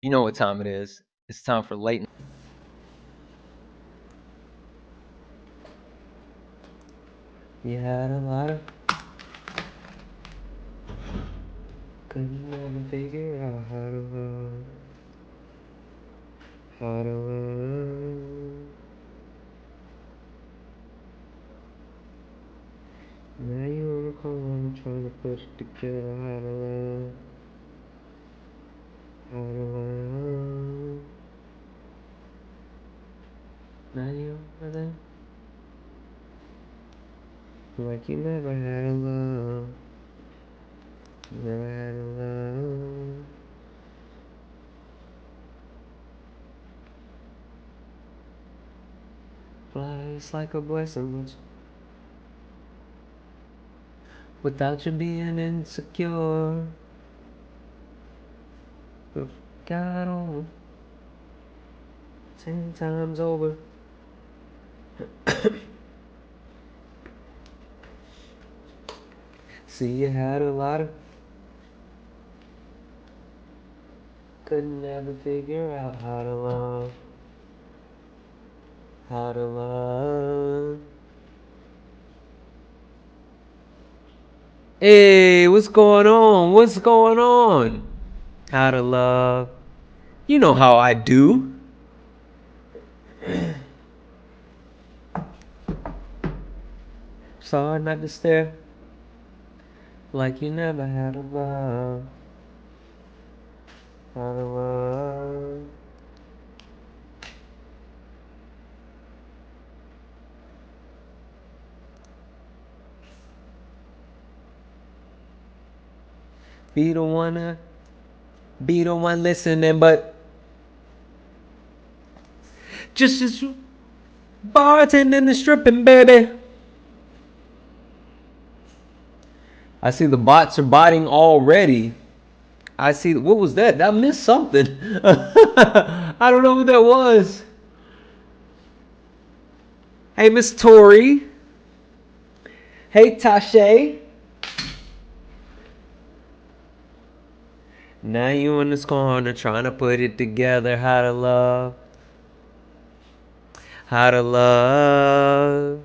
You know what time it is. It's time for late. You had a lot of couldn't never figure out how to love. Now you on the call, I'm trying to put it together. How to love. Now you over there like you never had a love. You never had a love. Flies like a blessing without you being insecure. We've got on 10 times over. See, you had a lot of. Couldn't ever figure out how to love. How to love. Hey, what's going on? What's going on? How to love. You know how I do. So hard not to stare like you never had a love. How to love. Be the one listening, but just as bartending and stripping, baby. I see the bots are botting already. I see. What was that? I missed something. I don't know what that was. Hey, Miss Tori. Hey, Tashay. Now you in this corner trying to put it together. How to love. How to love.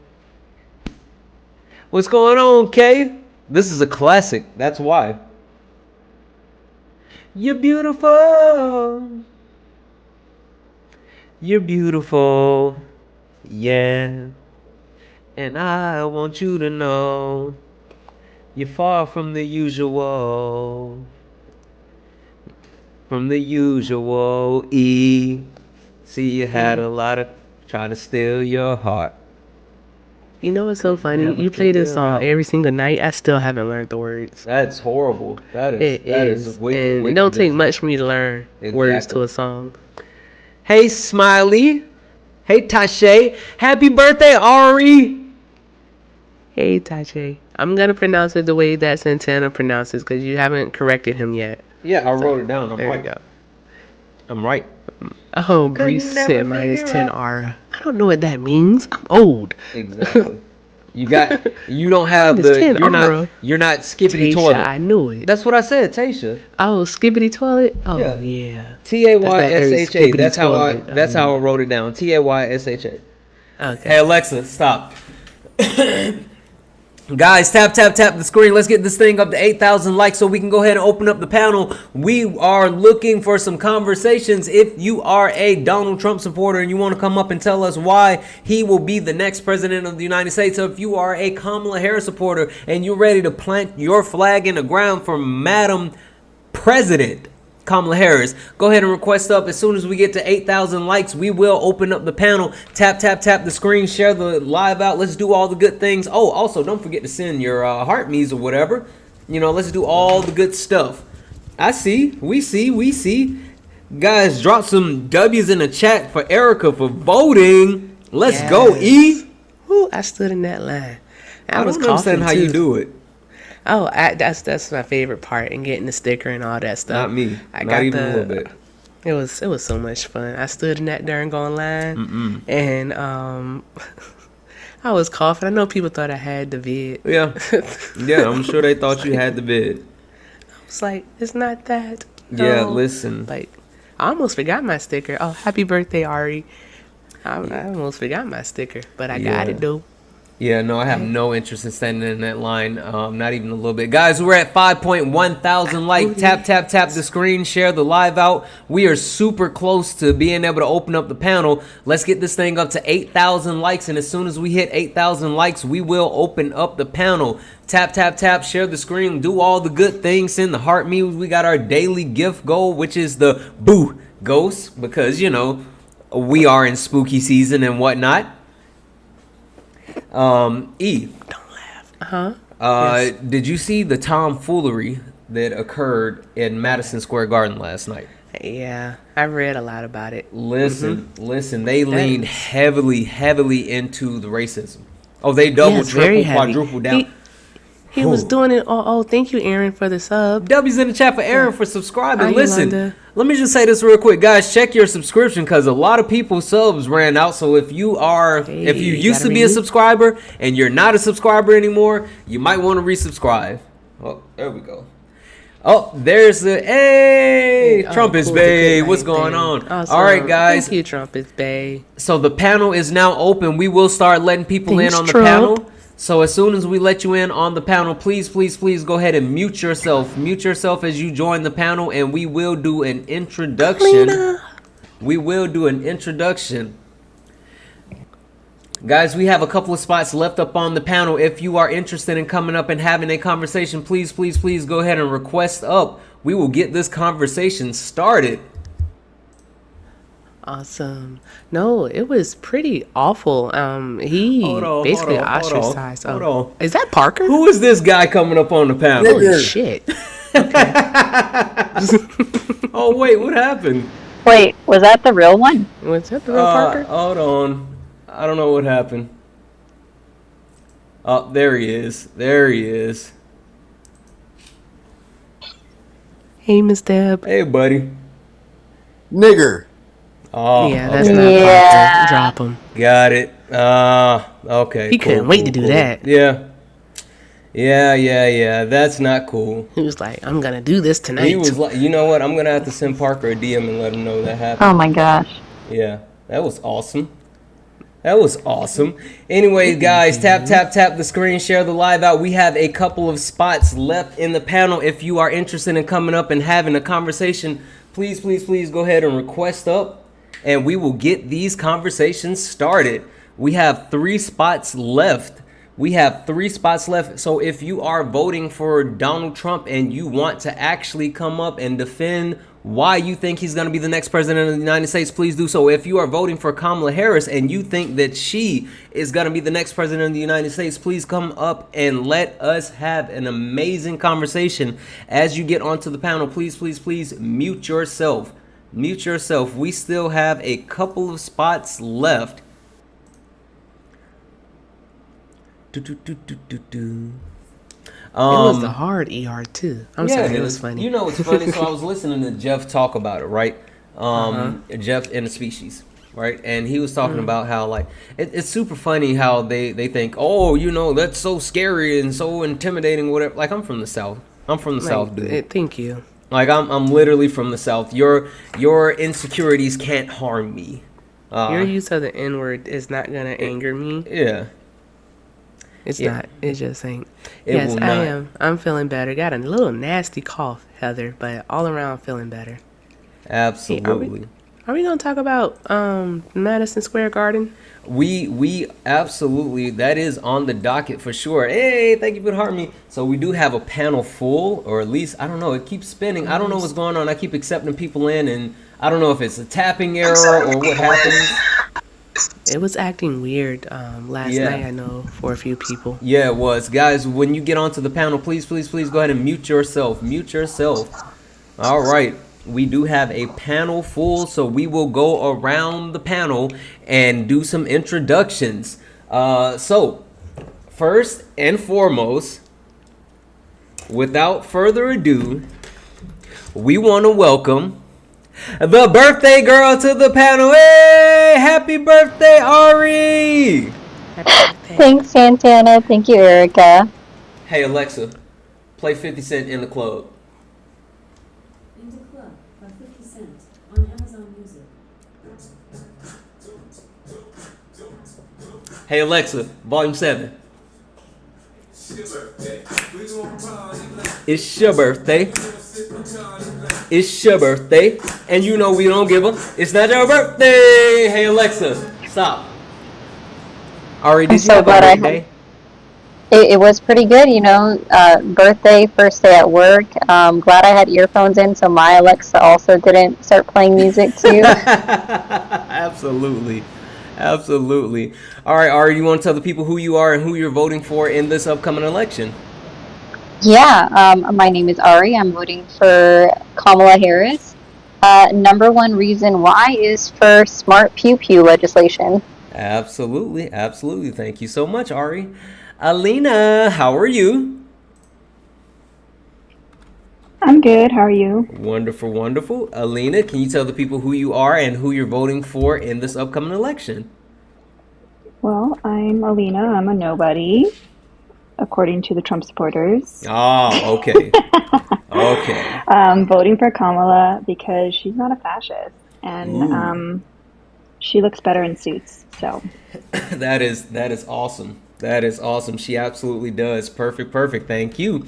What's going on, Kay? This is a classic. That's why. You're beautiful. You're beautiful. Yeah. And I want you to know you're far from the usual. From the usual. See, you had a lot of trying to steal your heart. You know what's so funny? Yeah, You play this song every single night. I still haven't learned the words. That's horrible. It is. And it don't take much for me to learn words to a song. Hey, Smiley. Hey, Tashay. Happy birthday, Ari. Hey, Tache. I'm going to pronounce it the way that Santana pronounces because you haven't corrected him yet. Yeah, I wrote it down. There you go. I'm right. Oh, Breeze said minus 10 R. I don't know what that means. I'm old. Exactly. You don't have Minus 10 you're not skippity Tasha, toilet. I knew it. That's what I said, Tasha. Oh, skippity toilet? Oh, Yeah. yeah. Tasha. That's how I Oh, wrote it down. Tasha. Okay. Hey, Alexa, stop. Guys, tap the screen. Let's get this thing up to 8,000 likes so we can go ahead and open up the panel. We are looking for some conversations. If you are a Donald Trump supporter and you want to come up and tell us why he will be the next president of the United States, or if you are a Kamala Harris supporter and you're ready to plant your flag in the ground for Madam President Kamala Harris, go ahead and request up. As soon as we get to 8,000 likes, we will open up the panel. Tap the screen, share the live out. Let's do all the good things. Oh, also, don't forget to send your heart me's or whatever. Let's do all the good stuff. We see. Guys, drop some W's in the chat for Erica for voting. Let's go, E. Ooh, I stood in that line. I don't understand how you do it. Oh, that's my favorite part, and getting the sticker and all that stuff. Not me. Not even a little bit. It was so much fun. I stood in that darn going line, and I was coughing. I know people thought I had the vid. Yeah, I'm sure they thought you had the vid. I was like, it's not that. Yeah, listen. Like, I almost forgot my sticker. Oh, happy birthday, Ari. I almost forgot my sticker, but I got it, though. Yeah, no, I have no interest in standing in that line, not even a little bit. Guys, we're at 5.1 thousand likes. Tap the screen, share the live out. We are super close to being able to open up the panel. Let's get this thing up to 8,000 likes, and as soon as we hit 8,000 likes, we will open up the panel. Tap, share the screen, do all the good things, send the heart memes. We got our daily gift goal, which is the Boo Ghost, because, you know, we are in spooky season and whatnot. E. Don't laugh. Yes. Did you see the tomfoolery that occurred in Madison Square Garden last night? Yeah, I read a lot about it. Listen, they leaned heavily into the racism. Oh, they double, triple, quadruple down. He was doing it. Oh, thank you, Aaron, for the sub. W's in the chat for Aaron for subscribing. Hi, Listen, Yolanda. let me just say this real quick, guys. Check your subscription because a lot of people's subs ran out. So if you used to be a subscriber and you're not a subscriber anymore, you might want to resubscribe. Oh, there we go. Oh, there's the Trumpets cool, Bay. What's going on? Awesome. All right, guys. Thank you, Trumpets Bay. So the panel is now open. We will start letting people in on the Trump. panel. So as soon as we let you in on the panel, please go ahead and mute yourself. Mute yourself as you join the panel, and we will do an introduction. Guys, we have a couple of spots left up on the panel. If you are interested in coming up and having a conversation, please go ahead and request up. We will get this conversation started. Awesome. No, it was pretty awful. He basically ostracized. Hold on. Is that Parker? Who is this guy coming up on the panel? Holy shit. Oh, wait, what happened? Wait, was that the real one? Was that the real Parker? Hold on. I don't know what happened. Oh, there he is. Hey, Miss Deb. Hey, buddy. Nigger. Oh, Yeah, that's okay. not Yeah. Parker. Drop him. Got it. Okay. He couldn't wait to do that. Yeah. That's not cool. He was like, I'm going to do this tonight. He was like, you know what? I'm going to have to send Parker a DM and let him know that happened. Oh my gosh. Yeah, that was awesome. Anyways, guys, tap the screen, share the live out. We have a couple of spots left in the panel. If you are interested in coming up and having a conversation, please go ahead and request up, and we will get these conversations started. We have 3 spots left. So if you are voting for Donald Trump and you want to actually come up and defend why you think he's going to be the next president of the United States, please do so. If you are voting for Kamala Harris and you think that she is going to be the next president of the United States, please come up and let us have an amazing conversation. As you get onto the panel, please mute yourself. We still have a couple of spots left. It was the hard ER too. I'm sorry, it was funny. You know what's funny? So I was listening to Jeff talk about it, right? Jeff in the Species, right? And he was talking about how, like, it's super funny how they think, oh, you know, that's so scary and so intimidating, whatever. Like, I'm from the South. South, dude. Thank you. Like, I'm literally from the South. Your insecurities can't harm me. Your use of the N-word is not gonna anger me. Yeah. It's not. It just ain't. It Yes, will I not. am. I'm feeling better. Got a little nasty cough, Heather, but all around feeling better. Absolutely. Are we gonna talk about Madison Square Garden? We absolutely, that is on the docket for sure. Hey, thank you for hearting me. So we do have a panel full, or at least, I don't know, it keeps spinning. I don't know what's going on. I keep accepting people in, and I don't know if it's a tapping error or what happens. It was acting weird last night, I know, for a few people. Yeah, it was. Guys, when you get onto the panel, please go ahead and mute yourself. All right. We do have a panel full, so we will go around the panel and do some introductions. So, first and foremost, without further ado, we want to welcome the birthday girl to the panel. Hey, happy birthday, Ari! Happy birthday. Thanks, Santana. Thank you, Erica. Hey, Alexa, play 50 Cent in the club. In the club, by 50 Cent. Hey Alexa, volume 7. It's your birthday. It's your birthday. And you know we don't give a. It's not your birthday. Hey Alexa, stop. Ari, I'm did you so have a glad I great had day? it was pretty good, birthday, first day at work. Glad I had earphones in so my Alexa also didn't start playing music too. Absolutely. Absolutely. All right, Ari, you want to tell the people who you are and who you're voting for in this upcoming election? Yeah, my name is Ari. I'm voting for Kamala Harris. Number one reason why is for smart pew pew legislation. Absolutely. Absolutely. Thank you so much, Ari. Alina, how are you? I'm good. How are you? Wonderful, wonderful. Alina, can you tell the people who you are and who you're voting for in this upcoming election? Well, I'm Alina. I'm a nobody, according to the Trump supporters. Oh, okay. Okay. Voting for Kamala because she's not a fascist and Ooh. she looks better in suits. So, That is awesome. That is awesome. She absolutely does. Perfect, perfect. Thank you.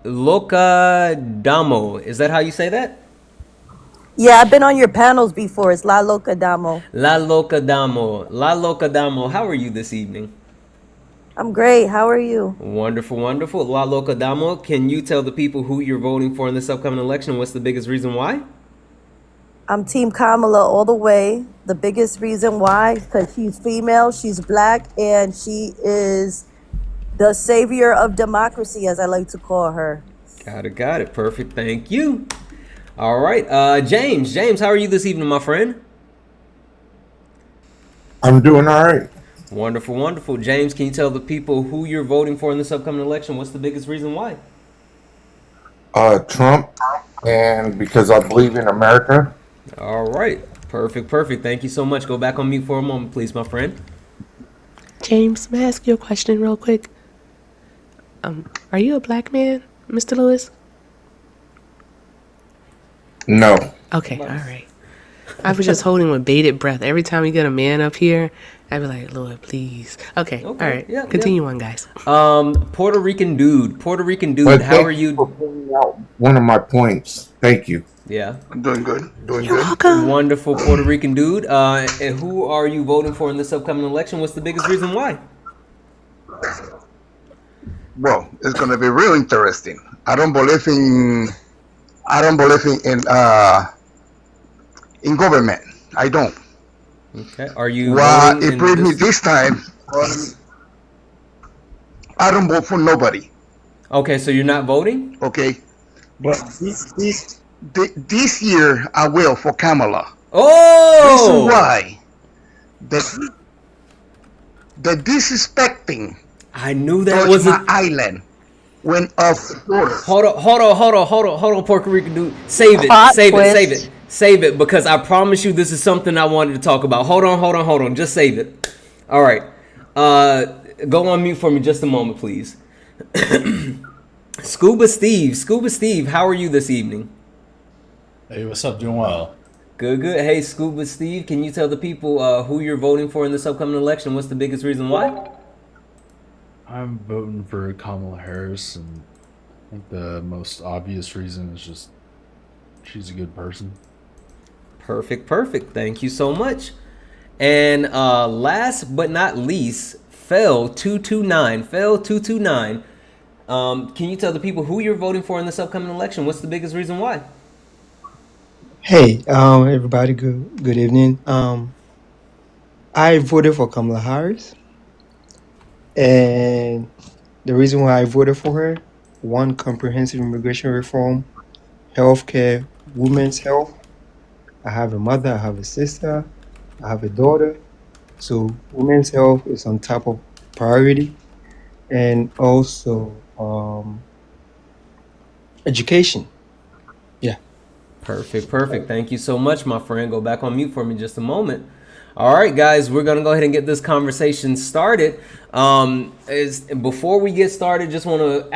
Loca Damo. Is that how you say that? Yeah, I've been on your panels before. It's La Loca Damo. La Loca Damo. La Loca Damo. How are you this evening? I'm great. How are you? Wonderful, wonderful. La Loca Damo. Can you tell the people who you're voting for in this upcoming election? What's the biggest reason why? I'm Team Kamala all the way. The biggest reason why, because she's female, she's black, and she is the savior of democracy, as I like to call her. Got it, got it. Perfect. Thank you. All right. James. James, how are you this evening, my friend? I'm doing all right. Wonderful, wonderful. James, can you tell the people who you're voting for in this upcoming election? What's the biggest reason why? Trump, and because I believe in America. All right. Perfect, perfect. Thank you so much. Go back on mute for a moment, please, my friend. James, may I ask you a question real quick? Are you a black man, Mr. Lewis? No. Okay, all right. I was just holding with bated breath. Every time we get a man up here, I'd be like, Lord, please. Okay, all right. Yeah, Continue on, guys. Puerto Rican dude. Puerto Rican dude. But How thank are you for you? pointing out one of my points. Thank you. Yeah. I'm doing good. Doing You're good. welcome. Wonderful Puerto Rican dude. And who are you voting for in this upcoming election? What's the biggest reason why? Well, it's gonna be real interesting. I don't believe in government. I don't. Okay. Are you Why voting it in brings me this? this time? I don't vote for nobody. Okay, so you're not voting? Okay, but this year I will for Kamala. Reason Oh! why? The the disrespecting I knew that touched was my a. island went off the borders. Hold on, Puerto Rican dude. Save it, Plot save it, save twist. it, save it, because I promise you this is something I wanted to talk about. Hold on. Just save it. All right. Go on mute for me just a moment, please. Scuba Steve, how are you this evening? Hey, what's up? Doing well. Good, good. Hey, Scuba Steve, can you tell the people who you're voting for in this upcoming election? What's the biggest reason why? I'm voting for Kamala Harris, and I think the most obvious reason is just she's a good person. Perfect, perfect. Thank you so much. And last but not least, Fell229. Fell229. Can you tell the people who you're voting for in this upcoming election? What's the biggest reason why? Hey, everybody, good evening. I voted for Kamala Harris, and the reason why I voted for her, one, comprehensive immigration reform, healthcare, women's health. I have a mother, I have a sister, I have a daughter, so women's health is on top of priority, and also education. Yeah. Perfect, perfect. Thank you so much, my friend. Go back on mute for me just a moment. All right, guys, we're gonna go ahead and get this conversation started. Before we get started, just want to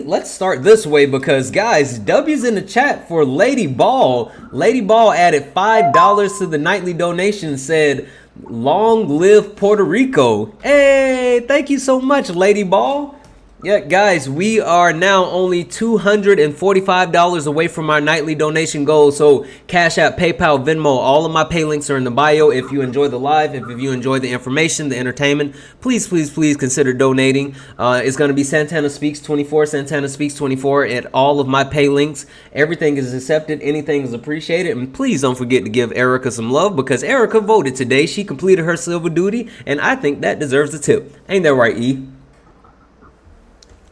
let's start this way because guys, W's in the chat for Lady Ball. Lady Ball added $5 to the nightly donation. Said, "Long live Puerto Rico!" Hey, thank you so much, Lady Ball. Yeah, guys, we are now only $245 away from our nightly donation goal. So Cash App, PayPal, Venmo, all of my pay links are in the bio. If you enjoy the live, if you enjoy the information, the entertainment, please consider donating. It's going to be Santana Speaks 24, Santana Speaks 24 at all of my pay links. Everything is accepted. Anything is appreciated. And please don't forget to give Erica some love because Erica voted today. She completed her silver duty, and I think that deserves a tip. Ain't that right, E?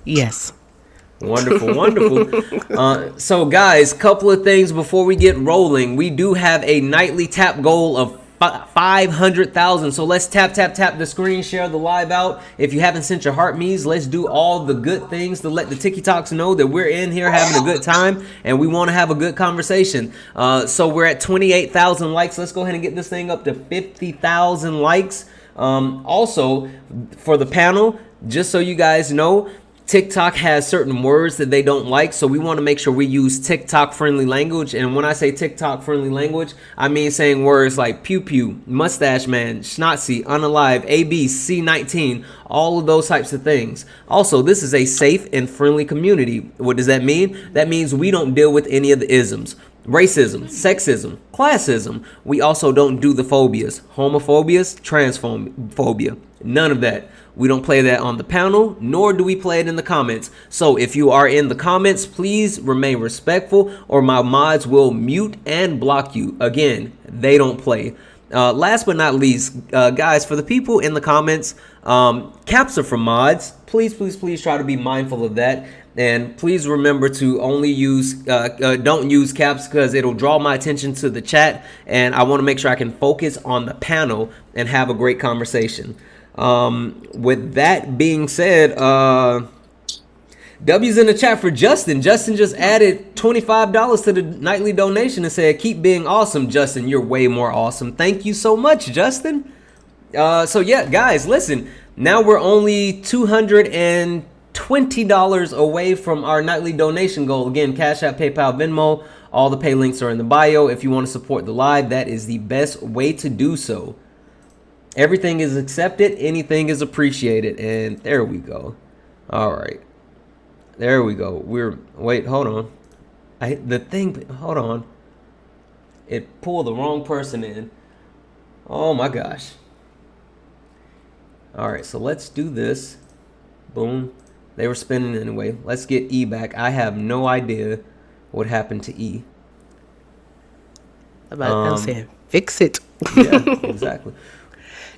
Yes. Wonderful. So guys, couple of things before we get rolling. We do have a nightly tap goal of 500,000. So let's tap the screen, share the live out. If you haven't sent your heart me's, let's do all the good things to let the TikToks know that we're in here having a good time and we want to have a good conversation. So we're at 28,000 likes. Let's go ahead and get this thing up to 50,000 likes. Also, for the panel, just so you guys know, TikTok has certain words that they don't like, so we want to make sure we use TikTok friendly language. And when I say TikTok friendly language, I mean saying words like pew pew, mustache man, schnotzy, unalive, AB, C19, all of those types of things. Also, this is a safe and friendly community. What does that mean? That means we don't deal with any of the isms. Racism, sexism, classism. We also don't do the phobias, homophobias, transphobia, none of that. We don't play that on the panel, nor do we play it in the comments. So if you are in the comments, please remain respectful or my mods will mute and block you. Again, they don't play. Last but not least, guys, for the people in the comments, caps are for mods. Please try to be mindful of that. And please remember to only use, don't use caps because it'll draw my attention to the chat. And I want to make sure I can focus on the panel and have a great conversation. With that being said, W's in the chat for Justin. Justin just added $25 to the nightly donation and said, "Keep being awesome, Justin. You're way more awesome." Thank you so much, Justin. So yeah, guys, listen. Now we're only $220 away from our nightly donation goal. Again, Cash App, PayPal, Venmo. All the pay links are in the bio. If you want to support the live, that is the best way to do so. Everything is accepted. Anything is appreciated. And there we go. All right. There we go. Wait, hold on. Hold on. It pulled the wrong person in. Oh my gosh. All right, so let's do this. Boom. They were spinning anyway. Let's get E back. I have no idea what happened to E. I'm saying, fix it. Yeah, exactly.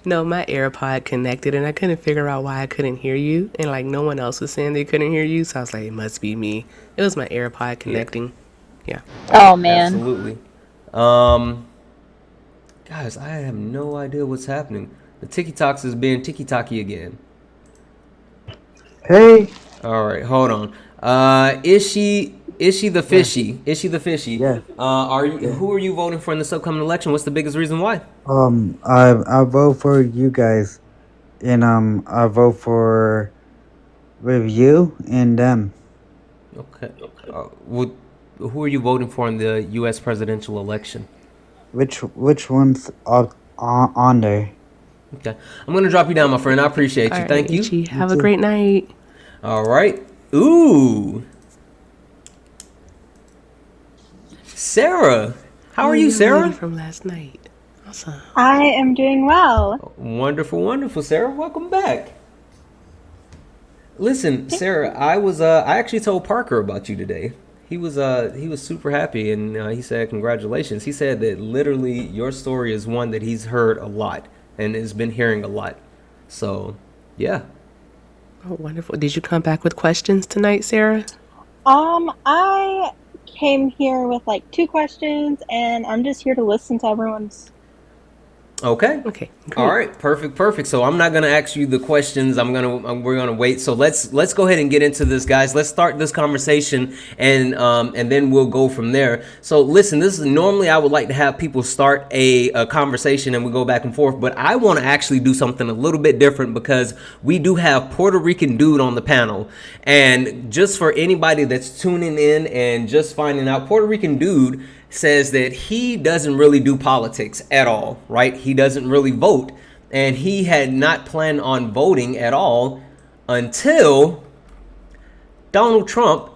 No, my AirPod connected and I couldn't figure out why I couldn't hear you. And like no one else was saying they couldn't hear you. So I was like, it must be me. It was my AirPod connecting. Yeah. Oh, man. Absolutely. Guys, I have no idea what's happening. The TikToks is being tiki-taki again. Hey. All right, hold on. Is she the fishy? Is she the fishy? Yeah. Who are you voting for in this upcoming election? What's the biggest reason why? I vote for you guys, and I vote for with you and them. Okay. Who are you voting for in the U.S. presidential election? Which one's on there? Okay, I'm gonna drop you down, my friend. I appreciate you. All Thank right, you. Ichi, have a great night. All right. Ooh. Sarah, how are you, Sarah? From last night. Awesome. I am doing well. Wonderful, Sarah. Welcome back. Listen, Sarah, I actually told Parker about you today. He was super happy, and he said congratulations. He said that literally your story is one that he's heard a lot and has been hearing a lot. So, yeah. Oh, wonderful. Did you come back with questions tonight, Sarah? I came here with like 2 questions, and I'm just here to listen to everyone's Okay. Okay, great. All right. Perfect. So I'm not gonna ask you the questions. We're gonna wait. So let's go ahead and get into this, guys. Let's start this conversation, and then we'll go from there. So listen, this is normally I would like to have people start a conversation and we go back and forth, but I want to actually do something a little bit different because we do have Puerto Rican Dude on the panel, and just for anybody that's tuning in and just finding out, Puerto Rican Dude says that he doesn't really do politics at all, right? He doesn't really vote, and he had not planned on voting at all until Donald Trump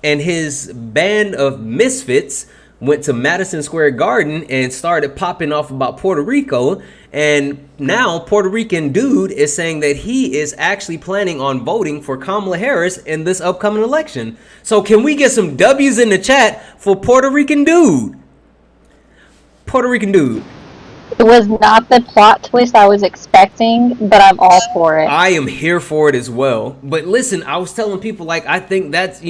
and his band of misfits went to Madison Square Garden and started popping off about Puerto Rico. And now Puerto Rican Dude is saying that he is actually planning on voting for Kamala Harris in this upcoming election. So can we get some W's in the chat for Puerto Rican Dude? Puerto Rican Dude. It was not the plot twist I was expecting, but I'm all for it. I am here for it as well. But listen, I was telling people, like, I think that's,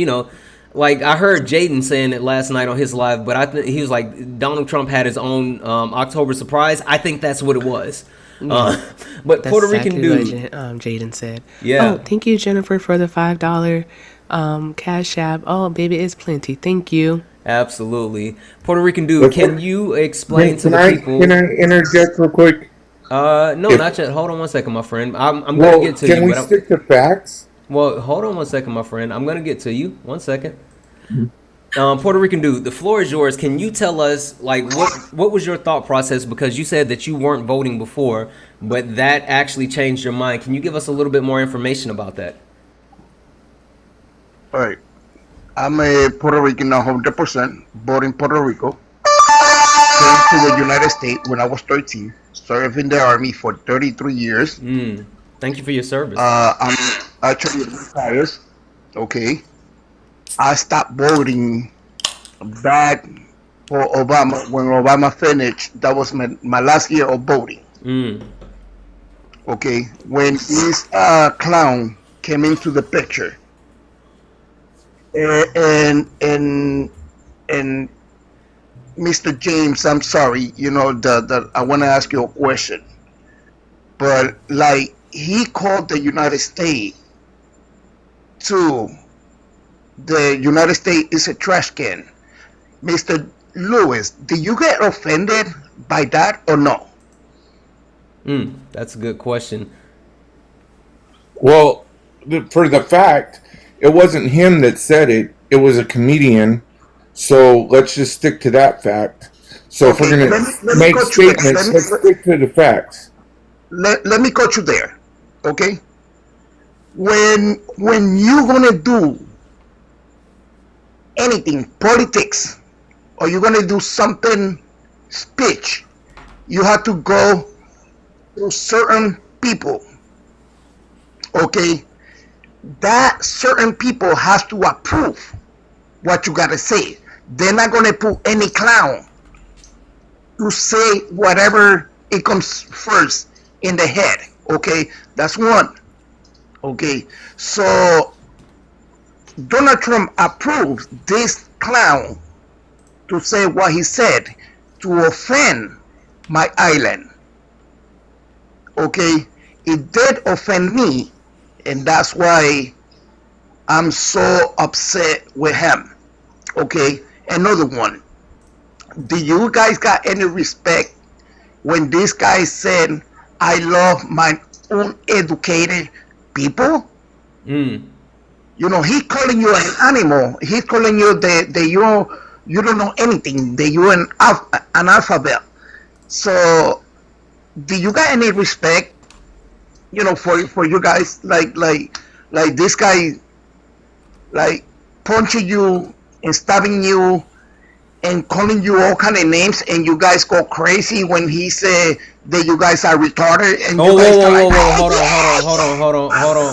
like I heard Jaden saying it last night on his live, but I think he was like, Donald Trump had his own October surprise. I think that's what it was. But That's Puerto Rican exactly Dude. what Jaden said. Yeah. Oh, thank you, Jennifer, for the $5 Cash App. Oh, baby, it's plenty. Thank you. Absolutely. Puerto Rican Dude, can you explain to the people? Can I interject real quick? No, not yet. Hold on one second, my friend. I'm going to get to you. Can we stick to facts? Well, hold on one second, my friend. I'm going to get to you. 1 second. Puerto Rican Dude, the floor is yours. Can you tell us, like, what was your thought process? Because you said that you weren't voting before, but that actually changed your mind. Can you give us a little bit more information about that? All right. I'm a Puerto Rican 100%, born in Puerto Rico. Came to the United States when I was 13. Served in the Army for 33 years. Thank you for your service. I'm actually retired. Okay. I stopped voting back for Obama when Obama finished. That was my last year of voting. Okay. When this clown came into the picture, and Mr. James, I'm sorry, I want to ask you a question, but like he called the United States to the United States is a trash can. Mr. Lewis, do you get offended by that or no? That's a good question. Well, for the fact, it wasn't him that said it. It was a comedian. So let's just stick to that fact. So if we're going to make statements, let's stick to the facts. Let me cut you there, okay? When you're going to do anything, politics, or you're going to do something, speech, you have to go through certain people, okay? That certain people has to approve what you gotta say. They're not gonna put any clown to say whatever it comes first in the head. Okay, that's one. Okay, so Donald Trump approved this clown to say what he said to offend my island. Okay, it did offend me. And that's why I'm so upset with him. Okay, another one. Do you guys got any respect when this guy said, I love my uneducated people? He calling you an animal. He's calling you that you don't know anything, that you're an alphabet. So do you got any respect, for you guys, like this guy, like punching you and stabbing you and calling you all kind of names, and you guys go crazy when he say that you guys are retarded, and you guys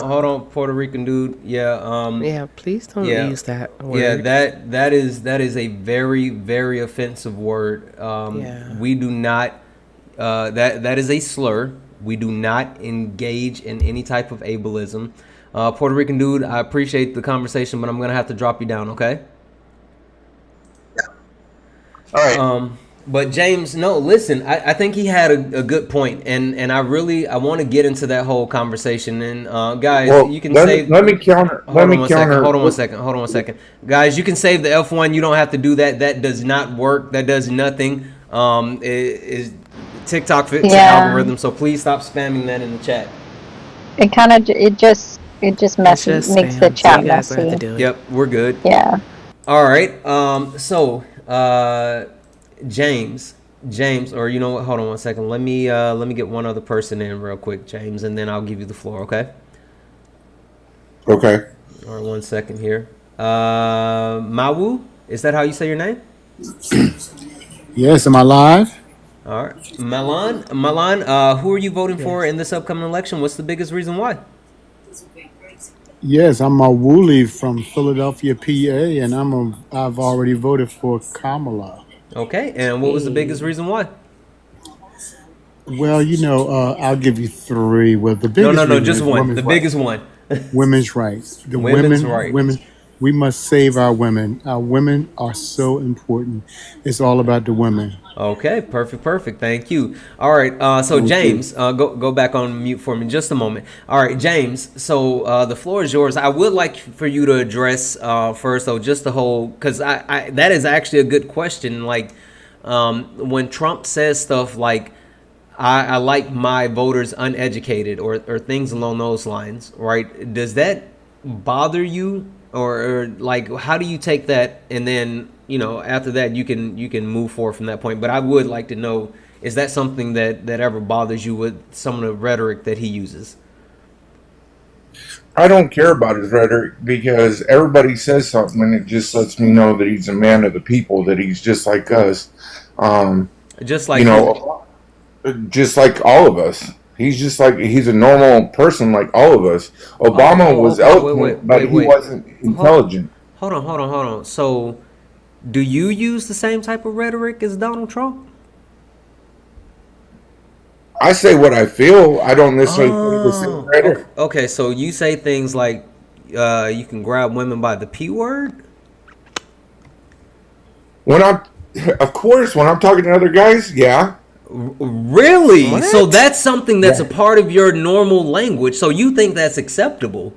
hold on, Puerto Rican Dude. Yeah, please don't use that word. Yeah, that is a very, very offensive word. We do not. That is a slur. We do not engage in any type of ableism. Puerto Rican Dude, I appreciate the conversation, but I'm gonna have to drop you down, okay? Yeah. All right. But James, no, listen. I think he had a good point, and I want to get into that whole conversation. And guys, Well, you can let save. let me counter. Let Hold on me one second. counter. Hold on one second. Hold on one second, guys. You can save the F1. You don't have to do that. That does not work. That does nothing. TikTok fits the Yeah, algorithm, so please stop spamming that in the chat. it kind of it just It's just makes the spam, so you chat guys don't have to messy. do it. Yep, we're good. Yeah. All right. James, or you know what? Hold on one second. Let me get one other person in real quick, James, and then I'll give you the floor. Okay. Okay. All right, one second here. Mawu, is that how you say your name? Yes, am I live? All right, Milan. Who are you voting for Yes. in this upcoming election? What's the biggest reason why? Yes, I'm a Woolley from Philadelphia, PA, and I've already voted for Kamala. Okay, and what was the biggest Hey. reason why? Well, I'll give you three. Well, the No, no, biggest no, reason just is one. The women's rights. biggest one. Women's rights. The Women's women, rights. we must save our women. Our women are so important. It's all about the women. Okay, perfect. Thank you. All right, so Thank you. James, go back on mute for me just a moment. All right, James. So the floor is yours. I would like for you to address first, though, just the whole, because I that is actually a good question. Like when Trump says stuff like, I like my voters uneducated or things along those lines, right? Does that bother you, or like how do you take that, and then after that you can move forward from that point? But I would like to know, is that something that ever bothers you with some of the rhetoric that he uses? I don't care about his rhetoric because everybody says something, and it just lets me know that he's a man of the people. That he's just like us. Just You like who? know, just like all of us. He's a normal person like all of us. Obama was Okay, eloquent, but he wait. wasn't Hold, intelligent. hold on. So, do you use the same type of rhetoric as Donald Trump? I say what I feel. I don't necessarily say the same Oh, okay. rhetoric. Okay, so you say things like you can grab women by the P word? When I'm, of course, when I'm talking to other guys, yeah, Really? So What? that's something that's a yeah, part of your normal language. So you think that's acceptable?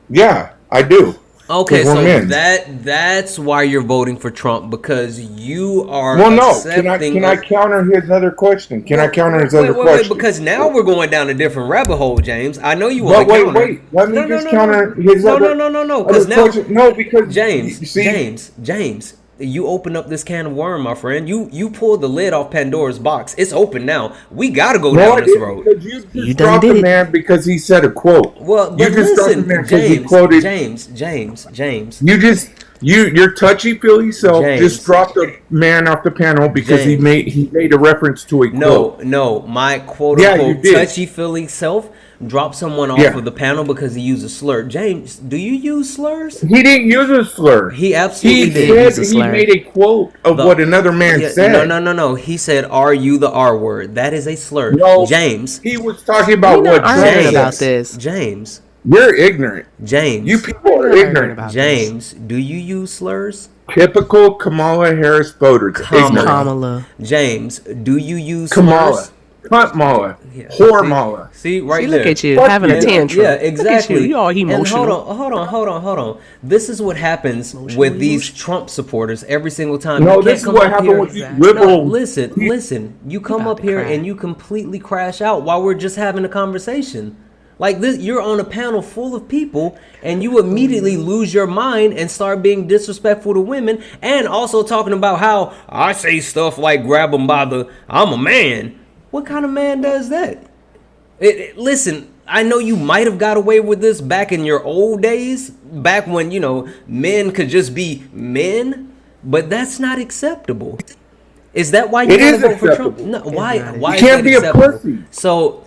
yeah, I do, because Okay, we're so men. that's why you're voting for Trump, because you are Well, no, accepting can I of. counter his other question? Can I Well, counter his other wait, question? because now we're going down a different rabbit hole, James. I know you want to But counter. let me No, no, just no, no, counter his no. other Because now, question. No, because James, you see, you open up this can of worm, my friend. You pulled the lid off Pandora's box. It's open now. We gotta go no, down I this didn't, road. because you You just done dropped the did it. man because he said a quote. Well, You but just dropped the listen, man because he quoted. You just your touchy feely self just James, dropped a man off the panel because James. he made a reference to a quote. No. My quote Yeah, you unquote did. touchy feely self dropped someone off Yeah, of the panel because he used a slur. James, do you use slurs? he didn't use a slur. He He absolutely He did did. said use a he slur. made a quote of The what another man Yeah, no, said. no. He said, "Are you the R word?" That is a slur. No, James, he was talking We about not what Trump arguing said. about James, this. James, You're ignorant. You James, people We're are not arguing ignorant. about this. James. Do you use slurs? Typical Kamala Harris voters. Team Ignorant. Kamala. Kamala. James, do you use slurs? Kamala. Cunt Mala. Yeah. Whore See, Mala. see See, right look there. at you Fuck having a you. Yeah, tantrum. Look at you. exactly. You all And emotional. hold on. This is what happens Emotional with these emotion. Trump supporters every single time. You No, can't this is come what up happened here. with these Exactly. No, liberal people. listen. You He come about up to here and cry. you completely crash out while we're just having a conversation. Like this, you're on a panel full of people, and you immediately lose your mind and start being disrespectful to women, and also talking about how I say stuff like "grab them by the." I'm a man. What kind of man does that? Listen, I know you might have got away with this back in your old days, back when men could just be men, but that's not acceptable. Is that why you It want to is vote for Trump? acceptable. No, It's why? not You Why is can't that be a acceptable? pussy. So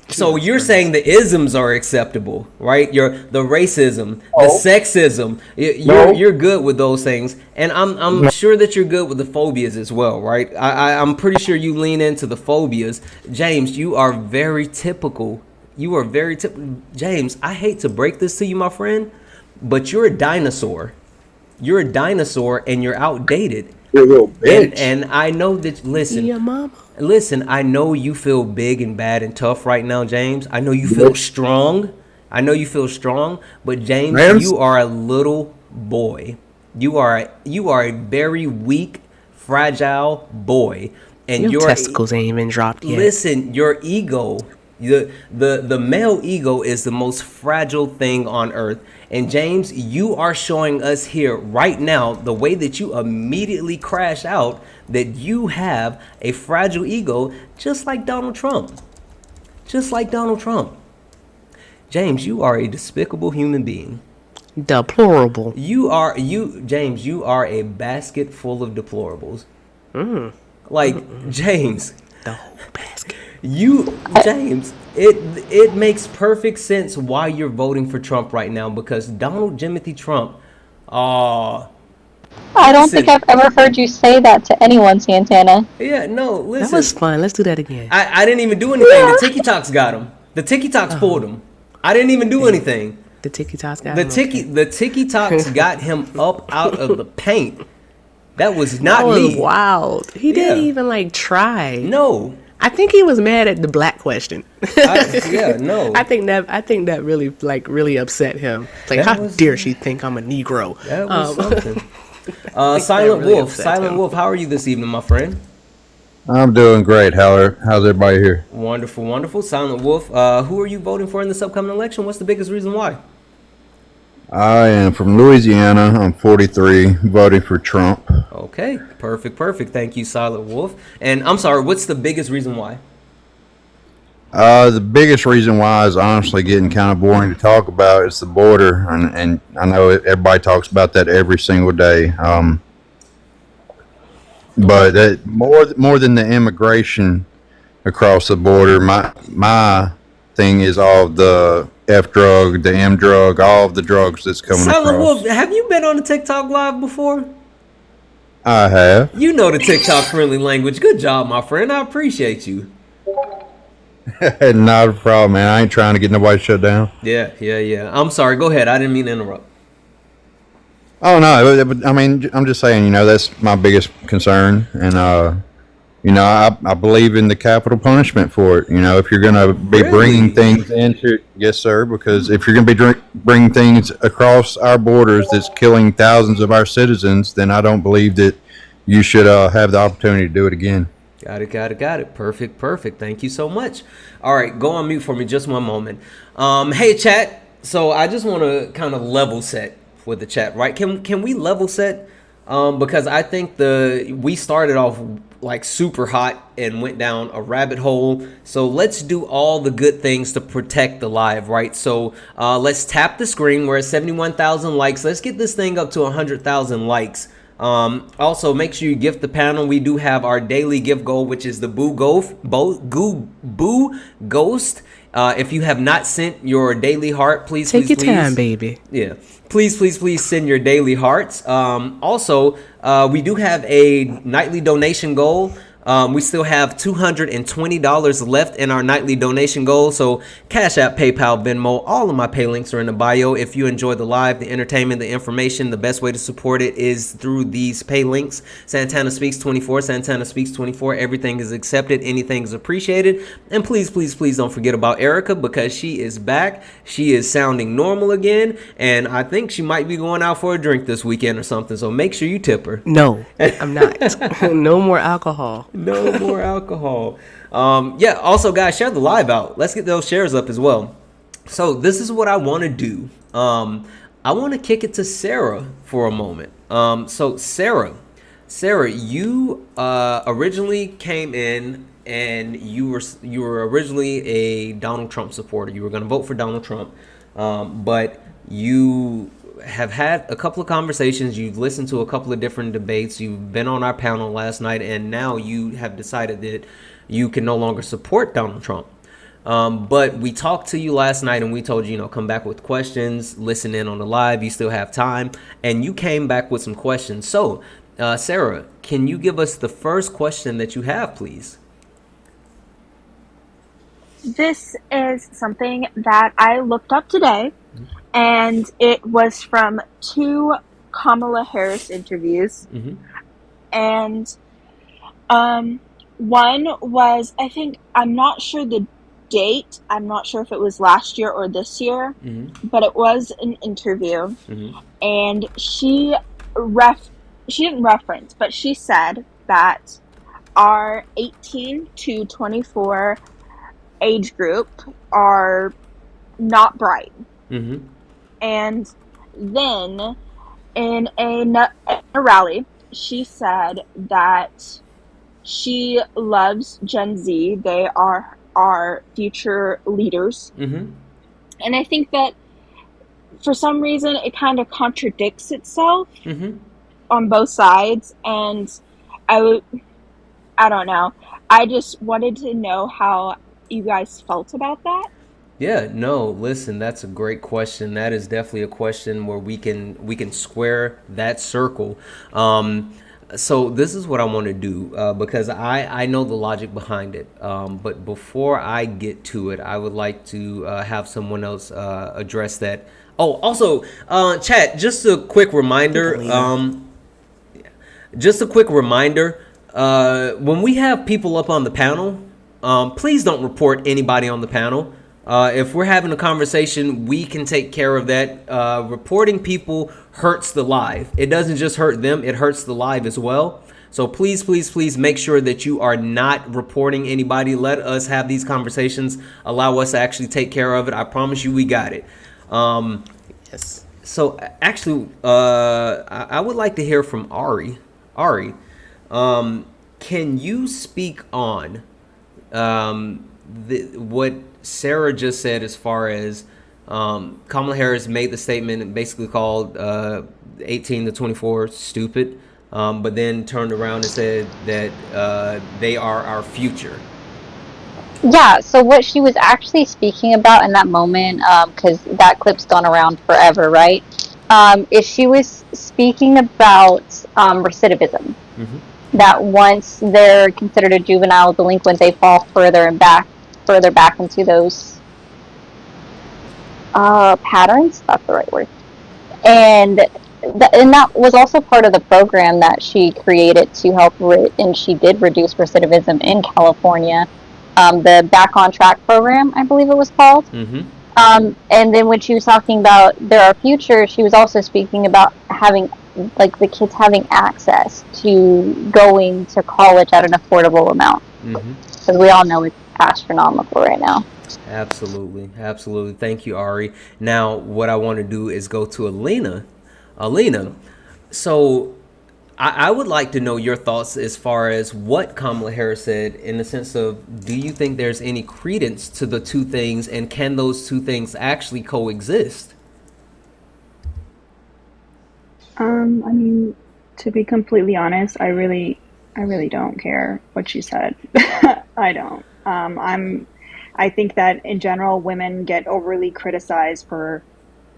Too you're much for saying me. the isms are acceptable, right? The racism, the No, sexism. You're no, good with those things, and I'm no. sure that you're good with the phobias as well, right? I'm pretty sure you lean into the phobias. James, you are very typical. You are very typical. James, I hate to break this to you, my friend, but you're a dinosaur. You're a dinosaur and you're outdated. You're a little bitch. And I know that. Your mama. Listen. I know you feel big and bad and tough right now, James. I know you feel Bitch. strong. I know you feel strong, but James, Man, you are a little boy. You are a very weak, fragile boy, and Your your testicles ain't even dropped yet. listen, your ego, the male ego is the most fragile thing on earth. And James, you are showing us here right now the way that you immediately crash out that you have a fragile ego, just like Donald Trump. Just like Donald Trump. James, you are a despicable human being. Deplorable. James, you are a basket full of deplorables. Like, James, The whole basket. James, it makes perfect sense why you're voting for Trump right now, because Donald Jimothy Trump, I don't think listen, I've ever heard you say that to anyone, Santana. yeah, no, That was listen, fun. Let's do that again. I didn't even do anything. The Tiki Talks got him. The Tiki Talks pulled him. I didn't even do anything. The Tiki Talks got The him, Tiki okay. the Tiki Talks got him up out of the paint. That was not That was me. wild. He didn't Yeah. even like try. No. I think he was mad at the black question. No. I think that really upset him. Like, That how was- dare she think I'm a Negro? That was something. that Silent really Wolf. upset Silent him. Wolf, how are you this evening, my friend? I'm doing great. How's everybody here? Wonderful, wonderful. Silent Wolf, who are you voting for in this upcoming election? What's the biggest reason why? I am from Louisiana. I'm 43, voting for Trump. Okay, perfect. Thank you, Silent Wolf. And I'm sorry, what's the biggest reason why? The biggest reason why is honestly getting kind of boring to talk about. It's the border, and I know everybody talks about that every single day. But that more than the immigration across the border, my thing is all of the F drug, the M drug, all of the drugs that's coming Silent across. Wolf, have you been on the TikTok live before? I have. You know the TikTok friendly language. Good job, my friend. I appreciate you. Not a problem, man. I ain't trying to get nobody shut down. Yeah. I'm sorry. Go ahead. I didn't mean to interrupt. Oh no, but I mean, I'm just saying, that's my biggest concern, and I believe in the capital punishment for it. If you're gonna be bringing things into, yes, sir, because if you're gonna be bringing things across our borders that's killing thousands of our citizens, then I don't believe that you should have the opportunity to do it again. Got it. Perfect. Thank you so much. All right, go on mute for me just one moment. Hey, chat. So I just want to kind of level set with the chat, right? Can we level set? Because I think we started off like super hot and went down a rabbit hole. So let's do all the good things to protect the live, right? So let's tap the screen. We're at 71,000 likes. Let's get this thing up to 100,000 likes. Also, make sure you gift the panel. We do have our daily gift goal, which is the Boo Ghost. If you have not sent your daily heart, please Take your time, baby. Yeah, please send your daily hearts. Also, we do have a nightly donation goal. We still have $220 left in our nightly donation goal. So Cash App, PayPal, Venmo, all of my pay links are in the bio. If you enjoy the live, the entertainment, the information, the best way to support it is through these pay links. Santana Speaks 24, Santana Speaks 24. Everything is accepted. Anything is appreciated. And please don't forget about Erica, because she is back. She is sounding normal again. And I think she might be going out for a drink this weekend or something. So make sure you tip her. No, I'm not. No more alcohol. No more alcohol. Yeah, also, guys, share the live out. Let's get those shares up as well. So this is what I want to do. I want to kick it to Sarah for a moment. So Sarah, you originally came in and you were originally a Donald Trump supporter. You were going to vote for Donald Trump, but you have had a couple of conversations. You've listened to a couple of different debates. You've been on our panel last night, and now you have decided that you can no longer support Donald Trump. But we talked to you last night, and we told you, come back with questions, listen in on the live. You still have time, and you came back with some questions. So, Sarah, can you give us the first question that you have, please? This is something that I looked up today, and it was from 2 Kamala Harris interviews. Mm-hmm. And one was, I think, I'm not sure the date. I'm not sure if it was last year or this year, but it was an interview. And she didn't reference, but she said that our 18 to 24 age group are not bright. And then in a rally, she said that she loves Gen Z. They are our future leaders. And I think that for some reason it kind of contradicts itself on both sides. And I don't know. I just wanted to know how you guys felt about that. Yeah, no, listen, that's a great question. That is definitely a question where we can square that circle. So this is what I want to do because I know the logic behind it. But before I get to it, I would like to have someone else address that. Oh, also, chat, just a quick reminder. When we have people up on the panel, please don't report anybody on the panel. If we're having a conversation, we can take care of that. Reporting people hurts the live. It doesn't just hurt them, it hurts the live as well. So please, please, please make sure that you are not reporting anybody. Let us have these conversations. Allow us to actually take care of it. I promise you we got it. Yes. So actually, I would like to hear from Ari. Ari, can you speak on what Sarah just said as far as Kamala Harris made the statement and basically called 18 to 24 stupid, but then turned around and said that they are our future? Yeah, so what she was actually speaking about in that moment, because that clip's gone around forever, right? Is she was speaking about recidivism. That once they're considered a juvenile delinquent, they fall further back into those patterns. That's the right word. And that was also part of the program that she created to help, and she did reduce recidivism in California. The Back on Track program, I believe it was called. And then when she was talking about there are futures, she was also speaking about having, like, the kids having access to going to college at an affordable amount. Because we all know it's astronomical right now. Absolutely. Absolutely. Thank you, Ari. Now, what I want to do is go to Alina. Alina, so I would like to know your thoughts as far as what Kamala Harris said in the sense of, do you think there's any credence to the two things, and can those two things actually coexist? I mean, to be completely honest, I really don't care what she said. I don't. I think that in general, women get overly criticized for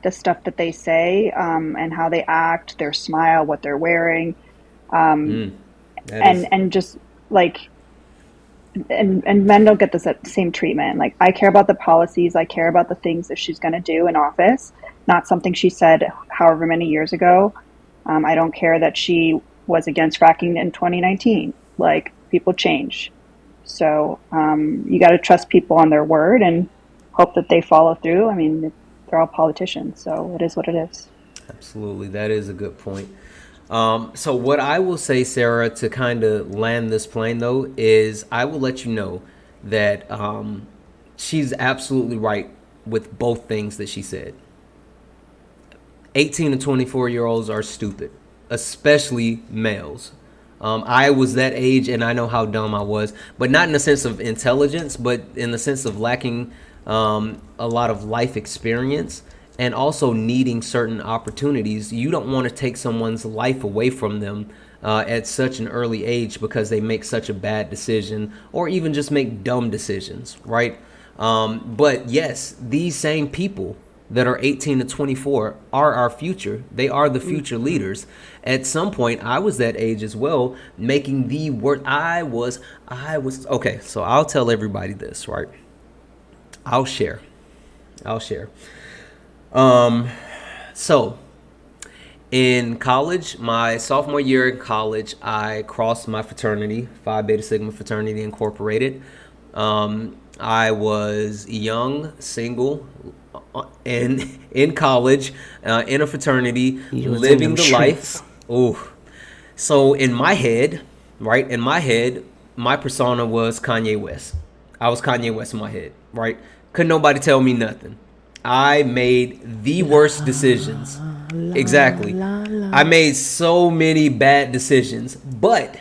the stuff that they say, and how they act, their smile, what they're wearing, and just like, and men don't get the same treatment. Like, I care about the policies, I care about the things that she's going to do in office, not something she said however many years ago. I don't care that she was against fracking in 2019. Like, people change. So you got to trust people on their word and hope that they follow through. I mean, they're all politicians, so it is what it is. Absolutely. That is a good point. So what I will say, Sarah, to kind of land this plane, though, is I will let you know that she's absolutely right with both things that she said. 18 to 24-year-olds are stupid, especially males. I was that age, and I know how dumb I was, but not in the sense of intelligence, but in the sense of lacking a lot of life experience and also needing certain opportunities. You don't want to take someone's life away from them at such an early age because they make such a bad decision or even just make dumb decisions, right? But yes, these same people that are 18 to 24 are our future. They are the future leaders. At some point, I was that age as well, making the word. I was okay. So I'll tell everybody this, right? I'll share. So In college, my sophomore year in college, I crossed my fraternity, Phi Beta Sigma Fraternity Incorporated. I was young, single, and in college, in a fraternity, You was in living them the streets. life. Ooh. So in my head, right, in my head, my persona was Kanye West. I was Kanye West in my head, right? Couldn't nobody tell me nothing. I made the worst decisions. Exactly. I made so many bad decisions. But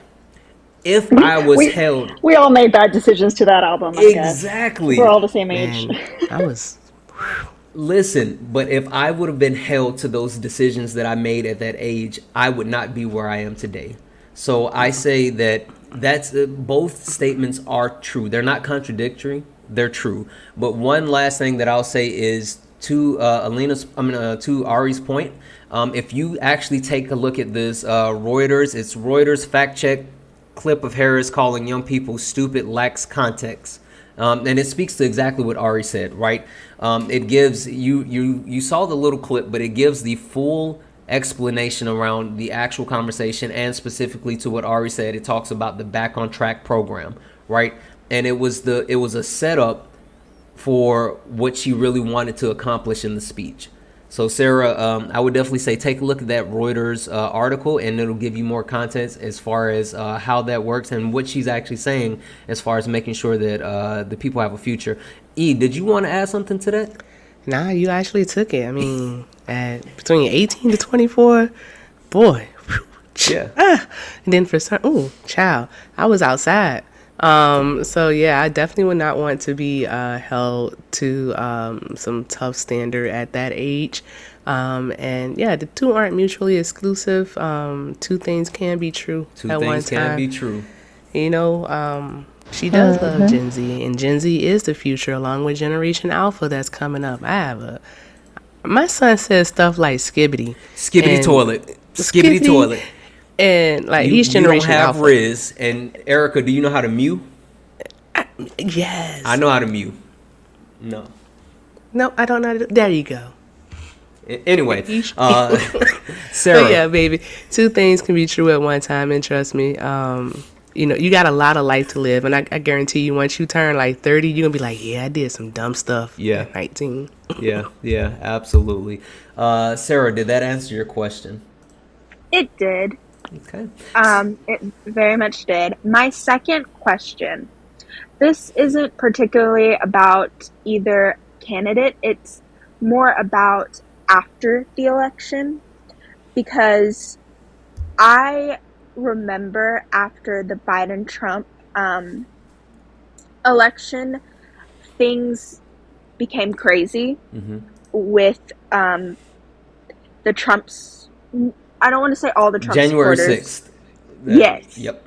if I was we held we all made bad decisions to that album, I guess. We're exactly. all the same age. Man, I was. Listen, but if I would have been held to those decisions that I made at that age, I would not be where I am today. So I say that that's both statements are true. They're not contradictory. They're true. But one last thing that I'll say is to to Ari's point. If you actually take a look at this Reuters, it's Reuters fact check clip of Harris calling young people stupid lacks context. And it speaks to exactly what Ari said, right? It gives you saw the little clip, but it gives the full explanation around the actual conversation and specifically to what Ari said. It talks about the Back on Track program, right? And it was a setup for what she really wanted to accomplish in the speech. So Sarah, I would definitely say take a look at that Reuters article, and it'll give you more context as far as how that works and what she's actually saying as far as making sure that the people have a future. E, did you want to add something to that? Nah, you actually took it. I mean, at between 18 to 24, boy. Yeah. And then for some, child, I was outside. So yeah, I definitely would not want to be held to some tough standard at that age. And yeah, the two aren't mutually exclusive. Two things can be true Two at one things can time. be true. You know, she does love Gen Z, and Gen Z is the future, along with Generation Alpha that's coming up. My son says stuff like skibbity. Skibbity and toilet. Skibbity toilet. And like he's You don't Generation have Alpha. Riz. And Erica, do you know how to mew? Yes. I know how to mew. No. No, I don't know. How to there you go. Anyway, So Sarah. yeah, baby, two things can be true at one time, and trust me, you know, you got a lot of life to live, and I guarantee you, once you turn like 30, you're gonna be like, yeah, I did some dumb stuff. Yeah. At 19. Yeah, absolutely. Sarah, did that answer your question? It did. Okay. It very much did. My second question. This isn't particularly about either candidate. It's more about after the election, because I remember after the Biden-Trump election, things became crazy with the Trumps. I don't want to say all the Trump January supporters. 6th. Yes. Yep.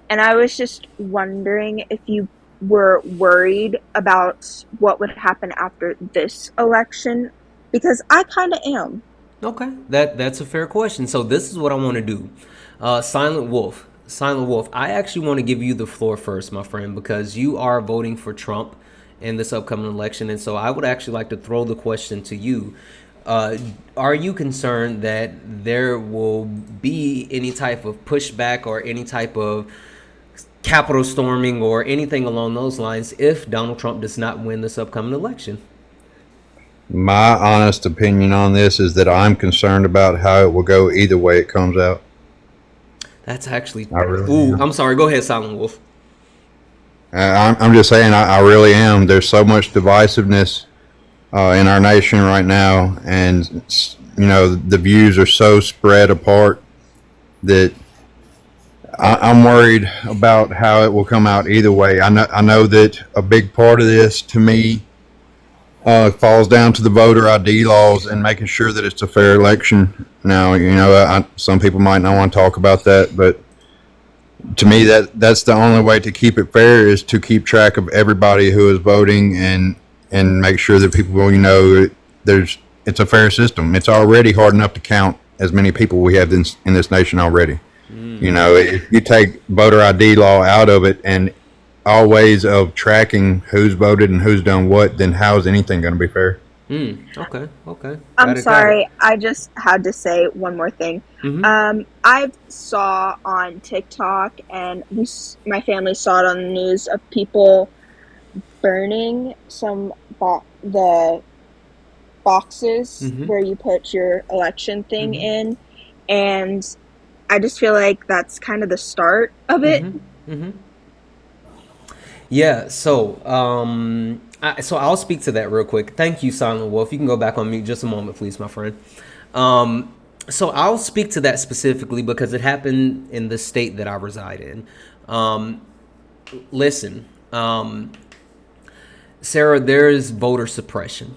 And I was just wondering if you were worried about what would happen after this election, because I kind of am. Okay, that's a fair question. So this is what I want to do. Silent Wolf. I actually want to give you the floor first, my friend, because you are voting for Trump in this upcoming election, and so I would actually like to throw the question to you. Are you concerned that there will be any type of pushback or any type of Capitol storming or anything along those lines if Donald Trump does not win this upcoming election? My honest opinion on this is that I'm concerned about how it will go either way it comes out. That's actually. I really am. I'm sorry. Go ahead, Silent Wolf. I'm just saying I really am. There's so much divisiveness in our nation right now, and you know the views are so spread apart that I'm worried about how it will come out either way. I know that a big part of this, to me, falls down to the voter ID laws and making sure that it's a fair election. Now, you know, some people might not want to talk about that, but to me, that's the only way to keep it fair is to keep track of everybody who is voting and make sure that people will, you know, it's a fair system. It's already hard enough to count as many people we have in this nation already. You know, if you take voter ID law out of it and all ways of tracking who's voted and who's done what, then how is anything going to be fair? Okay. Okay. I'm Got it. sorry, I just had to say one more thing. Mm-hmm. I've saw on TikTok, and my family saw it on the news of people burning the boxes Mm-hmm. where you put your election thing Mm-hmm. in, and I just feel like that's kind of the start of it. Mm-hmm. Mm-hmm. Yeah, so I'll speak to that real quick. Thank you, Silent Wolf. You can go back on mute just a moment, please, my friend. So I'll speak to that specifically because it happened in the state that I reside in. Um, listen, Sarah, there is voter suppression,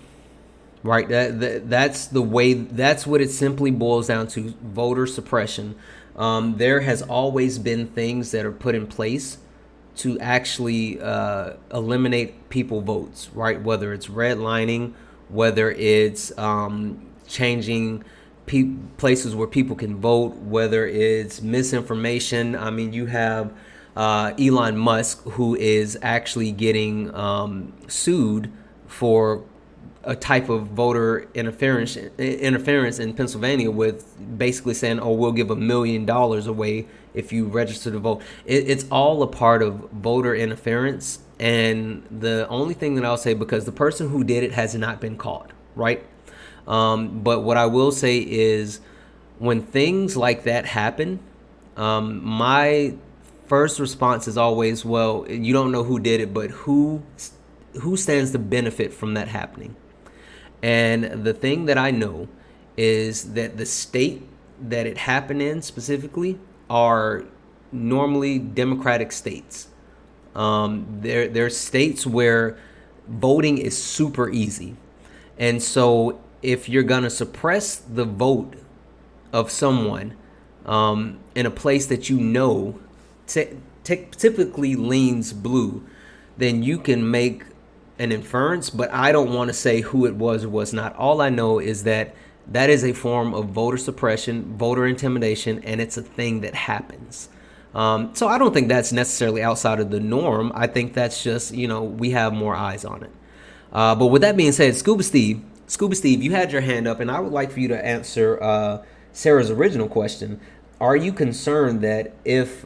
right? That's the way. That's what it simply boils down to: voter suppression. There has always been things that are put in place to actually eliminate people votes, right? Whether it's redlining, whether it's changing places where people can vote, whether it's misinformation. I mean, you have Elon Musk, who is actually getting sued for a type of voter interference in Pennsylvania with basically saying, "Oh, we'll give $1 million away if you register to vote." It's all a part of voter interference, and the only thing that I'll say, because the person who did it has not been caught, right? But what I will say is, when things like that happen, my first response is always, well, you don't know who did it, but who stands to benefit from that happening? And the thing that I know is that the state that it happened in specifically are normally Democratic states. There's states where voting is super easy. And so if you're going to suppress the vote of someone in a place that you know typically leans blue, then you can make an inference, but I don't want to say who it was or was not. All I know is that that is a form of voter suppression, voter intimidation, and it's a thing that happens. So I don't think that's necessarily outside of the norm. I think that's just, we have more eyes on it. But with that being said, Scuba Steve, you had your hand up, and I would like for you to answer Sarah's original question. Are you concerned that if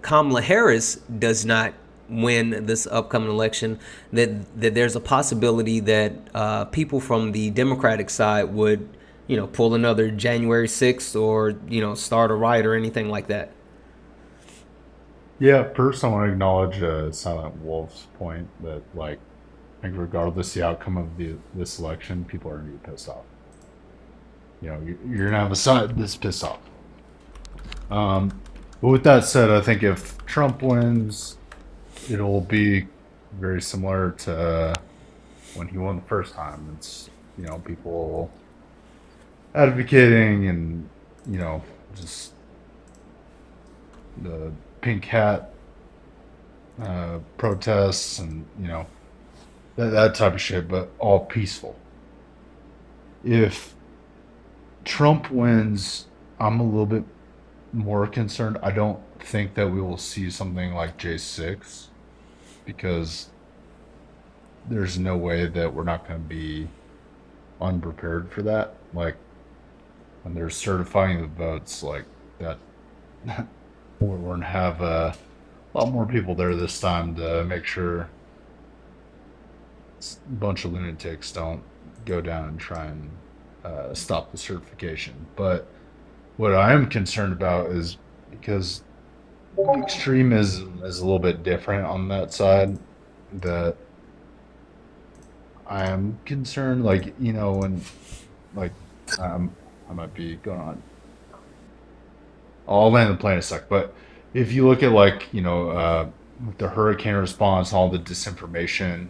Kamala Harris does not win this upcoming election, that there's a possibility that people from the Democratic side would, pull another January 6th or, start a riot or anything like that? Yeah, first I want to acknowledge Silent Wolf's point that, like, I think regardless the outcome of this election, people are going to be pissed off. You're going to have a side that's pissed off. But with that said, I think if Trump wins, it'll be very similar to when he won the first time. It's, people advocating and, just the pink hat protests and, that type of shit, but all peaceful. If Trump wins, I'm a little bit more concerned. I don't think that we will see something like J6 because there's no way that we're not going to be unprepared for that. Like, when they're certifying the votes, like that, we're going to have a lot more people there this time to make sure a bunch of lunatics don't go down and try and stop the certification. But what I am concerned about is because extremism is a little bit different on that side, that I am concerned, like, when, like, I might be going on. I'll land the plane in a sec, but if you look at, like, with the hurricane response, all the disinformation,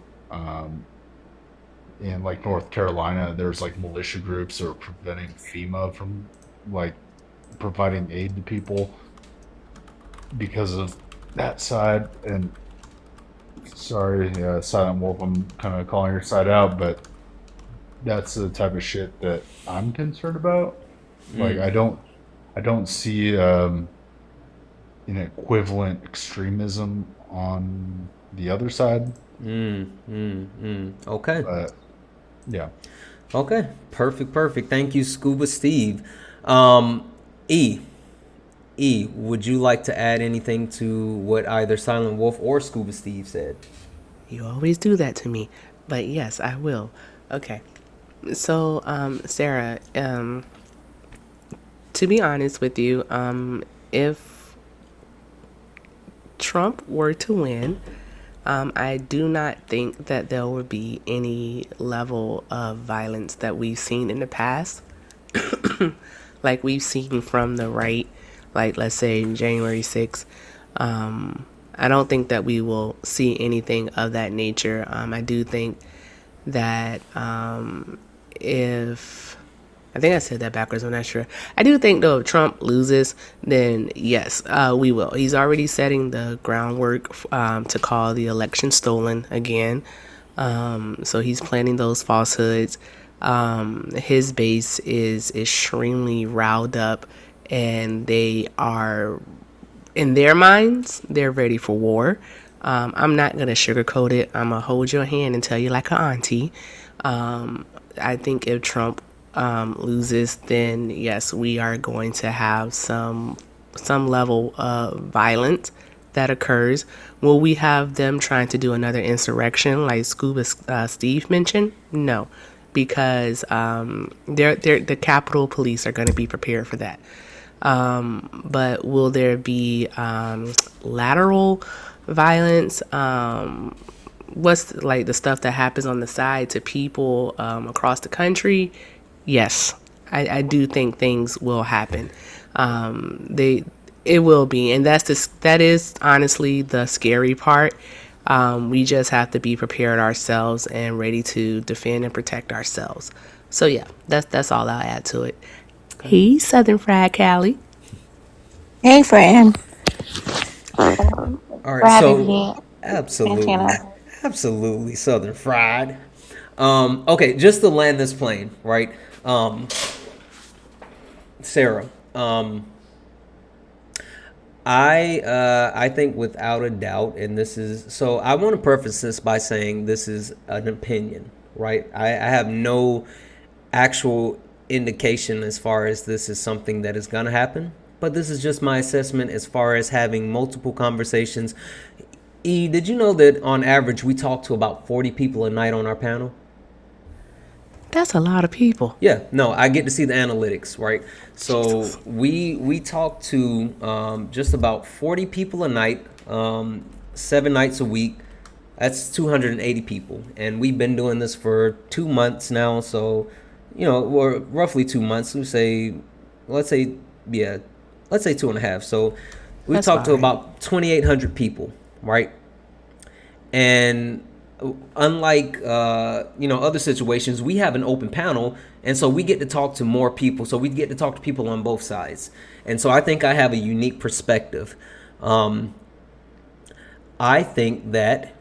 in, like, North Carolina, there's, like, militia groups that are preventing FEMA from, like, providing aid to people because of that side. And sorry, Silent Wolf, I'm kind of calling your side out, but that's the type of shit that I'm concerned about. Like, I don't see an equivalent extremism on the other side. Okay. But yeah. Okay. Perfect. Thank you, Scuba Steve. E. E, would you like to add anything to what either Silent Wolf or Scuba Steve said? You always do that to me. But yes, I will. Okay. So, Sarah, to be honest with you, if Trump were to win, I do not think that there would be any level of violence that we've seen in the past, like we've seen from the right, like let's say January 6th. I don't think that we will see anything of that nature. I do think that if I think I said that backwards. I'm not sure. I do think though, if Trump loses, then yes, we will. He's already setting the groundwork to call the election stolen again. So he's planting those falsehoods. His base is extremely riled up, and they are, in their minds, they're ready for war. I'm not gonna sugarcoat it. I'm gonna hold your hand and tell you like an auntie. I think if Trump loses, then yes, we are going to have some level of violence that occurs. Will we have them trying to do another insurrection like Scuba Steve mentioned? No, because the Capitol Police are going to be prepared for that. But will there be lateral violence? What's like the stuff that happens on the side to people across the country? Yes, I do think things will happen. It will be, and that is honestly the scary part. We just have to be prepared ourselves and ready to defend and protect ourselves. So yeah, that's all I'll add to it. Hey, Southern Fried Cali. Hey, friend. All right, Gravity. so absolutely, Santana. absolutely Southern Fried. Okay, just to land this plane, right? Sarah, I think without a doubt, and this is so. I want to preface this by saying this is an opinion, right? I have no actual indication as far as this is something that is gonna happen, but this is just my assessment as far as having multiple conversations. E, did you know that on average we talk to about 40 people a night on our panel? That's a lot of people. Yeah, no, I get to see the analytics, right? So we talk to just about 40 people a night, 7 nights a week. That's 280 people, and we've been doing this for 2 months now. So, or roughly 2 months. Let's say, yeah, let's say 2.5. So we talked to about 2,800 people, right? And unlike other situations, we have an open panel, and so we get to talk to more people. So we get to talk to people on both sides, and so I think I have a unique perspective. I think that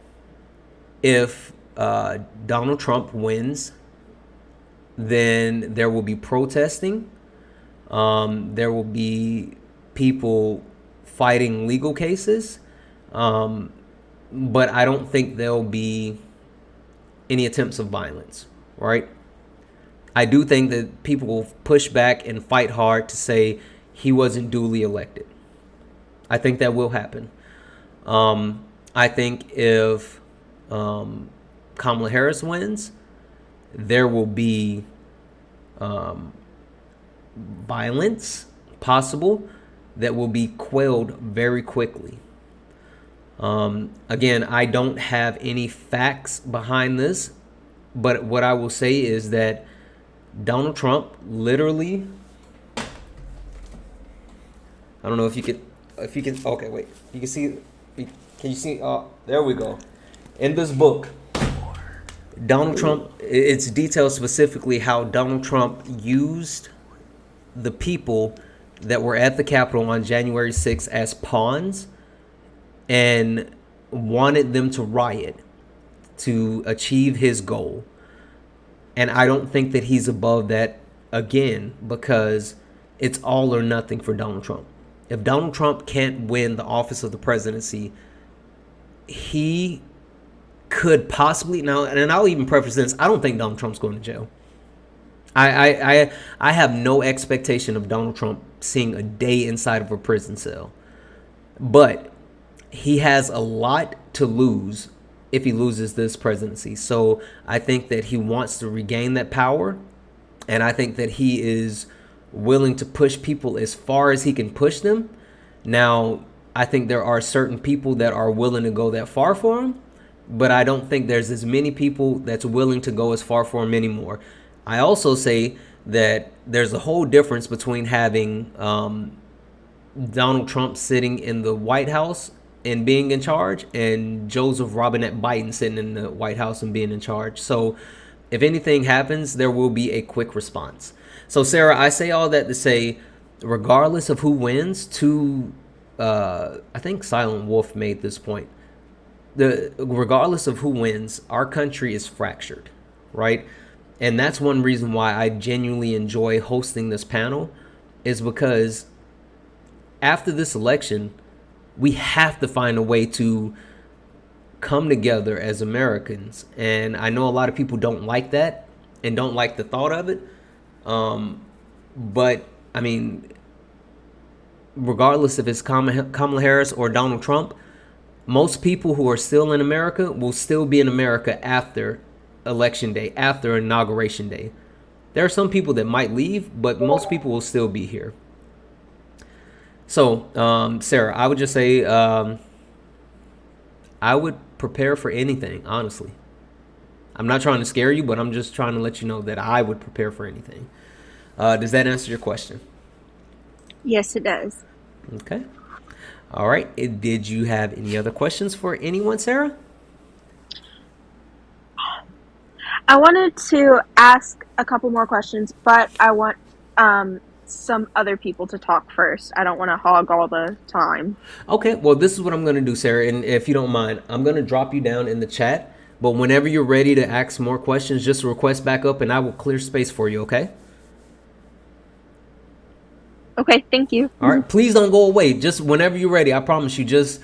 if Donald Trump wins, then there will be protesting. There will be people fighting legal cases. But I don't think there'll be any attempts of violence, right? I do think that people will push back and fight hard to say he wasn't duly elected. I think that will happen. I think if Kamala Harris wins, there will be violence possible that will be quelled very quickly. Again, I don't have any facts behind this, but what I will say is that Donald Trump literally, I don't know if you can, okay, wait, you can see, can you see, there we go. In this book, Donald Trump, it's detailed specifically how Donald Trump used the people that were at the Capitol on January 6th as pawns and wanted them to riot to achieve his goal. And I don't think that he's above that again, because it's all or nothing for Donald Trump. If Donald Trump can't win the office of the presidency, he could possibly now, and I'll even preface this: I don't think Donald Trump's going to jail. I have no expectation of Donald Trump seeing a day inside of a prison cell, but he has a lot to lose if he loses this presidency. So I think that he wants to regain that power, and I think that he is willing to push people as far as he can push them. Now, I think there are certain people that are willing to go that far for him, but I don't think there's as many people that's willing to go as far for him anymore. I also say that there's a whole difference between having Donald Trump sitting in the White House and being in charge, and Joseph Robinette Biden sitting in the White House and being in charge. So if anything happens, there will be a quick response. So Sarah, I say all that to say, regardless of who wins, I think Silent Wolf made this point. Regardless of who wins, our country is fractured, right? And that's one reason why I genuinely enjoy hosting this panel, is because after this election, we have to find a way to come together as Americans. And I know a lot of people don't like that and don't like the thought of it. But I mean, regardless if it's Kamala Harris or Donald Trump, most people who are still in America will still be in America after election day, after inauguration day. There are some people that might leave, but most people will still be here. So, Sarah, I would just say I would prepare for anything, honestly. I'm not trying to scare you, but I'm just trying to let you know that I would prepare for anything. Does that answer your question? Yes, it does. Okay. All right. Did you have any other questions for anyone, Sarah? I wanted to ask a couple more questions, but I want some other people to talk first. I don't want to hog all the time. Okay. Well, this is what I'm going to do, Sarah. And if you don't mind, I'm going to drop you down in the chat. But whenever you're ready to ask more questions, just request back up and I will clear space for you, okay? Okay, thank you. All right. Please don't go away. Just whenever you're ready, I promise you, just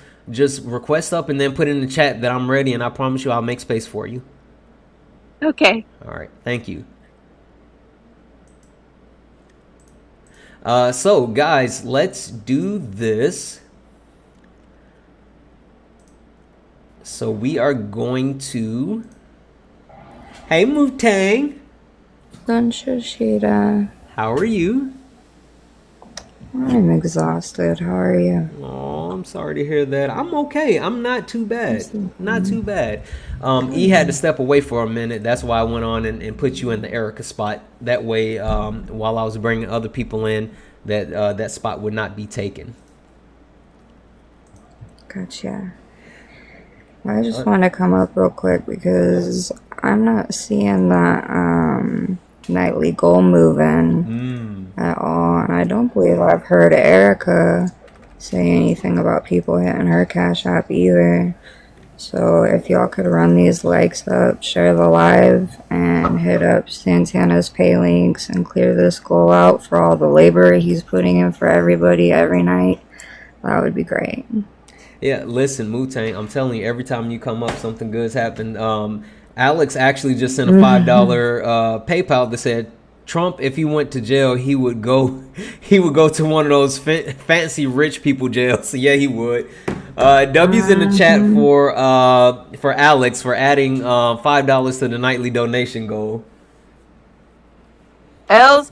request up and then put in the chat that I'm ready, and I promise you I'll make space for you. Okay. All right. Thank you. So, guys, let's do this. So we are going to... Hey, Mutang. Shida. How are you? I'm exhausted. How are you? Oh, I'm sorry to hear that. I'm okay. I'm not too bad. Not too bad. E had to step away for a minute. That's why I went on and put you in the Erica spot. That way, while I was bringing other people in, that spot would not be taken. Gotcha. I just want to come up real quick because I'm not seeing that nightly goal moving at all, and I don't believe I've heard Erica say anything about people hitting her Cash App either. So if y'all could run these likes up, share the live, and hit up Santana's pay links and clear this goal out for all the labor he's putting in for everybody every night, that would be great. Yeah, listen, Wu-Tang, I'm telling you, every time you come up, something good's happened. Alex actually just sent a $5 PayPal that said Trump, if he went to jail, he would go to one of those fancy rich people jails. So yeah, he would. W's in the chat for Alex for adding $5 to the nightly donation goal. L's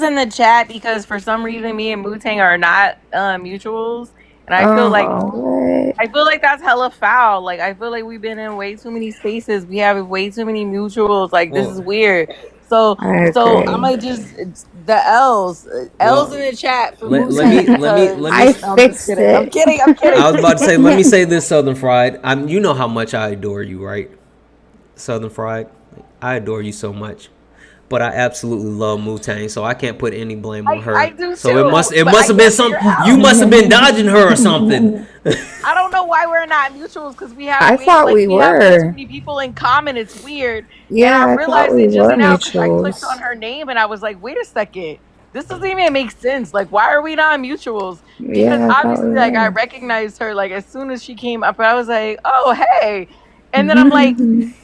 in the chat because for some reason me and Wu-Tang are not mutuals. And I feel like that's hella foul. Like I feel like we've been in way too many spaces. We have way too many mutuals. Like this is weird. So I'm gonna just the L's in the chat for let me I fixed it. I'm kidding. I was about to say, let me say this, Southern Fried. You know how much I adore you, right? Southern Fried, I adore you so much. But I absolutely love Wu-Tang, so I can't put any blame on her. I do so too, it must have been something. You must have been dodging her or something. I don't know why we're not mutuals because we have. I thought we were. Have so many people in common. It's weird. Yeah, and I realized it just now because I mutuals. clicked on her name and I was like, wait a second. This doesn't even make sense. Like, why are we not mutuals? Because obviously, I recognized her like as soon as she came up, and I was like, oh hey. And then I'm like,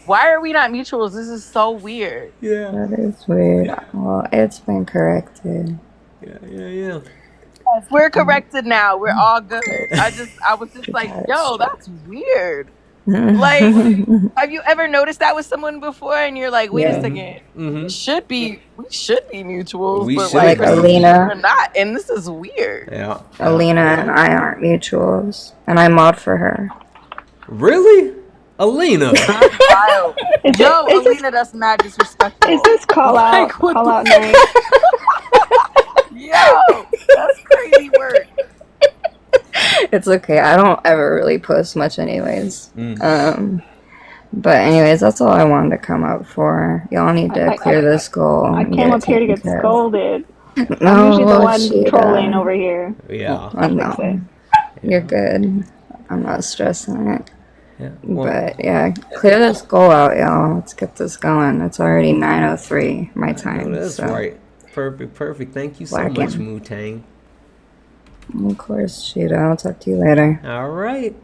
why are we not mutuals? This is so weird. Yeah. That is weird. Well, it's been corrected. Yeah. Yes, we're corrected now. We're all good. I was just like, yo, that's weird. Like, have you ever noticed that with someone before? And you're like, wait a second, we should be mutuals, We but should like be. for some reason Alina. we're not, and this is weird. Yeah. Alina and I aren't mutuals, and I mod for her. Really? Alina. Wow. Yo, Alina, that's mad disrespectful. Is this call out night? Yo, that's crazy work. It's okay. I don't ever really post much anyways. But anyways, that's all I wanted to come up for. Y'all need to clear this goal. I came up here to get scolded. No, I'm usually the one Sheeta. trolling over here. Yeah. No, you're good. I'm not stressing it. Yeah. But yeah, clear this goal out, y'all. Let's get this going. It's already 9:03 my time. That's so. right. Perfect. Thank you so Blacking. much, Wu-Tang. Of course, Sheeta. I'll talk to you later. All right.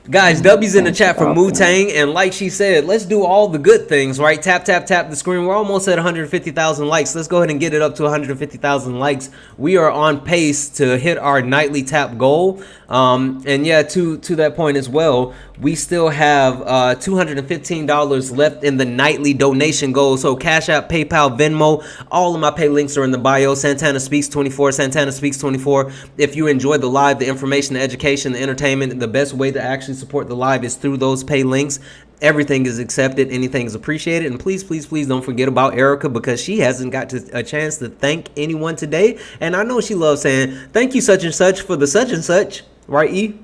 Guys, W's in the chat for Wu-Tang, and like she said, let's do all the good things, right? Tap the screen. We're almost at 150,000 likes. Let's go ahead and get it up to 150,000 likes. We are on pace to hit our nightly tap goal. And yeah, to that point as well, we still have $215 left in the nightly donation goal. So Cash App, PayPal, Venmo, all of my pay links are in the bio. Santana Speaks 24, Santana Speaks 24. If you enjoy the live, the information, the education, the entertainment, the best way to actually support the live is through those pay links. Everything is accepted. Anything is appreciated. And please don't forget about Erica, because she hasn't got a chance to thank anyone today. And I know she loves saying, thank you such and such for the such and such. Right, E?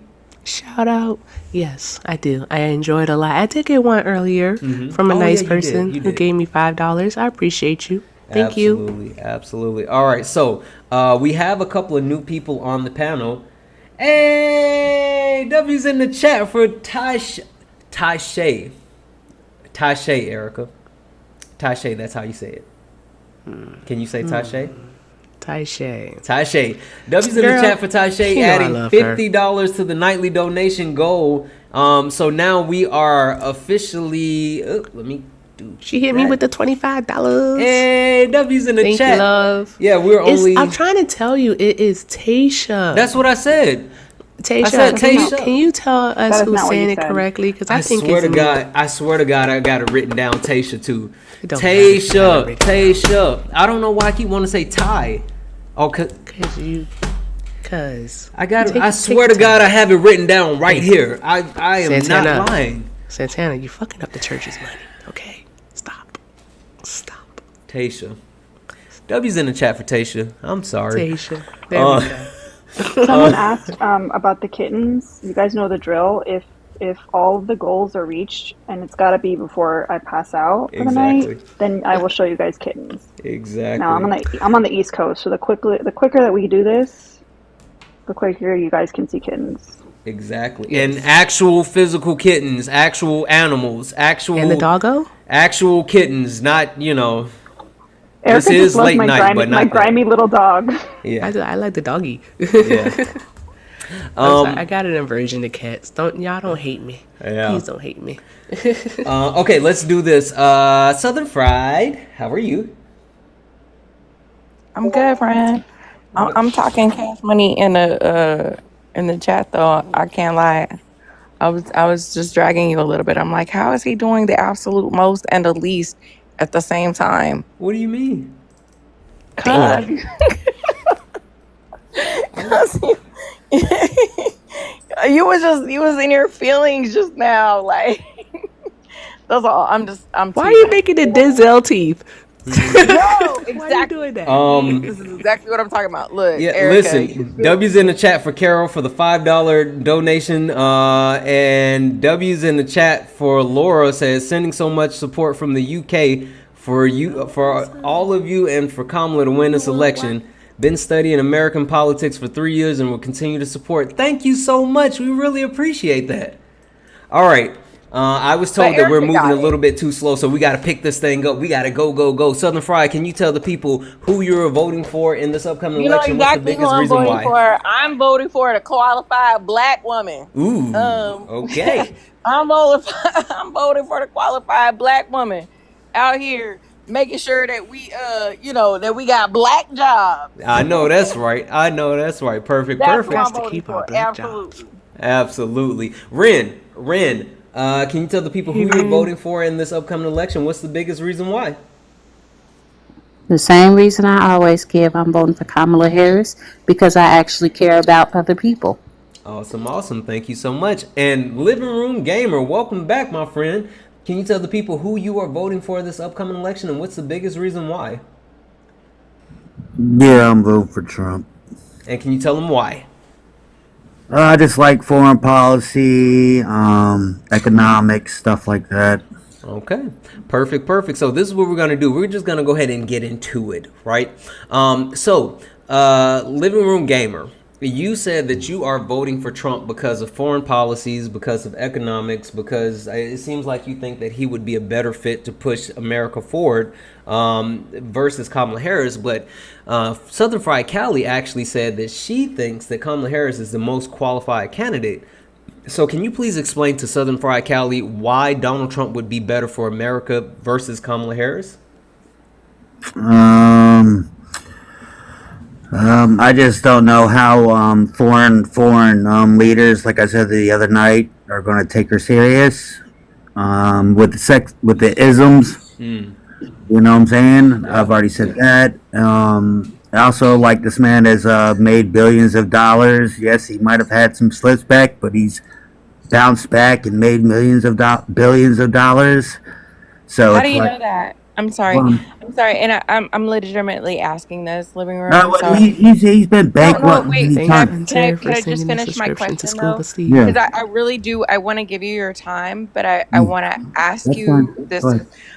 Shout out. Yes, I do. I enjoyed a lot. I did get one earlier from a nice person who gave me $5. I appreciate you. Thank you. Absolutely. All right. So we have a couple of new people on the panel. Hey, W's in the chat for Tashay, Erica. Tashay, that's how you say it. Can you say Tashay? Tashay. W's in the chat for Tashay, adding $50 to the nightly donation goal. So now we are officially. Let me do. She hit me with the $25. Hey, W's in the Thank chat. You, love. Yeah, we're only. I'm trying to tell you, it is Tasha. That's what I said. Tasha, I said Tasha. Can you tell us who's saying it correctly? Because I think swear it's to me. God, I swear to God, I got it written down. Tasha too. Tasha. I don't know why I keep wanting to say Ty. Oh, cause I got it. I swear to God, I have it written down right here. I am Santana, not lying. Santana, you fucking up the church's money. Okay, stop. Tasha. W's in the chat for Tasha. I'm sorry. Tasha. There we go. Someone asked about the kittens. You guys know the drill. If all of the goals are reached, and it's got to be before I pass out for the night, then I will show you guys kittens. Exactly. Now I'm on the East Coast, so the quicker that we do this, the quicker you guys can see kittens. Exactly. Yes. And actual physical kittens, actual animals, and the doggo? Actual kittens, not Erica this is late night, but not my grimy little dog. Yeah, I like the doggy. Yeah. I got an aversion to cats. Y'all don't hate me. Yeah. Please don't hate me. Okay, let's do this. Southern Fried, how are you? I'm good, friend. I'm talking Cash Money in the chat though. I can't lie. I was just dragging you a little bit. I'm like, how is he doing the absolute most and the least at the same time? What do you mean? Cause you was in your feelings just now, like that's all. Why are you making the Denzel teeth? No, exactly. Why are you doing that? This is exactly what I'm talking about. Look, Yeah, Erica, listen. W's in the chat for Carol for the $5 donation, and W's in the chat for Laura says sending so much support from the UK for all of you, and for Kamala to win this election. Been studying American politics for 3 years and will continue to support. Thank you so much. We really appreciate that. All right. I was told that we're moving a little bit too slow, so we got to pick this thing up. We got to go. Southern Fried, can you tell the people who you're voting for in this upcoming election? What's the biggest reason why? I'm voting for the qualified black woman. Ooh, okay. I'm voting for the qualified black woman out here making sure that we that we got black jobs. I know that's right. Perfect. That's who I'm voting for. Absolutely. Ren, can you tell the people who you're voting for in this upcoming election? What's the biggest reason why? The same reason I always give. I'm voting for Kamala Harris because I actually care about other people. Awesome. Thank you so much. And Living Room Gamer, welcome back, my friend. Can you tell the people who you are voting for this upcoming election and what's the biggest reason why? Yeah, I'm voting for Trump. And can you tell them why? I just like foreign policy, economics, stuff like that. Okay, perfect. So this is what we're gonna do. We're just gonna go ahead and get into it, right? Living Room Gamer, you said that you are voting for Trump because of foreign policies, because of economics, because it seems like you think that he would be a better fit to push America forward versus Kamala Harris. But Southern Fried Cali actually said that she thinks that Kamala Harris is the most qualified candidate. So can you please explain to Southern Fried Cali why Donald Trump would be better for America versus Kamala Harris? I just don't know how foreign leaders, like I said the other night, are going to take her serious with the isms. You know what I'm saying? I've already said that. I also like this man has made billions of dollars. Yes, he might have had some slips back, but he's bounced back and made billions of dollars. So how do you know that? I'm sorry, and I'm legitimately asking this. Living Room. He's been bankrupt. Can I just finish my question though? Because I really do. I want to give you your time, but I want to ask you this.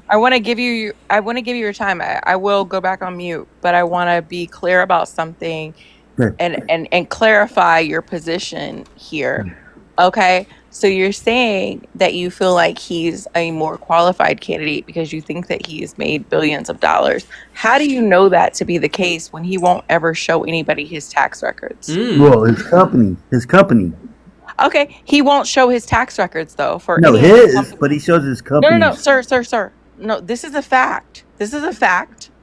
I want to give you your time. I will go back on mute, but I want to be clear about something and clarify your position here. Okay, so you're saying that you feel like he's a more qualified candidate because you think that he's made billions of dollars. How do you know that to be the case when he won't ever show anybody his tax records? Well, his company. Okay, he won't show his tax records though for but he shows his company. No, sir. No, this is a fact.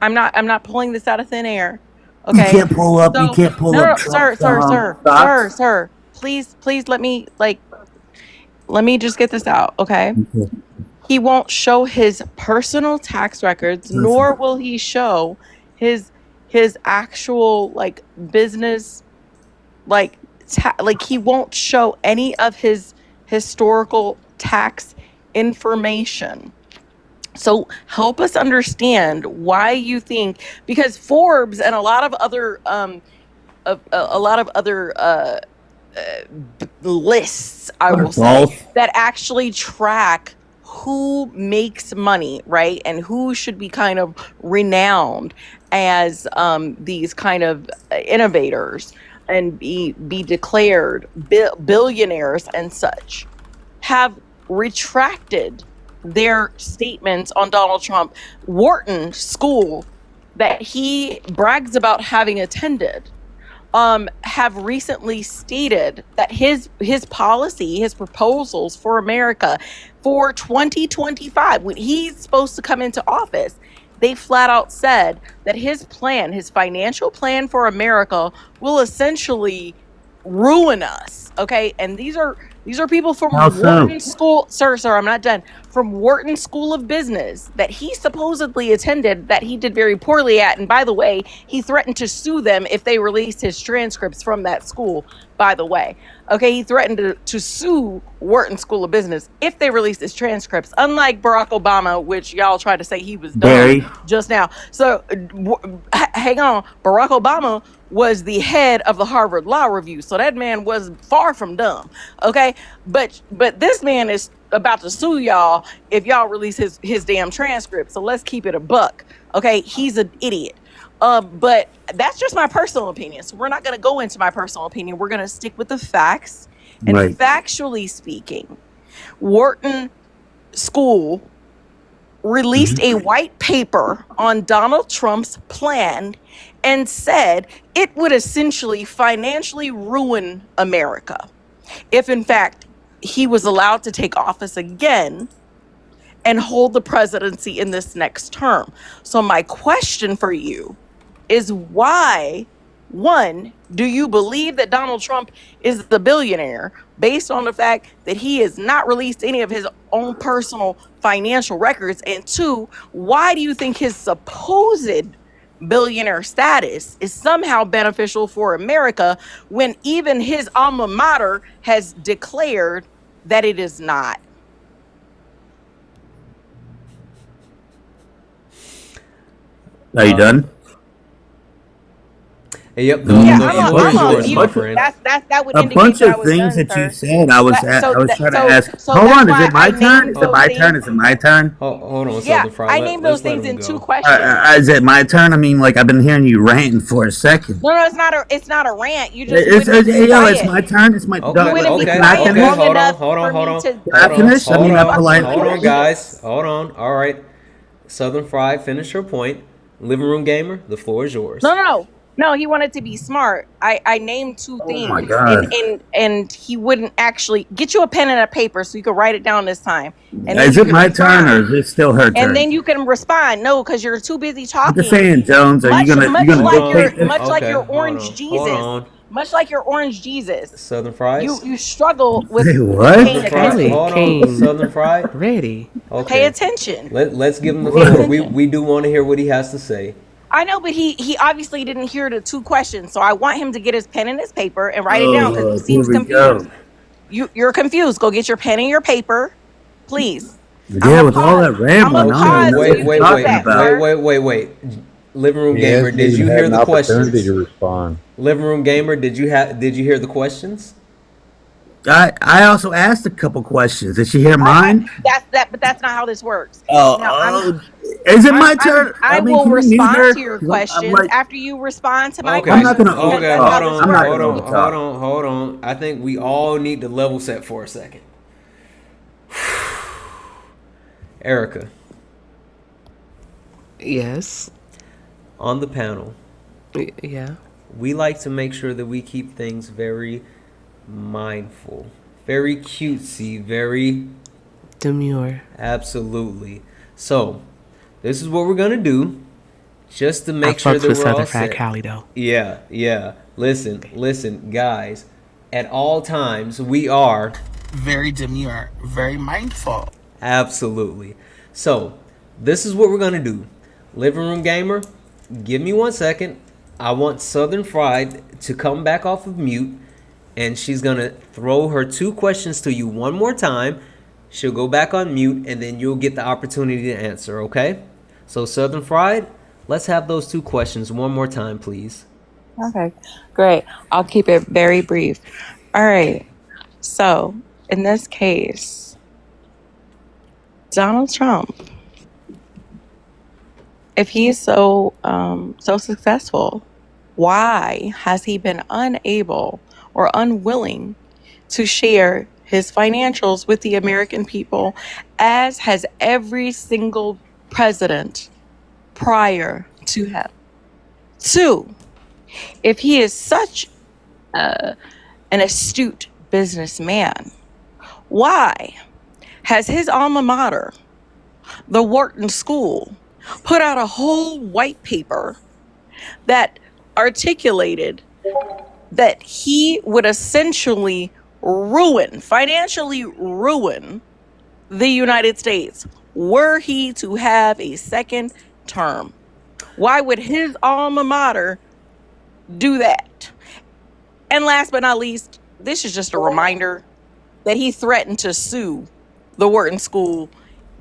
I'm not pulling this out of thin air. Okay. You can't pull up. No, sir. Please let me just get this out, okay? He won't show his personal tax records, nor will he show his actual business he won't show any of his historical tax information. So help us understand why you think, because Forbes and a lot of other lists, I will say, that actually track who makes money, right? And who should be kind of renowned as these kind of innovators and be declared billionaires and such, have retracted their statements on Donald Trump. Wharton School that he brags about having attended have recently stated that his policy, his proposals for America for 2025, when he's supposed to come into office, they flat out said that his financial plan for America will essentially ruin us. Okay, and these are people from Wharton School, sir, I'm not done. From Wharton School of Business that he supposedly attended, that he did very poorly at. And by the way, he threatened to sue them if they released his transcripts from that school, by the way. Okay, he threatened to sue Wharton School of Business if they released his transcripts, unlike Barack Obama, which y'all tried to say he was dumb just now. So, hang on, Barack Obama was the head of the Harvard Law Review, so that man was far from dumb. Okay, but this man is about to sue y'all if y'all release his damn transcript. So let's keep it a buck. Okay, he's an idiot. But that's just my personal opinion. So we're not going to go into my personal opinion. We're going to stick with the facts. And factually speaking, Wharton school released a white paper on Donald Trump's plan and said it would essentially financially ruin America if, in fact, he was allowed to take office again and hold the presidency in this next term. So my question for you is why, one, do you believe that Donald Trump is the billionaire based on the fact that he has not released any of his own personal financial records? And two, why do you think his supposed billionaire status is somehow beneficial for America when even his alma mater has declared that it is not? Are you done? Yep. Yeah, The floor is yours, my friend. That would A indicate bunch that I of was things done, that you sir. said, I was trying to ask. So Hold that's on, is why it my I turn? named Is it those my things. turn? Is it my turn? Hold on, Yeah, Southern Fry. I named those things in two questions. Is it my turn? I mean, like I've been hearing you ranting for a second. No, it's not a rant. You just It's wouldn't be quiet. it's my turn. It's my. Okay, You wouldn't be okay, quiet okay. long Hold on, enough hold on, for hold me on. to Can I finish? I mean, I politely. Hold on, guys. Hold on. All right. Southern Fry, finish your point. Living Room Gamer, the floor is yours. No, he wanted to be smart. I named two things. my God. And he wouldn't actually get you a pen and a paper so you could write it down this time. And then Is you it can my respond. turn or is it still her turn? And then you can respond. No, because you're too busy I'm talking. just saying, Jones. Are you gonna dictate this? Much like your orange Jesus. Much like your orange Jesus. Southern Fries. You struggle with what? paying attention. Hold on, Southern Fry. Ready. Okay. Pay attention. Let's give him the floor. We do want to hear what he has to say. I know, but he obviously didn't hear the two questions, so I want him to get his pen and his paper and write it down because he seems confused. You're confused. Go get your pen and your paper, please. Yeah, with all that rambling, Wait. Living Room Gamer, did you hear the questions? To respond. Living Room Gamer, did you hear the questions? I also asked a couple questions. Did she hear mine? But that's not how this works. Is it my turn? I mean, will can we meet respond her? to your 'Cause questions after you respond to my Okay. questions. I'm not gonna. Okay, hold on. I think we all need to level set for a second. Erica. Yes. On the panel. Yeah. We like to make sure that we keep things very mindful, very cutesy, very demure. Absolutely. So, this is what we're gonna do, just to make sure that we're all set. Cali, though. Yeah. Listen, guys. At all times, we are very demure, very mindful. Absolutely. So, this is what we're gonna do. Living Room Gamer, give me 1 second. I want Southern Fried to come back off of mute, and she's gonna throw her two questions to you one more time. She'll go back on mute, and then you'll get the opportunity to answer, okay? So, Southern Fried, let's have those two questions one more time, please. Okay, great. I'll keep it very brief. All right. So, in this case, Donald Trump, if he is so successful, why has he been unable or unwilling to share his financials with the American people, as has every single president prior to him? Two, if he is such an astute businessman, why has his alma mater, the Wharton School, put out a whole white paper that articulated that he would essentially financially ruin the United States were he to have a second term? Why would his alma mater do that? And last but not least, this is just a reminder that he threatened to sue the Wharton School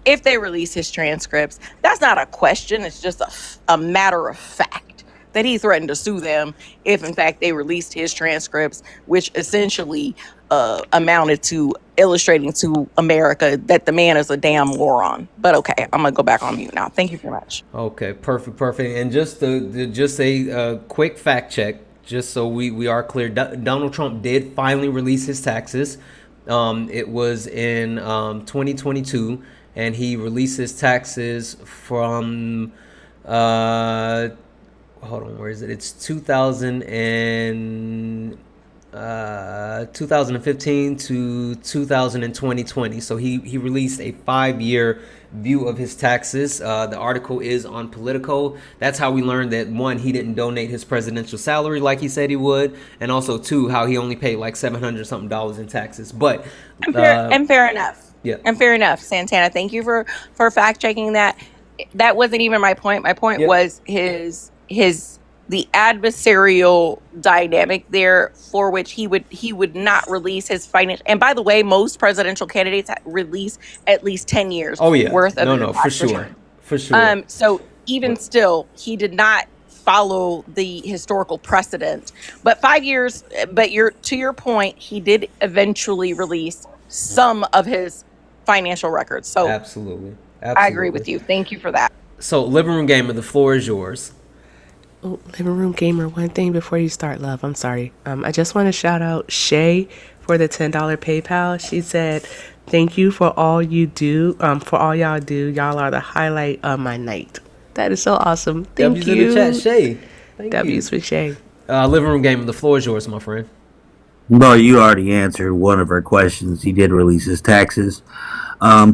if they release his transcripts. That's not a question. It's just a matter of fact that he threatened to sue them if, in fact, they released his transcripts, which essentially amounted to illustrating to America that the man is a damn moron. But okay, I'm going to go back on mute now. Thank you very much. Okay, perfect. And just a quick fact check, just so we are clear, Donald Trump did finally release his taxes. It was in 2022. and he released his taxes from hold on, where is it? It's 2015 to 2020. So he released a 5-year view of his taxes. The article is on Politico. That's how we learned that, one, he didn't donate his presidential salary like he said he would, and also two, how he only paid like $700 something in taxes. But and fair enough. Yeah. And fair enough, Santana. Thank you for fact checking that. That wasn't even my point. My point was the adversarial dynamic there, for which he would not release his financial. And by the way, most presidential candidates release at least 10 years worth of for sure. So even still, he did not follow the historical precedent. But 5 years, to your point, he did eventually release some of his financial records. So absolutely. I agree with you. Thank you for that. So, Living Room Gamer, the floor is yours. Oh, Living Room Gamer, one thing before you start, love. I'm sorry. I just want to shout out Shay for the $10 PayPal. She said, "Thank you for all you do. For all y'all do. Y'all are the highlight of my night." That is so awesome. Thank W's you. in the chat, Shay. W's for Shay. Living Room Gamer, the floor is yours, my friend. Well, you already answered one of our questions. He did release his taxes.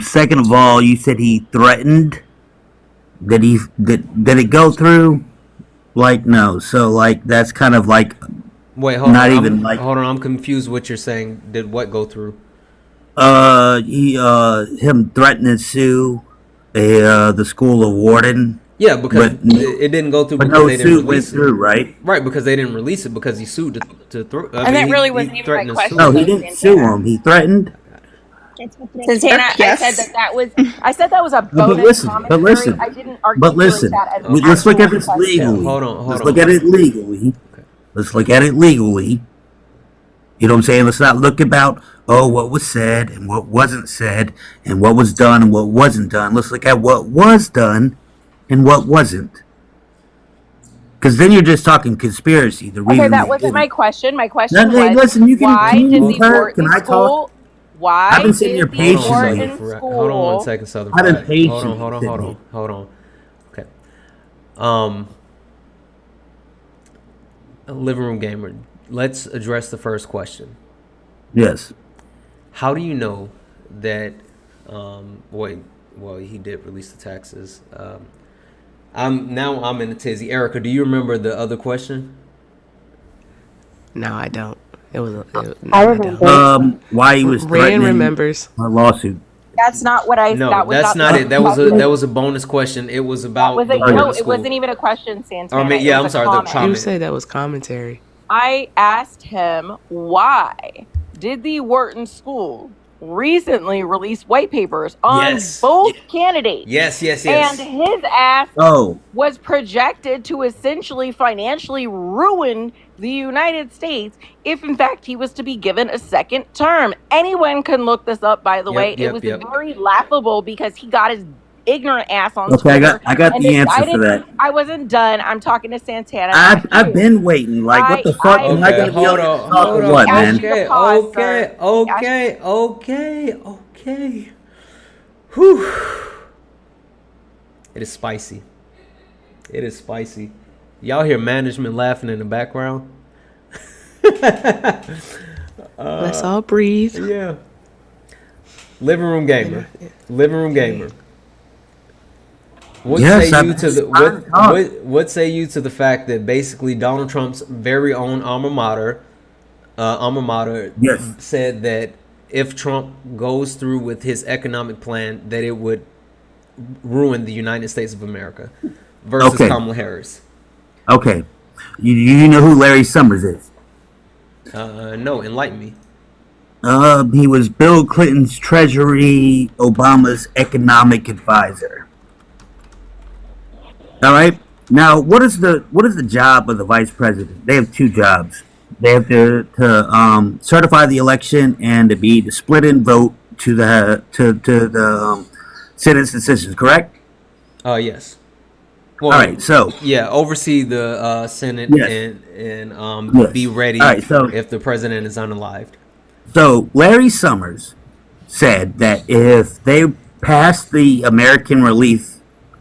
Second of all, you said he threatened. Did it go through? Like, no. So, like, that's kind of like. Wait, hold on. Hold on. I'm confused. What you're saying? Did what go through? Him threatening to sue the school of warden. Yeah, because it didn't go through. But because no they didn't suit release went through, right? Right, because they didn't release it because he sued to And that really wasn't even my question. No, he didn't sue him. He threatened. Santana, Yes. I said that was a bonus commentary. I didn't articulate that as an let's look at actual this question. legally. Hold on. Let's look at it legally. Let's look at it legally. You know what I'm saying? Let's not look about what was said and what wasn't said and what was done and what wasn't done. Let's look at what was done and what wasn't. Because then you're just talking conspiracy. The reason That wasn't my question. My question No, hey, was, listen, you can- why can you did move the her? Wharton Can I talk? School? Why I've been sitting here did the patiently. Wharton Hold on one School? second, Southern I've been Pride. patient. Hold on. Okay. Living Room Gamer. Let's address the first question. Yes. How do you know that? Well, he did release the taxes. I'm in a tizzy. Erica, do you remember the other question? No, I don't. I remember. Why he was Rand threatening remembers a lawsuit. That's not what I. No, that was that's not it. That was a bonus question. It was about That was the a, Wharton no, it School. wasn't even a question, Santana. I mean, It yeah, was I'm a sorry. The comment. You comment. say that was commentary. I asked him, why did the Wharton School recently release white papers on both candidates? Yes. And his ass Oh. was projected to essentially financially ruin the United States if, in fact, he was to be given a second term. Anyone can look this up, by the way. It was very laughable because he got his ignorant ass on Twitter. I got the answer for that. I wasn't done. I'm talking to Santana. I've been waiting. Like, what the fuck? Am I gonna be able to talk or what, man? Okay. Whew. It is spicy. Y'all hear management laughing in the background? Let's all breathe. Yeah. Living Room Gamer. What say you to the fact that basically Donald Trump's very own alma mater said that if Trump goes through with his economic plan, that it would ruin the United States of America versus Kamala Harris? Okay. You know who Larry Summers is? No, enlighten me. He was Bill Clinton's Treasury, Obama's economic advisor. All right. Now, what is the job of the vice president? They have two jobs. They have to certify the election and to split in vote to the Senate's decisions. Correct? Yes. Well, all right. So oversee the Senate and be ready if the president is unalived. So Larry Summers said that if they passed the American Relief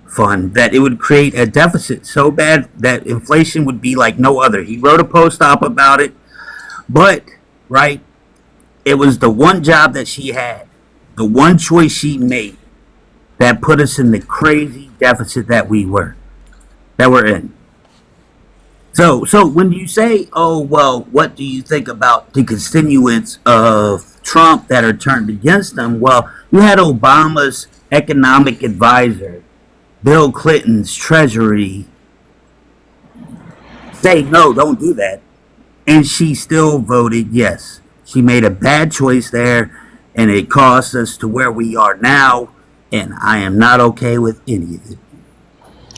Fund that it would create a deficit so bad that inflation would be like no other. He wrote a post-op about it, but right, it was the one job that she had, the one choice she made that put us in the crazy deficit that we're in. So when you say, oh well, what do you think about the constituents of Trump that are turned against him? Well, you had Obama's economic advisor, Bill Clinton's Treasury, say no, don't do that, and she still voted yes. She made a bad choice there, and it caused us to where we are now. And I am not okay with any of it.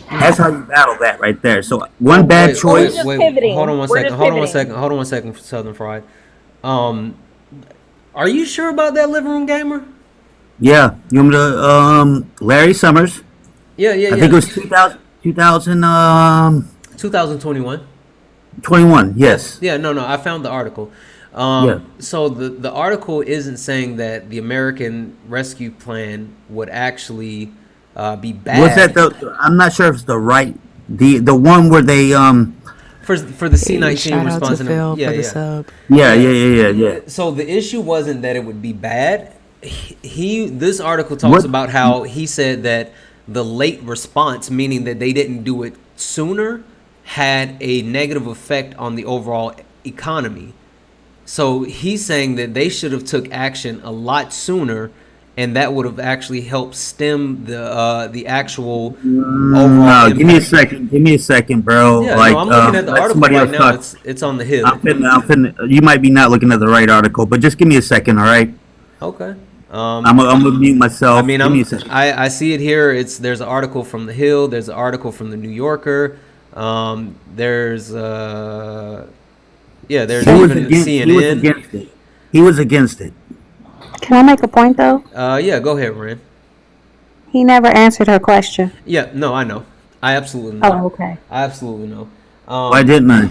That's how you battle that right there. So one bad choice. Hold on one second. Hold on one second, Southern Fried. Are you sure about that living room gamer? Yeah, you want me to Larry Summers? Yeah. I think it was 2021. 21, yes. Yeah, no, I found the article. So the article isn't saying that the American Rescue Plan would actually be bad. Was that I'm not sure if it's the one where they for the C-19 response. Shout out to Phil for the sub. Yeah. So the issue wasn't that it would be bad. This article talks about how he said that the late response, meaning that they didn't do it sooner, had a negative effect on the overall economy. So he's saying that they should have took action a lot sooner, and that would have actually helped stem the actual overall impact. Give me a second, bro. Yeah, I'm looking at the article right now. It's on the Hill. You might be not looking at the right article, but just give me a second, all right? Okay. I'm gonna mute myself. I mean, I see it here. There's an article from the Hill. There's an article from the New Yorker. There's even CNN. He was against it. Can I make a point though? Yeah, go ahead, Ren. He never answered her question. Yeah, no, I know. I absolutely know. Oh, okay. I absolutely know. Why didn't I?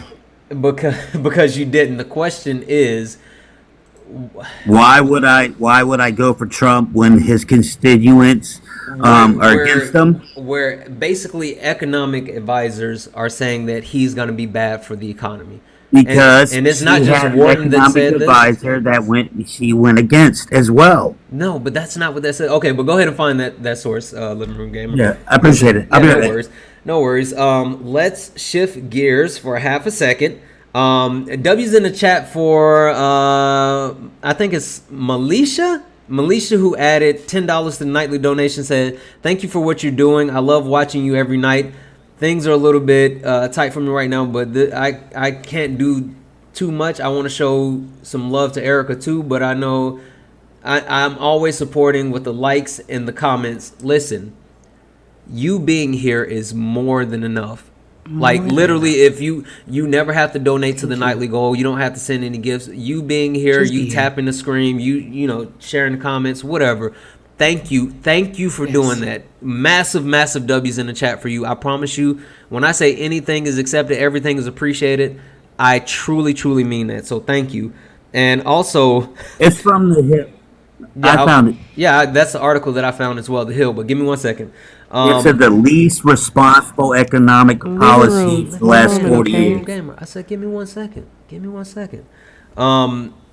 Because you didn't. The question is, why would I go for Trump when his constituents are against him? Where basically economic advisors are saying that he's going to be bad for the economy. Because and it's not just one that said this. Advisor she went against as well. No, but that's not what that said. Okay, but go ahead and find that source, Living Room Gamer. Yeah, I appreciate it. No worries. Let's shift gears for half a second. W's in the chat for I think it's Melisha, who added $10 to the nightly donation, said, "Thank you for what you're doing. I love watching you every night. Things are a little bit tight for me right now, but I can't do too much. I want to show some love to Erica too, but I know I'm always supporting with the likes and the comments. Listen, you being here is more than enough. Like literally, if you never have to donate to the nightly goal, you don't have to send any gifts. You being here, you tapping the screen, you sharing the comments, whatever. Thank you for doing that. Massive W's in the chat for you. I promise you, when I say anything is accepted, everything is appreciated, I truly mean that. So thank you. And also, it's from the Hill. I found it. Yeah, that's the article that I found as well, the Hill. But give me 1 second. It said the least responsible economic policy for the last 40 years. I said, give me 1 second.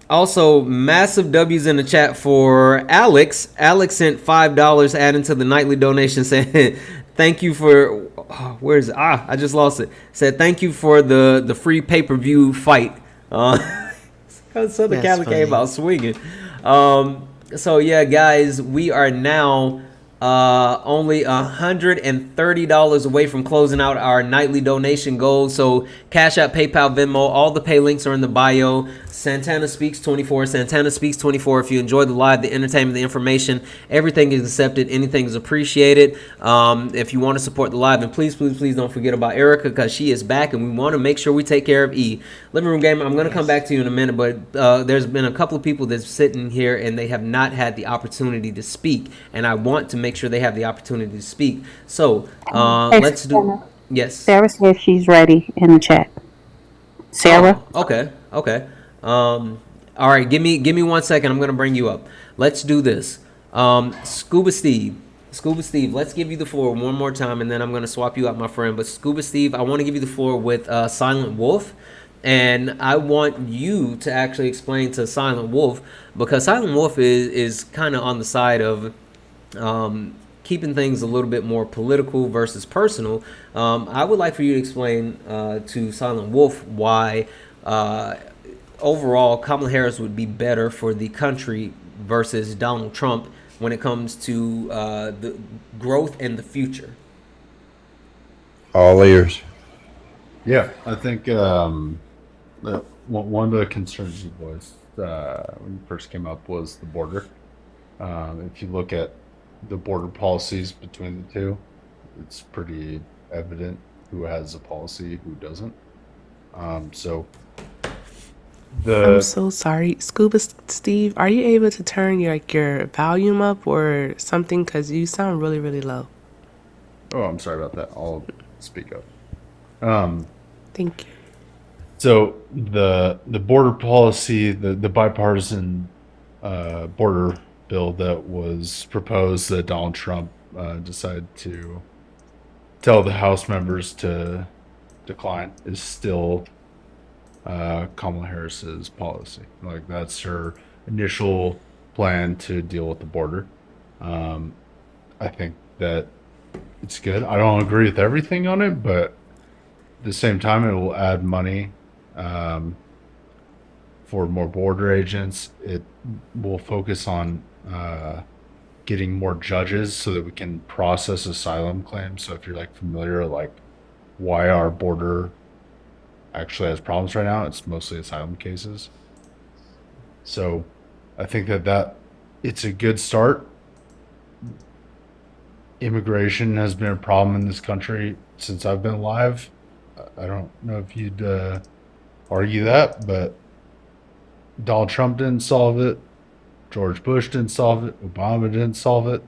Also, massive W's in the chat for Alex. Alex sent $5 adding to the nightly donation, saying, "Thank you for." Where is it? I just lost it. Said, "Thank you for the free pay-per-view fight." Southern Cali came out swinging. So yeah, guys, we are now only $130 away from closing out our nightly donation goal. So Cash App, PayPal, Venmo, all the pay links are in the bio. Santana Speaks 24, Santana Speaks 24. If you enjoy the live, the entertainment, the information, everything is accepted. Anything is appreciated. If you want to support the live, and please don't forget about Erica, because she is back, and we want to make sure we take care of E. Living Room Gamer, I'm going to come back to you in a minute, but there's been a couple of people that's sitting here, and they have not had the opportunity to speak, and I want to make sure they have the opportunity to speak. So let's do. Yes. Sarah says she's ready in the chat. Sarah. Oh, okay. All right. Give me 1 second. I'm gonna bring you up. Let's do this. Scuba Steve. Scuba Steve, let's give you the floor one more time, and then I'm going to swap you out, my friend. But Scuba Steve, I want to give you the floor with Silent Wolf, and I want you to actually explain to Silent Wolf, because Silent Wolf is kind of on the side of keeping things a little bit more political versus personal. I would like for you to explain to Silent Wolf why overall Kamala Harris would be better for the country versus Donald Trump when it comes to the growth and the future. All ears. Yeah, I think one of the concerns you voiced when you first came up was the border. If you look at the border policies between the two, it's pretty evident who has a policy, who doesn't. So I'm so sorry, Scuba Steve. Are you able to turn your volume up or something? Because you sound really, really low. Oh, I'm sorry about that. I'll speak up. Thank you. So the border policy, the bipartisan border bill that was proposed that Donald Trump decided to tell the House members to decline is still Kamala Harris's policy. Like, that's her initial plan to deal with the border. I think that it's good. I don't agree with everything on it, but at the same time, it will add money for more border agents. It will focus on getting more judges so that we can process asylum claims. So if you're like familiar, like why our border actually has problems right now, it's mostly asylum cases. So I think that it's a good start. Immigration has been a problem in this country since I've been alive. I don't know if you'd argue that, but Donald Trump didn't solve it. George Bush didn't solve it. Obama didn't solve it.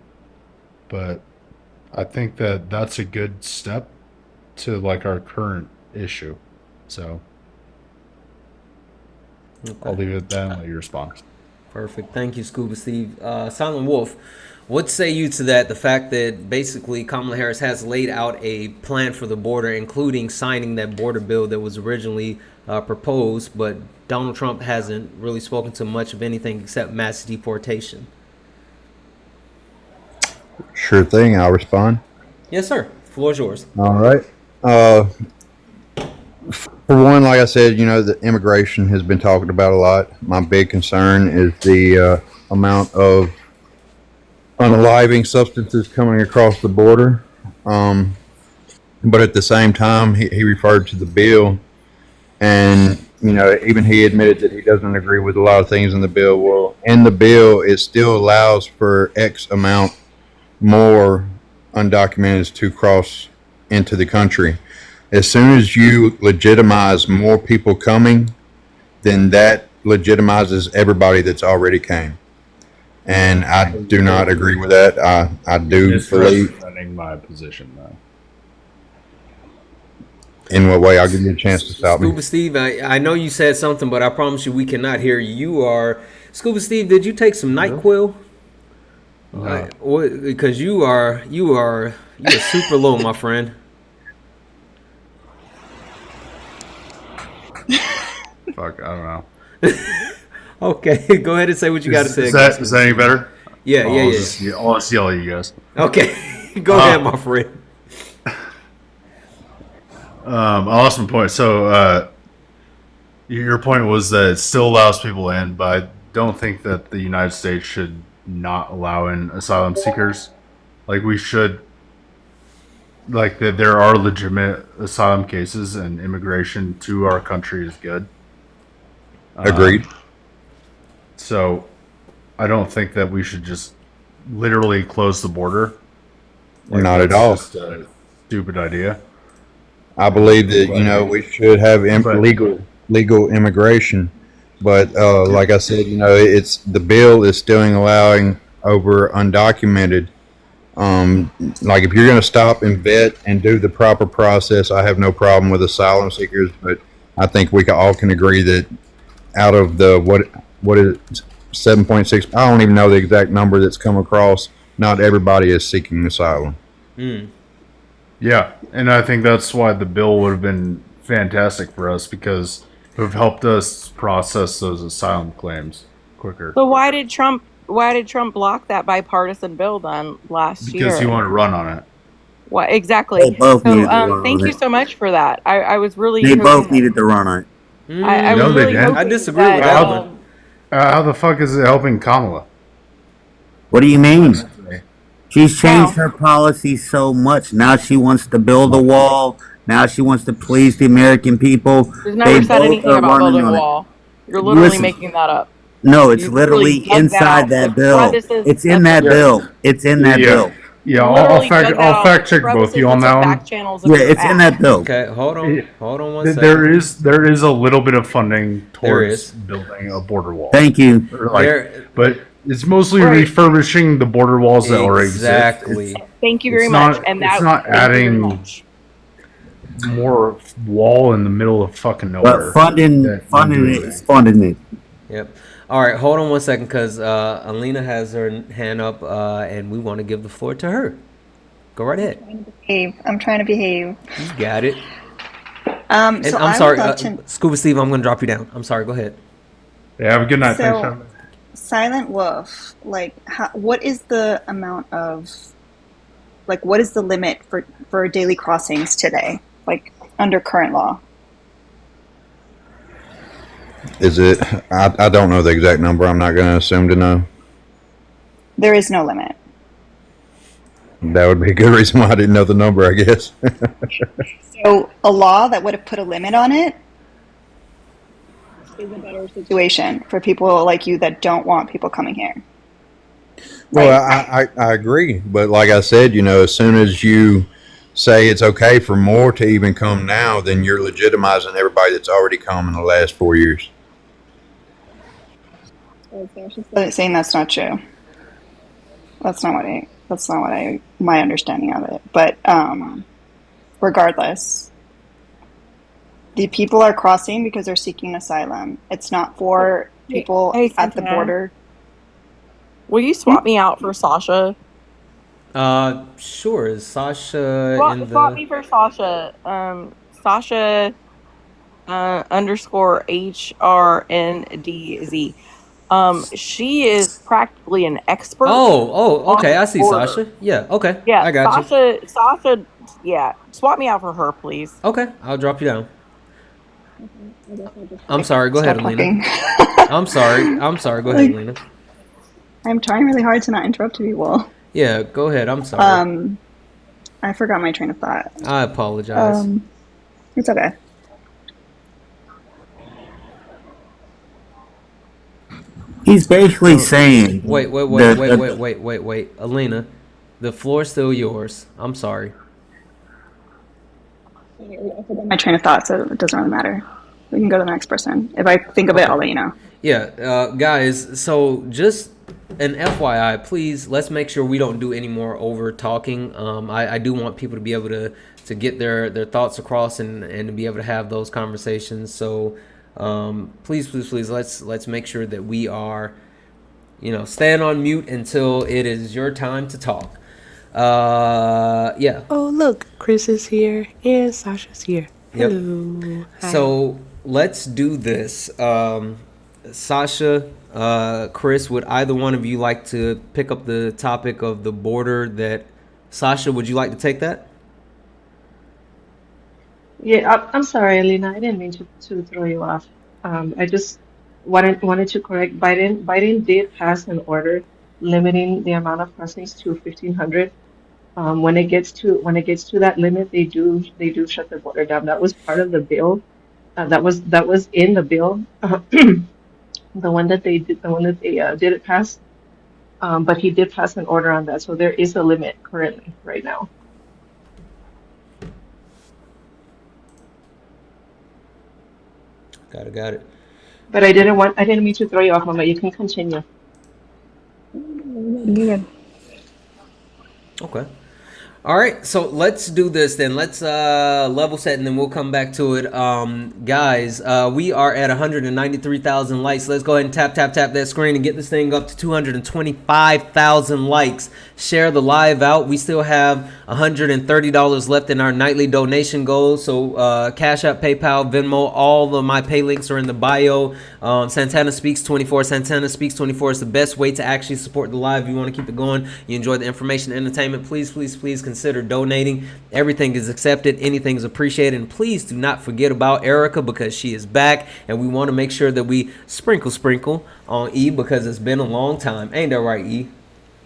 But I think that that's a good step to like our current issue. So I'll leave it at that and let you respond. Perfect. Thank you, Scuba Steve. Silent Wolf, what say you to that? The fact that basically Kamala Harris has laid out a plan for the border, including signing that border bill that was originally proposed, but Donald Trump hasn't really spoken to much of anything except mass deportation. Sure thing. I'll respond. Yes, sir. The floor is yours. All right. For one, like I said, the immigration has been talked about a lot. My big concern is the amount of unaliving substances coming across the border. But at the same time, he referred to the bill, and even he admitted that he doesn't agree with a lot of things in the bill. Well, in the bill, it still allows for X amount more undocumented to cross into the country. As soon as you legitimize more people coming, then that legitimizes everybody that's already came. And I do not agree with that. I do believe. Defending my position, though. In what way? I'll give you a chance to stop me. Scuba Steve, I know you said something, but I promise you we cannot hear you. Scuba Steve, did you take some NyQuil? Because you are super low, my friend. Fuck, I don't know. Okay, go ahead and say what you got to say. Is that any better? Yeah. I'll just yell at you guys. Okay, go ahead, my friend. I lost my point. So your point was that it still allows people in, but I don't think that the United States should not allow in asylum seekers. Like, we should, like, that there are legitimate asylum cases, and immigration to our country is good. Agreed. So I don't think that we should just literally close the border. Not at all. Just a stupid idea. I believe that we should have legal immigration, but like I said, it's the bill is still allowing over undocumented. Like, if you're going to stop and vet and do the proper process, I have no problem with asylum seekers, but I think we all can agree that out of the what is 7.6. I don't even know the exact number that's come across. Not everybody is seeking asylum. Yeah, and I think that's why the bill would have been fantastic for us because it would have helped us process those asylum claims quicker. So why did Trump block that bipartisan bill then last Because he year? wanted to run on it. Why exactly? They both So needed to run thank on you it. so much for that. I was really They hoping both needed to run on it. I was No, they really didn't. hoping I disagree with that that one. How the fuck is it helping Kamala? What do you mean? She's changed How? her policy so much. Now she wants to build a wall. Now she wants to please the American people. She's They never said both anything are about running building a on it. wall. You're literally Listen, making that up. no, it's You literally literally dug that inside out of that the bill. crevices It's in of the that bill. It's in that bill. Yeah. You I'll literally dug that I'll out of fact the check both crevices you on into that back one. channels of Yeah, your it's in that ass. bill. Okay, hold on one second. There is a little bit of funding There towards is. building a border wall. Thank you. Or like, There- but it's mostly Right. refurbishing the border walls that already exist. Exactly. Thank you very It's much. not. And It's that not thank you very adding much. more wall in the middle of fucking But nowhere. funding than it doing is funding it. Yep. All right, hold on one second, because Alina has her hand up, and we want to give the floor to her. Go right ahead. I'm trying to behave. You got it. And And so I'm I sorry, would love to. Scuba Steve, I'm going to drop you down. I'm sorry, go ahead. Yeah, have a good night. Thanks, So, Sean. Silent Wolf, like, what is the amount of, like, what is the limit for daily crossings today, like, under current law? Is it? I don't know the exact number. I'm not going to assume to know. There is no limit. That would be a good reason why I didn't know the number, I guess. So, a law that would have put a limit on it is a better situation for people like you that don't want people coming here. Well, I agree, but like I said, as soon as you say it's okay for more to even come now, then you're legitimizing everybody that's already come in the last 4 years. Saying that's not true. That's not my understanding of it. But regardless, the people are crossing because they're seeking asylum. It's not for people Hey, at the Santana. border. Will you swap me out for Sasha? Sure. Is Sasha Swap me for Sasha. Sasha underscore HRNDZ. She is practically an expert. Oh, okay. on I see border. Sasha. Yeah, okay. Yeah, I got you. Sasha, yeah. Swap me out for her, please. Okay, I'll drop you down. I'm sorry. Go ahead, Stop Alina. talking. I'm sorry. Go ahead, Alina. I'm trying really hard to not interrupt people. Yeah, go ahead. I'm sorry. I forgot my train of thought. I apologize. It's okay. He's basically saying. Wait. Alina, the floor's still yours. I'm sorry. My train of thought, so it doesn't really matter. We can go to the next person. If I think of it, I'll let you know. Yeah, guys, so just an FYI, please, let's make sure we don't do any more over talking. I do want people to be able to get their thoughts across and to be able to have those conversations. So please, let's make sure that we are, stand on mute until it is your time to talk. Yeah. Oh, look, Chris is here and Sasha's here. Yep. Hello. Hi. So let's do this. Sasha, Chris, would either one of you like to pick up the topic of the border? Sasha, would you like to take that? Yeah, I'm sorry, Alina. I didn't mean to throw you off. I just wanted to correct Biden. Biden did pass an order limiting the amount of crossings to 1,500. When it gets to that limit, they do shut the border down. That was part of the bill. That was in the bill. The one that they didn't pass. But he did pass an order on that, so there is a limit currently right now. Got it. But I didn't mean to throw you off, Mama. You can continue. Good. Okay. All right, so let's do this then. Let's level set and then we'll come back to it. Guys, we are at 193,000 likes. Let's go ahead and tap that screen and get this thing up to 225,000 likes. Share the live out. We still have $130 left in our nightly donation goals. So Cash App, PayPal, Venmo, all of my pay links are in the bio. Santana Speaks 24. Santana Speaks 24 is the best way to actually support the live. If you want to keep it going, you enjoy the information, entertainment, please consider donating. Everything is accepted. Anything is appreciated. And please do not forget about Erica, because she is back. And we want to make sure that we sprinkle on E, because it's been a long time. Ain't that right, E?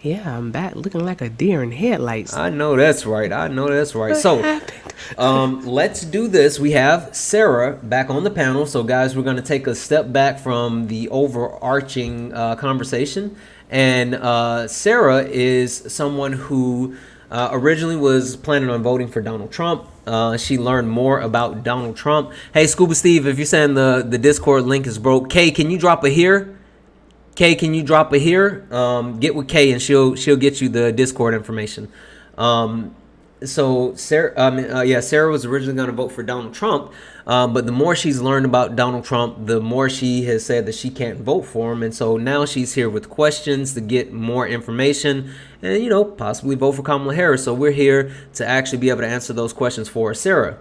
Yeah, I'm back looking like a deer in headlights. I know that's right. So, let's do this. We have Sarah back on the panel. So, guys, we're going to take a step back from the overarching conversation. And Sarah is someone who originally was planning on voting for Donald Trump. She learned more about Donald Trump. Hey, Scuba Steve, if you're saying the Discord link is broke, Kay, can you drop a here? Kay, can you drop a here? Get with Kay and she'll get you the Discord information. So Sarah, Sarah was originally going to vote for Donald Trump, but the more she's learned about Donald Trump, the more she has said that she can't vote for him, and so now she's here with questions to get more information and possibly vote for Kamala Harris. So we're here to actually be able to answer those questions for her. Sarah,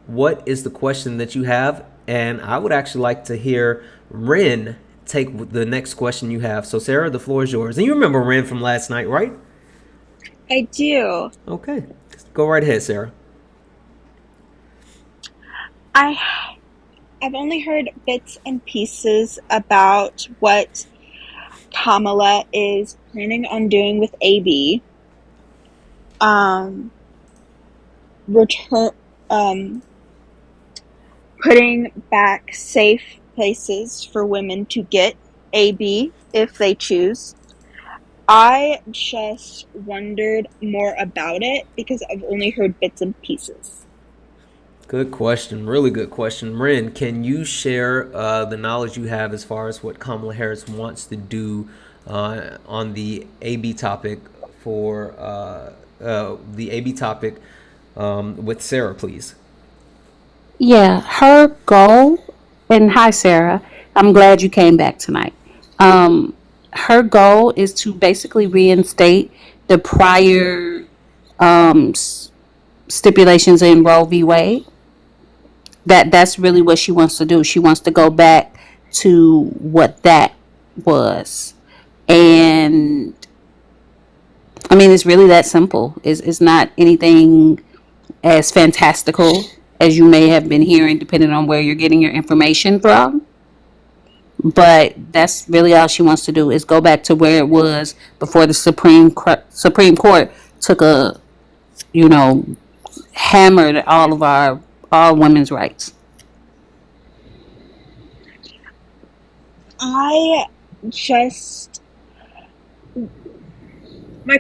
what is the question that you have? And I would actually like to hear Ren take the next question you have. So Sarah, the floor is yours. And you remember Ren from last night, right? I do. Okay. Go right ahead, Sarah. I've only heard bits and pieces about what Kamala is planning on doing with AB. Putting back safe places for women to get AB if they choose. I just wondered more about it because I've only heard bits and pieces. Good question. Really good question. Ren, can you share the knowledge you have as far as what Kamala Harris wants to do on the AB topic with Sarah, please? Yeah, her goal, and hi, Sarah. I'm glad you came back tonight. Her goal is to basically reinstate the prior stipulations in Roe v. Wade. That's really what she wants to do. She wants to go back to what that was. And I mean, it's really that simple. It's not anything as fantastical as you may have been hearing, depending on where you're getting your information from. But that's really all she wants to do, is go back to where it was before the Supreme Court took hammered all women's rights. My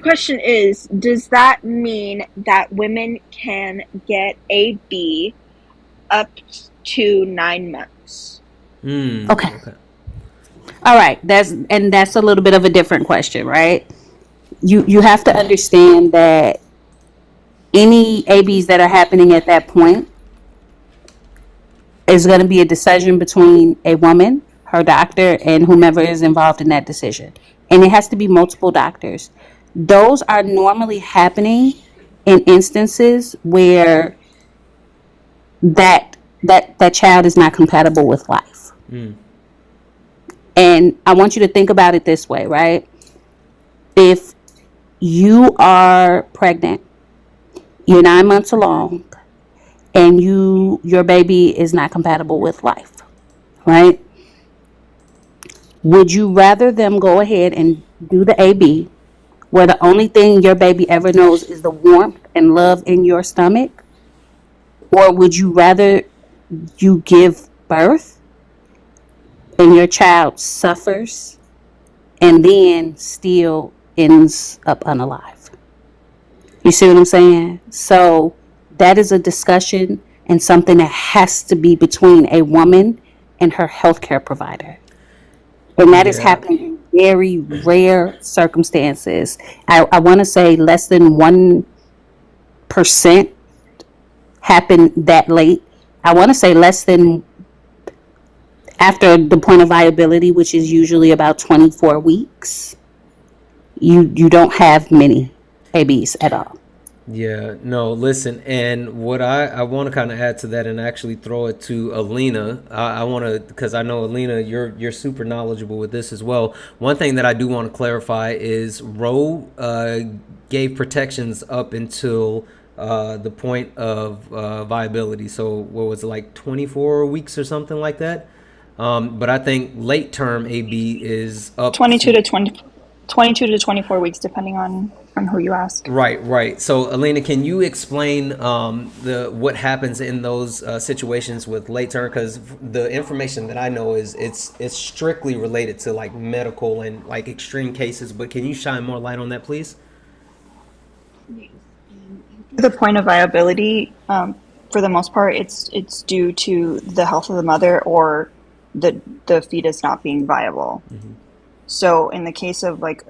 question is, does that mean that women can get AB up to 9 months? Okay. All right. That's a little bit of a different question, right? You have to understand that any ABs that are happening at that point is going to be a decision between a woman, her doctor, and whomever is involved in that decision. And it has to be multiple doctors. Those are normally happening in instances where that child is not compatible with life. And I want you to think about it this way, right? If you are pregnant, you're 9 months along, and your baby is not compatible with life, right? Would you rather them go ahead and do the AB, where the only thing your baby ever knows is the warmth and love in your stomach? Or would you rather you give birth and your child suffers and then still ends up unalive? You see what I'm saying? So that is a discussion and something that has to be between a woman and her healthcare provider. And that is happening in very rare circumstances. I want to say less than 1 percent happen that late. I want to say less than after the point of viability, which is usually about 24 weeks. You don't have many ABs at all. Yeah, no, listen, and what I want to kind of add to that and actually throw it to Alina. I want to, because I know Alina, you're super knowledgeable with this as well. One thing that I do want to clarify is Roe gave protections up until the point of viability. So what was it, like 24 weeks or something like that? But I think late term AB is up 22 to to 20, 22 to 24 weeks, depending on who you ask. Right. So, Elena, can you explain the what happens in those situations with late term? Because the information that I know is it's strictly related to like medical and like extreme cases. But can you shine more light on that, please? The point of viability, for the most part, it's due to the health of the mother or the fetus not being viable. So, in the case of like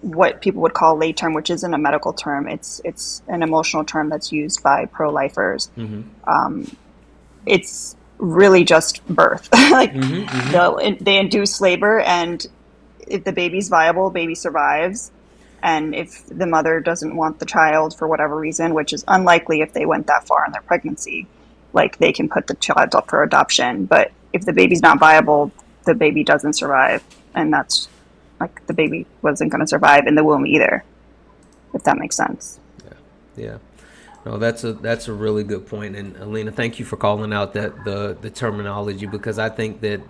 what people would call late term, which isn't a medical term, it's an emotional term that's used by pro-lifers. It's really just birth. Like they induce labor, and if the baby's viable, baby survives. And if the mother doesn't want the child for whatever reason, which is unlikely if they went that far in their pregnancy, like they can put the child up for adoption. But if the baby's not viable, the baby doesn't survive, and that's like the baby wasn't going to survive in the womb either, if that makes sense. Yeah. No, that's a really good point, and Alina, thank you for calling out that the terminology, because I think that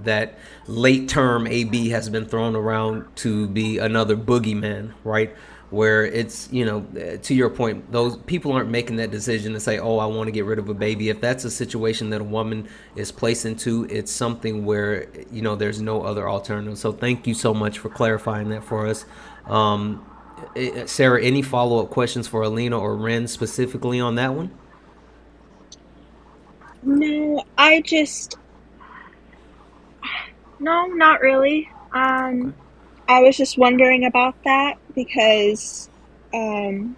that late term AB has been thrown around to be another boogeyman, right? Where it's, to your point, those people aren't making that decision to say, oh, I want to get rid of a baby. If that's a situation that a woman is placed into, it's something where there's no other alternative. So thank you so much for clarifying that for us. Sarah, any follow-up questions for Alina or Ren specifically on that one? No, no, not really. I was just wondering about that because I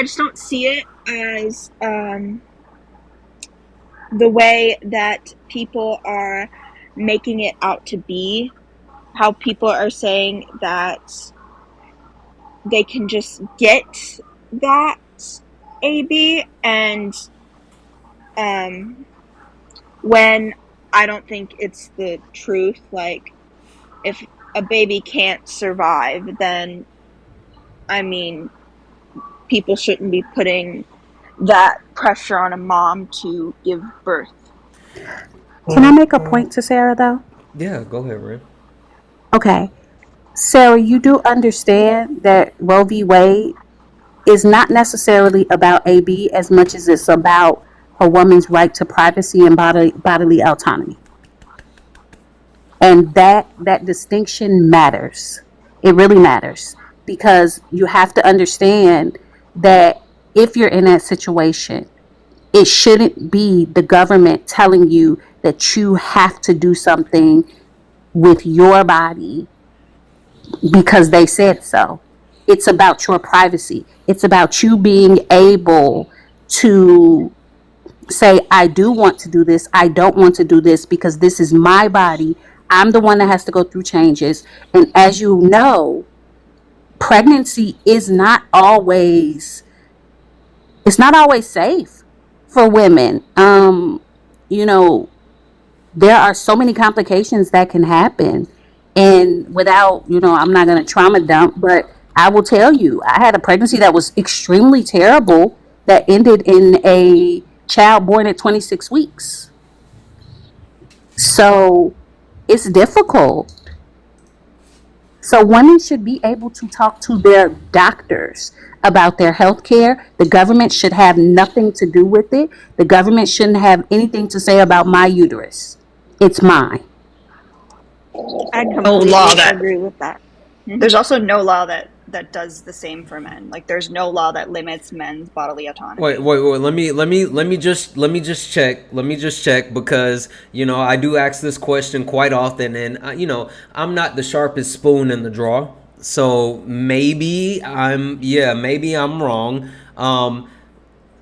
just don't see it as the way that people are making it out to be. How people are saying that they can just get that AB, and when I don't think it's the truth. Like, if a baby can't survive, then I mean, people shouldn't be putting that pressure on a mom to give birth. Can I make a point to Sarah though? Yeah, go ahead, Ren. Okay. Sarah, you do understand that Roe v. Wade is not necessarily about AB as much as it's about a woman's right to privacy and bodily autonomy. And that distinction matters. It really matters, because you have to understand that if you're in that situation, it shouldn't be the government telling you that you have to do something with your body because they said so. It's about your privacy. It's about you being able to say, I do want to do this. I don't want to do this because this is my body. I'm the one that has to go through changes. And as you know, pregnancy is not always, it's not always safe for women. There are so many complications that can happen. And without, I'm not going to trauma dump, but I will tell you, I had a pregnancy that was extremely terrible that ended in a child born at 26 weeks. So it's difficult. So women should be able to talk to their doctors about their health care. The government should have nothing to do with it. The government shouldn't have anything to say about my uterus. It's mine. I No law completely that agree with that. there's also no law that does the same for men. Like, there's no law that limits men's bodily autonomy. Wait. Let me just check, because I do ask this question quite often, and I'm not the sharpest spoon in the drawer. So maybe I'm wrong.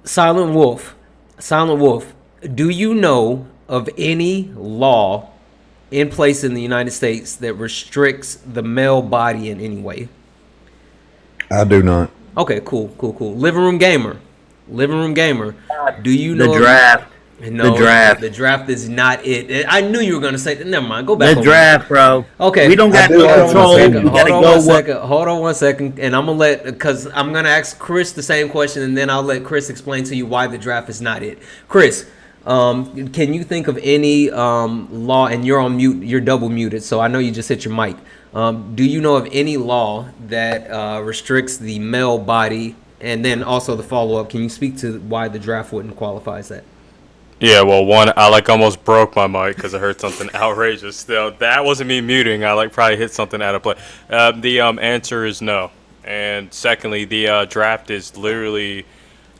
Silent Wolf, Silent Wolf, do you know of any law in place in the United States that restricts the male body in any way? I do not. Okay, cool. Living Room Gamer, Living Room Gamer, do you The know of? draft. The No, draft. the draft is not it. I knew you were gonna say that. Never mind. Go back The over. draft, bro. Okay. We don't got no Hold on one control. second. You gotta go what Hold on one second. And I'm gonna because I'm gonna ask Chris the same question, and then I'll let Chris explain to you why the draft is not it. Chris, can you think of any law? And you're on mute. You're double muted, so I know you just hit your mic. Do you know of any law that restricts the male body? And then also the follow up. Can you speak to why the draft wouldn't qualify as that? Yeah, well, one, I almost broke my mic because I heard something outrageous. Still, that wasn't me muting. I probably hit something out of play. The answer is no. And secondly, the draft is literally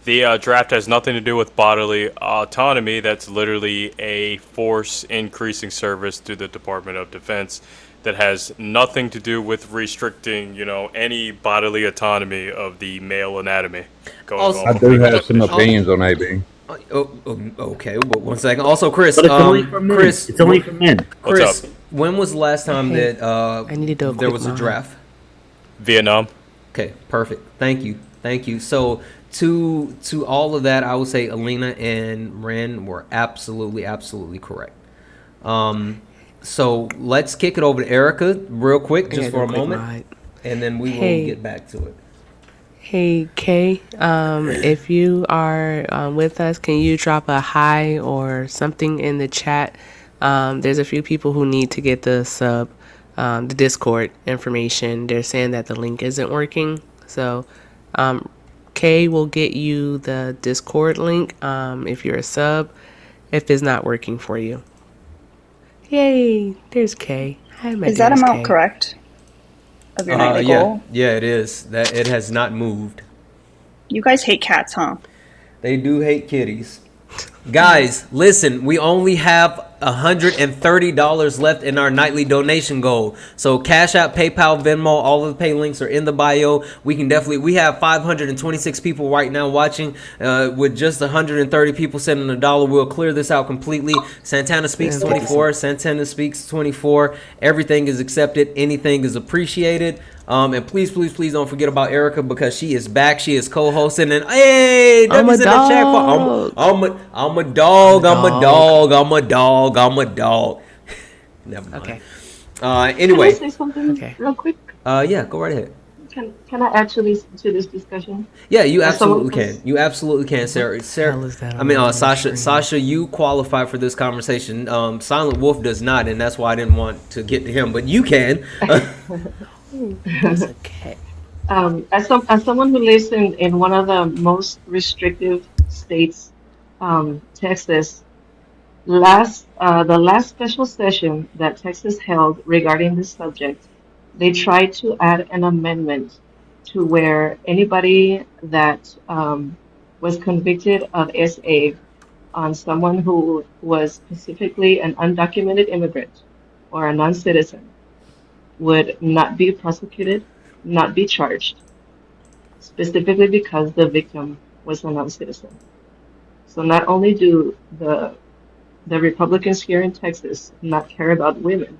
the draft has nothing to do with bodily autonomy. That's literally a force increasing service to the Department of Defense. That has nothing to do with restricting, any bodily autonomy of the male anatomy. I do have some opinions on AB. Okay, but 1 second. Also, Chris. But it's only for men. Chris, It's only for men. Chris, What's up? when was the last time Hey, that I need to do a there quick was a mod. draft? Vietnam. Okay, perfect. Thank you. So to all of that, I would say Alina and Ren were absolutely correct. So let's kick it over to Erica real quick, just for a moment, and then we will get back to it. Hey Kay, if you are with us, can you drop a hi or something in the chat? There's a few people who need to get the Discord information. They're saying that the link isn't working. So Kay will get you the Discord link if you're a sub, if it's not working for you. Yay, there's Kay. Hi, my Is that dearest amount Kay. correct? Of your nightly goal? Yeah, it is. That it has not moved. You guys hate cats, huh? They do hate kitties. Guys, listen, we only have $130 left in our nightly donation goal. So Cash App, PayPal, Venmo, all of the pay links are in the bio. We have 526 people right now watching. With just 130 people sending $1, we'll clear this out completely. Santana Speaks 24, Santana Speaks 24. Everything is accepted. Anything is appreciated. And please don't forget about Erica, because she is back. She is co-hosting. And hey, I'm a W's in the chat for I'm a dog. Never mind. Okay. Anyway. Can I say something real quick? Yeah, go right ahead. Can I add to this discussion? Yeah, you As someone absolutely who's- can. You absolutely can, Sarah. Sasha, you qualify for this conversation. Silent Wolf does not, and that's why I didn't want to get to him. But you can. That's okay. As someone who lives in one of the most restrictive states, Texas, the last special session that Texas held regarding this subject, they tried to add an amendment to where anybody that was convicted of SA on someone who was specifically an undocumented immigrant or a non-citizen would not be prosecuted, not be charged, specifically because the victim was a non-citizen. So not only do the Republicans here in Texas not care about women,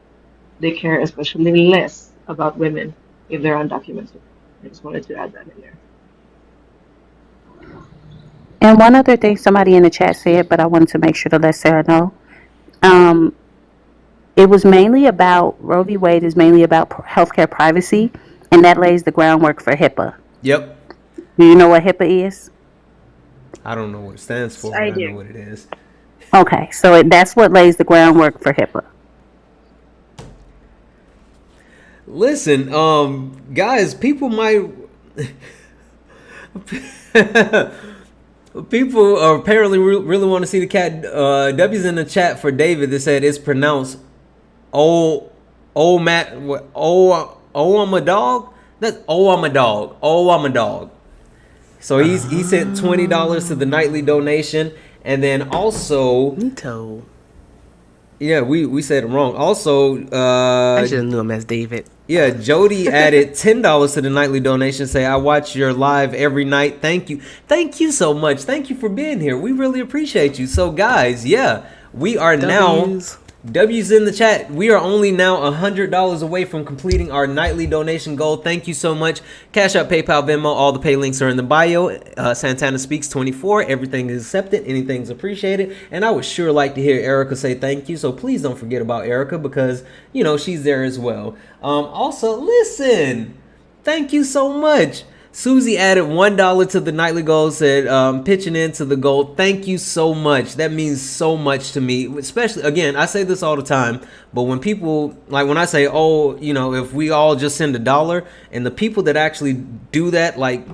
they care especially less about women if they're undocumented. I just wanted to add that in there. And one other thing somebody in the chat said, but I wanted to make sure to let Sarah know. It was mainly about Roe v. Wade is mainly about healthcare privacy, and that lays the groundwork for HIPAA. Yep. Do you know what HIPAA is? I don't know what it stands for, but I know what it is. Okay, so that's what lays the groundwork for HIPAA. Listen, guys, people might. People apparently really want to see the cat. W's in the chat for David that said it's pronounced I'm a dog. That's I'm a dog. So he sent $20 to the nightly donation, and then also Yeah, we said it wrong. Also, I just knew him as David. Yeah, Jody added $10 to the nightly donation. Say, I watch your live every night. Thank you so much. Thank you for being here. We really appreciate you. So, guys, yeah, we are W's. now W's in the chat. We are only now $100 away from completing our nightly donation goal. Thank you so much. Cash App, PayPal, Venmo, all the pay links are in the bio. Santana Speaks 24. Everything is accepted. Anything's appreciated. And I would sure like to hear Erica say thank you. So please don't forget about Erica because, she's there as well. Also, listen. Thank you so much. Susie added $1 to the nightly goal, said pitching into the goal. Thank you so much. That means so much to me. Especially, again, I say this all the time, but when people, like when I say, if we all just send $1, and the people that actually do that, like,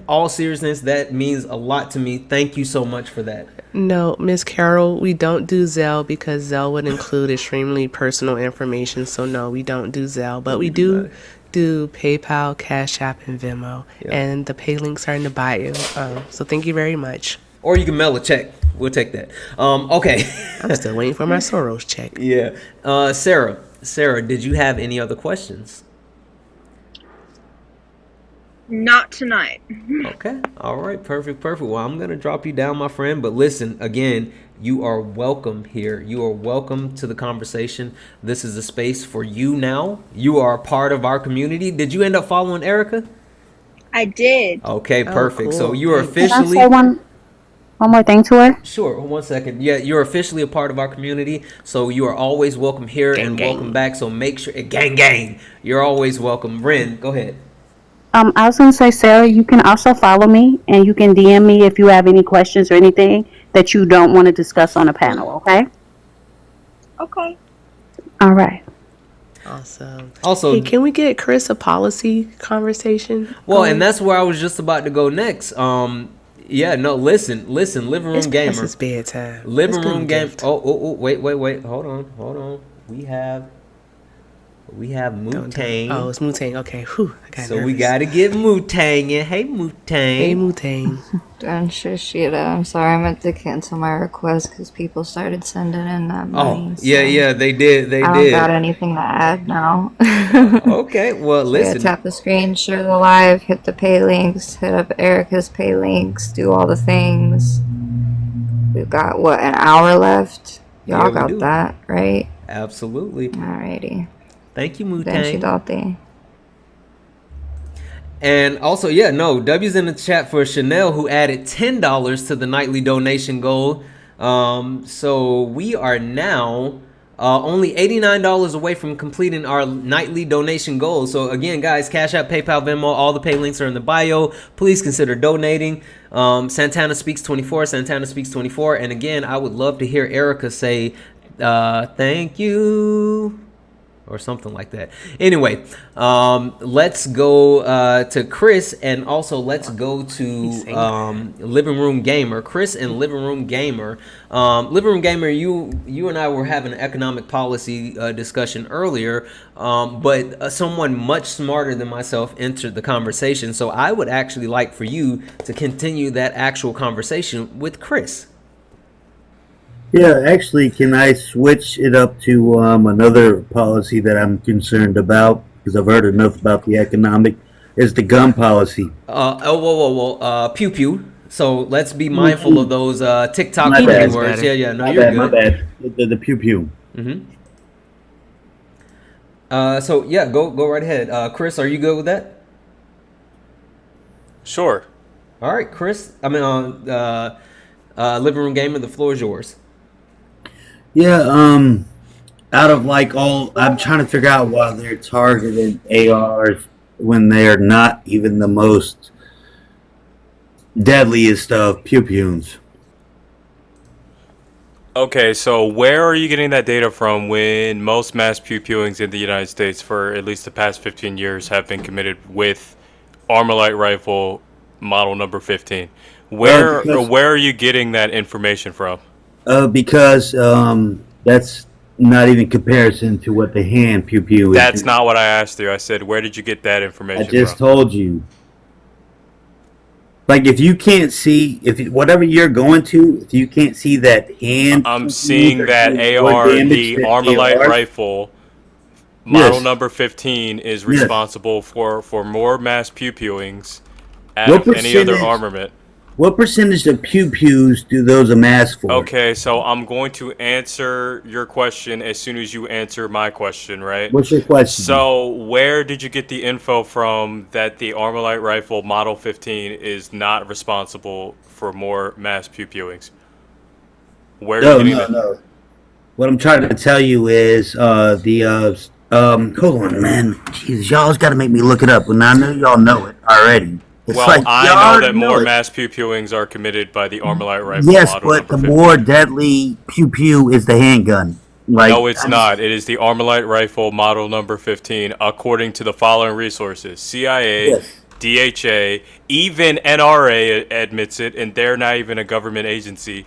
all seriousness, that means a lot to me. Thank you so much for that. No, Miss Carol, we don't do Zelle because Zelle would include extremely personal information. So no, we don't do Zelle, but we do PayPal, Cash App, and Venmo, and the pay links are in the bio. So thank you very much. Or you can mail a check. We'll take that. Okay. I'm still waiting for my Soros check. Yeah. Sarah, did you have any other questions? Not tonight. Okay. All right. Perfect. Well, I'm going to drop you down, my friend. But listen, again, you are welcome here. You are welcome to the conversation. This is a space for you now. You are a part of our community. Did you end up following Erica? I did. Okay, perfect. Cool. So you are Can officially... I say one more thing to her? Sure. 1 second. Yeah, you're officially a part of our community. So you are always welcome here and welcome back. So make sure... Gang. You're always welcome. Ren, go ahead. I was going to say, Sarah, you can also follow me and you can DM me if you have any questions or anything that you don't want to discuss on a panel, okay? Okay. All right. Awesome. Also, hey, can we get Chris a policy conversation? Well, and that's where I was just about to go next. Listen, living room gamer. It's past his bedtime. Living room game. Oh, wait. Hold on. We have Mutang. Oh, it's Mutang. Okay. Whew, I got so nervous. we got to get Mutang in. Hey, Mutang. Hey, Mutang. Done Shishita. I'm sorry, I meant to cancel my request because people started sending in that money. Oh, yeah, they did. I don't got anything to add now. Okay, well, listen. Tap the screen, share the live, hit the pay links, hit up Erica's pay links, do all the things. We've got, an hour left? Y'all got that, right? Absolutely. Alrighty. Thank you, Mutang. Denshi. And also, W's in the chat for Chanel, who added $10 to the nightly donation goal. So we are now only $89 away from completing our nightly donation goal. So again, guys, Cash App, PayPal, Venmo, all the pay links are in the bio. Please consider donating. Santana Speaks 24, Santana Speaks 24. And again, I would love to hear Erica say thank you. Or something like that. Anyway, let's go to Chris, and also let's go to Living Room Gamer. Chris and Living Room Gamer. Living Room Gamer, you and I were having an economic policy discussion earlier, but someone much smarter than myself entered the conversation. So I would actually like for you to continue that actual conversation with Chris. Yeah, actually, can I switch it up to another policy that I'm concerned about because I've heard enough about the economic? Is the gun policy? Pew pew. So let's be mindful of those TikTok words. Yeah. No, you're good. My bad. The pew pew. So yeah, go right ahead. Chris, are you good with that? Sure. All right, Chris. Living Room Gamer, the floor is yours. Yeah, out of I'm trying to figure out why they're targeting ARs when they're not even the most deadliest of pew-pews. Okay, so where are you getting that data from when most mass pew-pewings in the United States for at least the past 15 years have been committed with Armalite rifle model number 15? Where are you getting that information from? Because that's not even comparison to what the hand pew-pew is. That's not what I asked you. I said, where did you get that information from? I just told you. Like if you can't see, whatever you're going to, if you can't see that hand, I'm PPUs seeing are that doing more damage the than Armalite ARs. rifle model Yes. number 15 is Yes. responsible for more mass pew-pewings out What of any other percentage? armament. What percentage of pew-pews do those amass for? Okay, so I'm going to answer your question as soon as you answer my question, right? What's your question? So, where did you get the info from that the Armalite rifle Model 15 is not responsible for more mass pew-pewings? Where are you No, getting no, that? no. What I'm trying to tell you is hold on, man. Jesus, y'all's got to make me look it up, and I know y'all know it already. It's Well, like I y'all know already that know more it. mass pew-pewings are committed by the Armalite rifle Yes, Model but number the 15. more deadly pew pew is the handgun. Like No, it's not. It is the Armalite rifle model number 15, according to the following resources: CIA, Yes. DHA, even NRA admits it, and they're not even a government agency.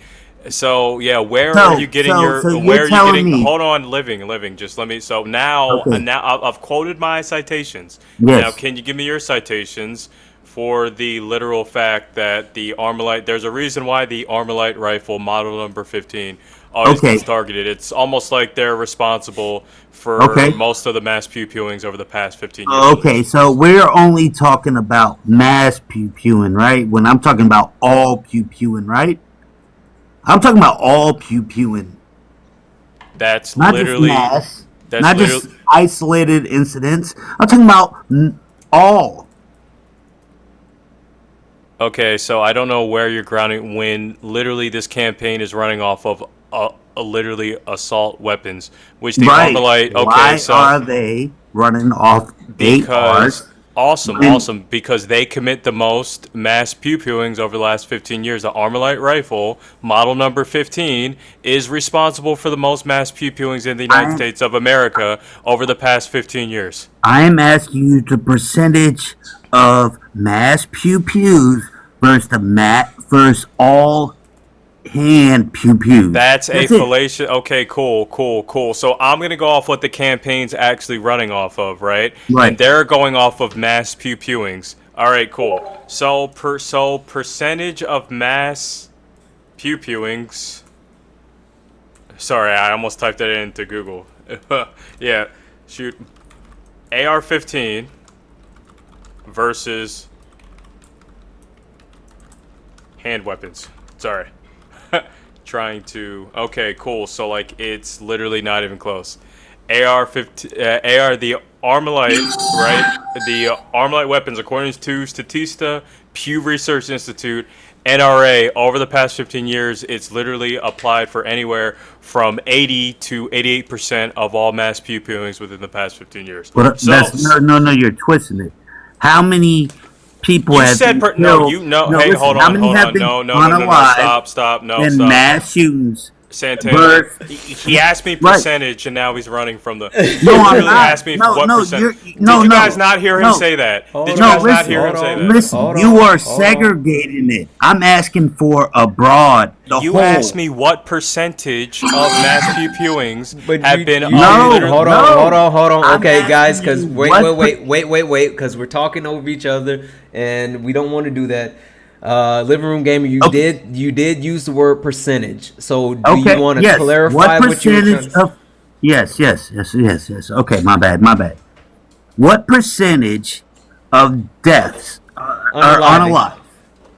So yeah, where are you getting your? So Where you're are you telling getting? me? Hold on, living. Just let me. So now, Okay. now I've quoted my citations. Yes. Now, can you give me your citations for the literal fact that the Armalite? There's a reason why the Armalite rifle model number 15 always Okay. gets targeted. It's almost like they're responsible for Okay. most of the mass pew-pewings over the past 15 years. Okay, so we're only talking about mass pew pewing, right? When I'm talking about all pew pewing, right? I'm talking about all pew pewing, That's not just literally, mass, that's not literally. just isolated incidents. I'm talking about all. Okay, so I don't know where you're grounding when literally this campaign is running off of literally assault weapons, which the Right? Armalite. Okay, Why so are they running off because ARs? awesome, because they commit the most mass pew-pewings over the last 15 years. The Armalite rifle, model number 15, is responsible for the most mass pew-pewings in the United States of America over the past 15 years. I'm asking you the percentage of mass pew pews versus all hand pew pews. That's a That's it. fallacious. Okay, cool. So I'm gonna go off what the campaign's actually running off of, right? Right. And they're going off of mass pew-pewings. All right, cool. So percentage of mass pew-pewings. Sorry, I almost typed that into Google. Yeah, shoot. AR-15 versus hand weapons. Sorry. Trying to. Okay, cool. So like it's literally not even close. The Armalite, right? The Armalite weapons, according to Statista, Pew Research Institute, NRA, over the past 15 years, it's literally applied for anywhere from 80 to 88% of all mass pew-pewings within the past 15 years. But So that's no. You're twisting it. How many people you have said been no. killed? You know. No, Hey, listen. hold How on. many have been No. unalived Stop. No. in Stop. mass shootings? Santana, he asked me percentage, and now he's running from the. He No, I'm literally not. asked me No, what no, percentage. you're Did you guys not hear him say that? Did you guys not hear him say that? Listen, you are segregating it. I'm asking for a broad, the You whole. asked me what percentage of mass pew-pewings have been. Hold on. Okay, I'm guys, asking because you wait, because we're talking over each other, and we don't want to do that. Living Room Gamer, you did use the word percentage. So do you want to clarify what you were trying to of? Yes. Okay, my bad. What percentage of deaths are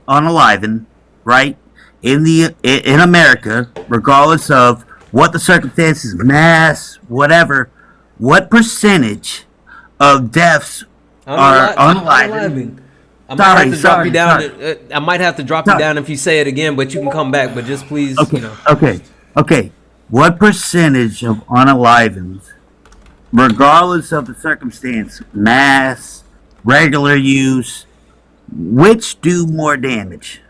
unaliving, right? In America, regardless of what the circumstances, mass, whatever, what percentage of deaths are unaliving? I might have to drop you down. I might have to drop you down if you say it again, but you can come back. But just please, Okay. What percentage of unalivings, regardless of the circumstance, mass, regular use, which do more damage?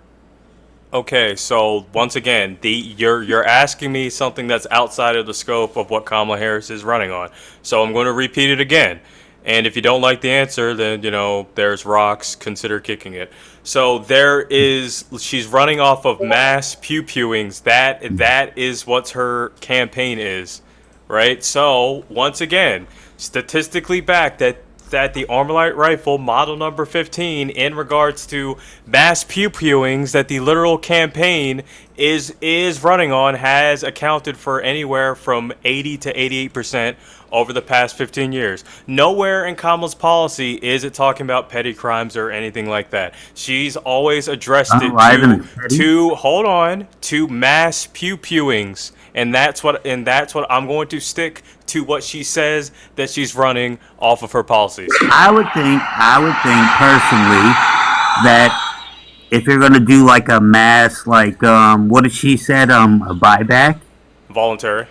Okay, so once again, you're asking me something that's outside of the scope of what Kamala Harris is running on. So I'm going to repeat it again. And if you don't like the answer, then there's rocks. Consider kicking it. So she's running off of mass pew-pewings. That is what her campaign is, right? So once again, statistically backed that that the Armalite rifle model number 15, in regards to mass pew-pewings that the literal campaign is running on, has accounted for anywhere from 80 to 88% over the past 15 years. Nowhere in Kamala's policy is it talking about petty crimes or anything like that. She's always addressed it to mass pew-pewings. And that's what I'm going to stick to, what she says that she's running off of her policies. I would think personally that if you're going to do like a mass, like what did she said, a buyback? Voluntary.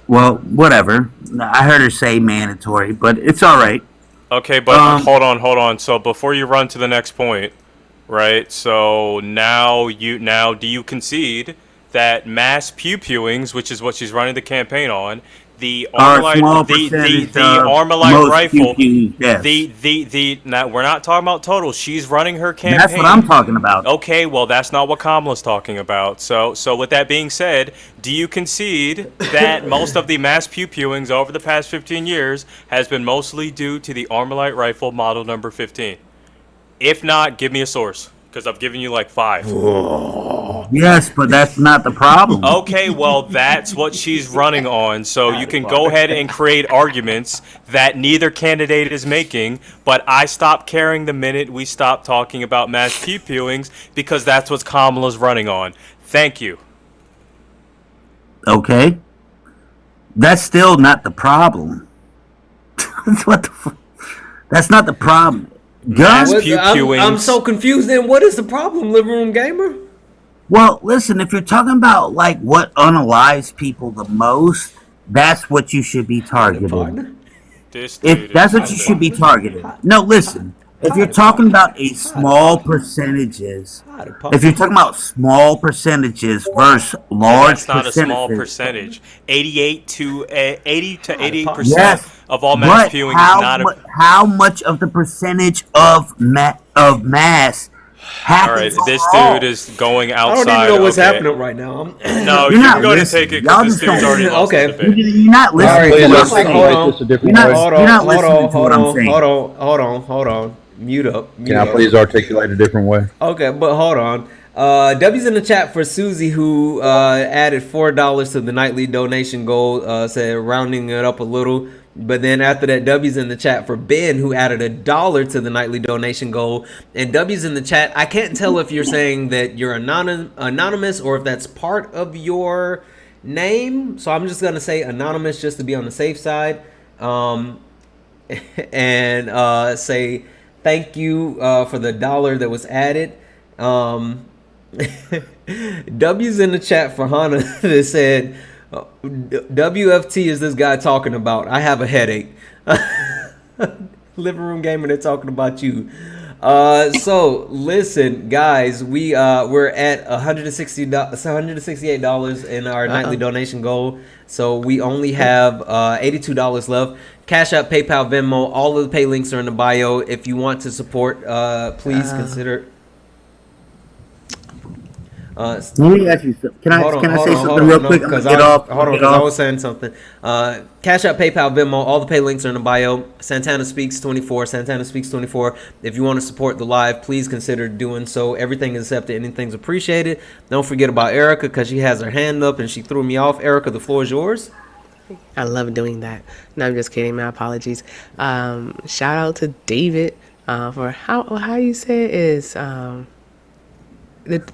Well, whatever. I heard her say mandatory, but it's all right. Okay, but hold on. So before you run to the next point, right? So now do you concede that mass pew-pewings, which is what she's running the campaign on, the Armalite rifle, now we're not talking about total. She's running her campaign. That's what I'm talking about. Okay, well that's not what Kamala's talking about. So with that being said, do you concede that most of the mass pew-pewings over the past 15 years has been mostly due to the Armalite rifle model number 15? If not, give me a source, because I've given you like 5. Yes, but that's not the problem. Okay, well, that's what she's running on. So you can go ahead and create arguments that neither candidate is making, but I stop caring the minute we stop talking about mass pew-pewings, because that's what Kamala's running on. Thank you. Okay. That's still not the problem. That's not the problem. I'm so confused. Then what is the problem, Living Room Gamer? Well, listen, if you're talking about like what unalives people the most, that's what you should be targeting. If that's what you should be targeting. No, listen. If you're talking about small percentages versus large That's not percentages, a small percentage. 80 to 88% of all mass viewing is not a. How much of the percentage of mass happens? All right, this dude is going outside. I don't even know what's happening right now. No, you can go ahead and take it, because this dude's already lost the debate. You're not listening. Hold on. Mute up. Can I please articulate a different way? Okay, but hold on. W's in the chat for Susie, who added $4 to the nightly donation goal, said rounding it up a little. But then after that, W's in the chat for Ben, who added $1 to the nightly donation goal. And W's in the chat, I can't tell if you're saying that you're anonymous or if that's part of your name. So I'm just going to say anonymous just to be on the safe side. And say thank you for the $1 that was added. W's in the chat for Hannah that said, WFT is this guy talking about? I have a headache. Living Room Gamer, they're talking about you. So listen, guys, we're at $168 in our nightly donation goal. So we only have $82 left. Cash App, PayPal, Venmo, all of the pay links are in the bio. If you want to support, please consider. Let me ask you something. Can I say something real quick? Because I was saying something. Cash App, PayPal, Venmo, all the pay links are in the bio. Santana Speaks 24. If you want to support the live, please consider doing so. Everything is accepted. Anything's appreciated. Don't forget about Erica, because she has her hand up and she threw me off. Erica, the floor is yours. I love doing that. No, I'm just kidding. My apologies. Shout out to David for how you say it is the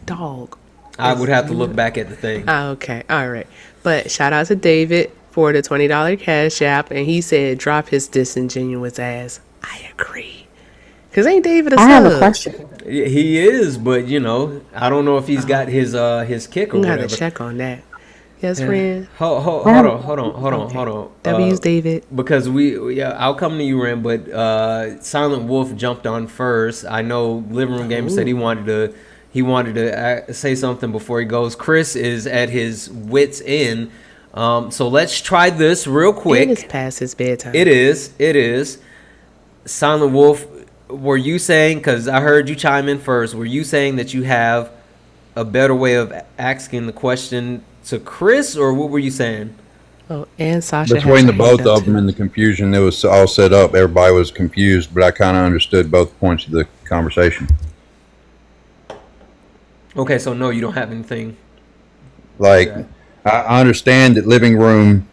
dog. I would have to look back at the thing. Okay. All right. But shout out to David for the $20 Cash App. And he said, drop his disingenuous ass. I agree. Because ain't David a sub? I have a question. He is, but, I don't know if he's got his kick or whatever. You got to check on that. Yes, friend. Hold on. W's David. Because I'll come to you, Ren, but Silent Wolf jumped on first. I know Living Room Gamer said he wanted to say something before he goes. Chris is at his wit's end. So let's try this real quick. It is past his bedtime. It is. Silent Wolf, were you saying, because I heard you chime in first, were you saying that you have a better way of asking the question to Chris, or what were you saying? Oh, and Sasha has Between her the hand both up of them too. and the confusion that was all set up, everybody was confused, but I kind of understood both points of the conversation. Okay, so no, you don't have anything. Like, I understand that Living Room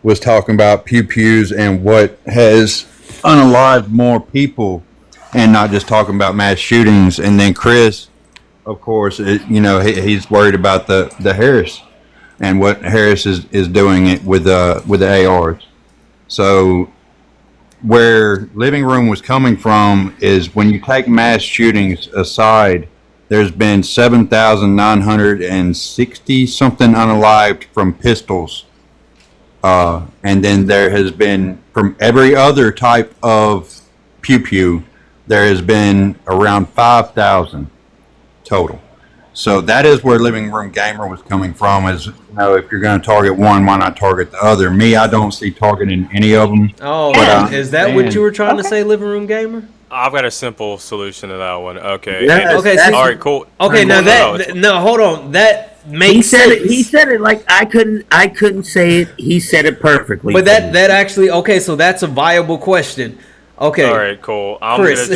was talking about pew-pews and what has unalived more people and not just talking about mass shootings. And then Chris, of course, he's worried about the Harris and what Harris is doing it with the ARs. So where Living Room was coming from is when you take mass shootings aside, there's been 7,960 something unalived from pistols. And then there has been from every other type of pew-pew, there has been around 5,000 total. So that is where Living Room Gamer was coming from. Is if you're going to target one, why not target the other? Me, I don't see targeting any of them. Oh, but is that what you were trying to say, Living Room Gamer? I've got a simple solution to that one. Okay. Yes, Okay. that's- See, all right. Cool. Okay. Now No, no, hold on. That makes He said sense. it. He said it like I couldn't say it. He said it perfectly. But that actually okay. So that's a viable question. Okay. All right, cool. I'm Chris.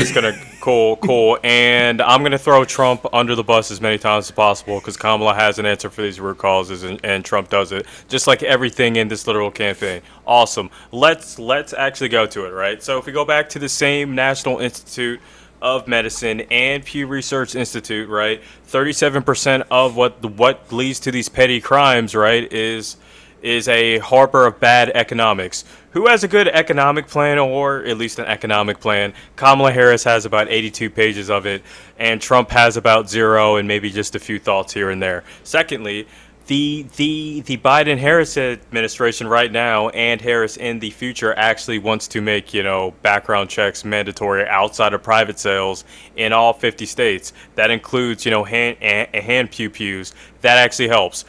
cool, and I'm gonna throw Trump under the bus as many times as possible because Kamala has an answer for these root causes, and Trump does it, just like everything in this literal campaign. Awesome. Let's actually go to it, right? So if we go back to the same National Institute of Medicine and Pew Research Institute, right? 37% of what leads to these petty crimes, right, is a harbor of bad economics. Who has a good economic plan, or at least an economic plan? Kamala Harris has about 82 pages of it, and Trump has about 0 and maybe just a few thoughts here and there. Secondly, the Biden-Harris administration right now and Harris in the future actually wants to make, background checks mandatory outside of private sales in all 50 states. That includes, hand pew-pews. That actually helps.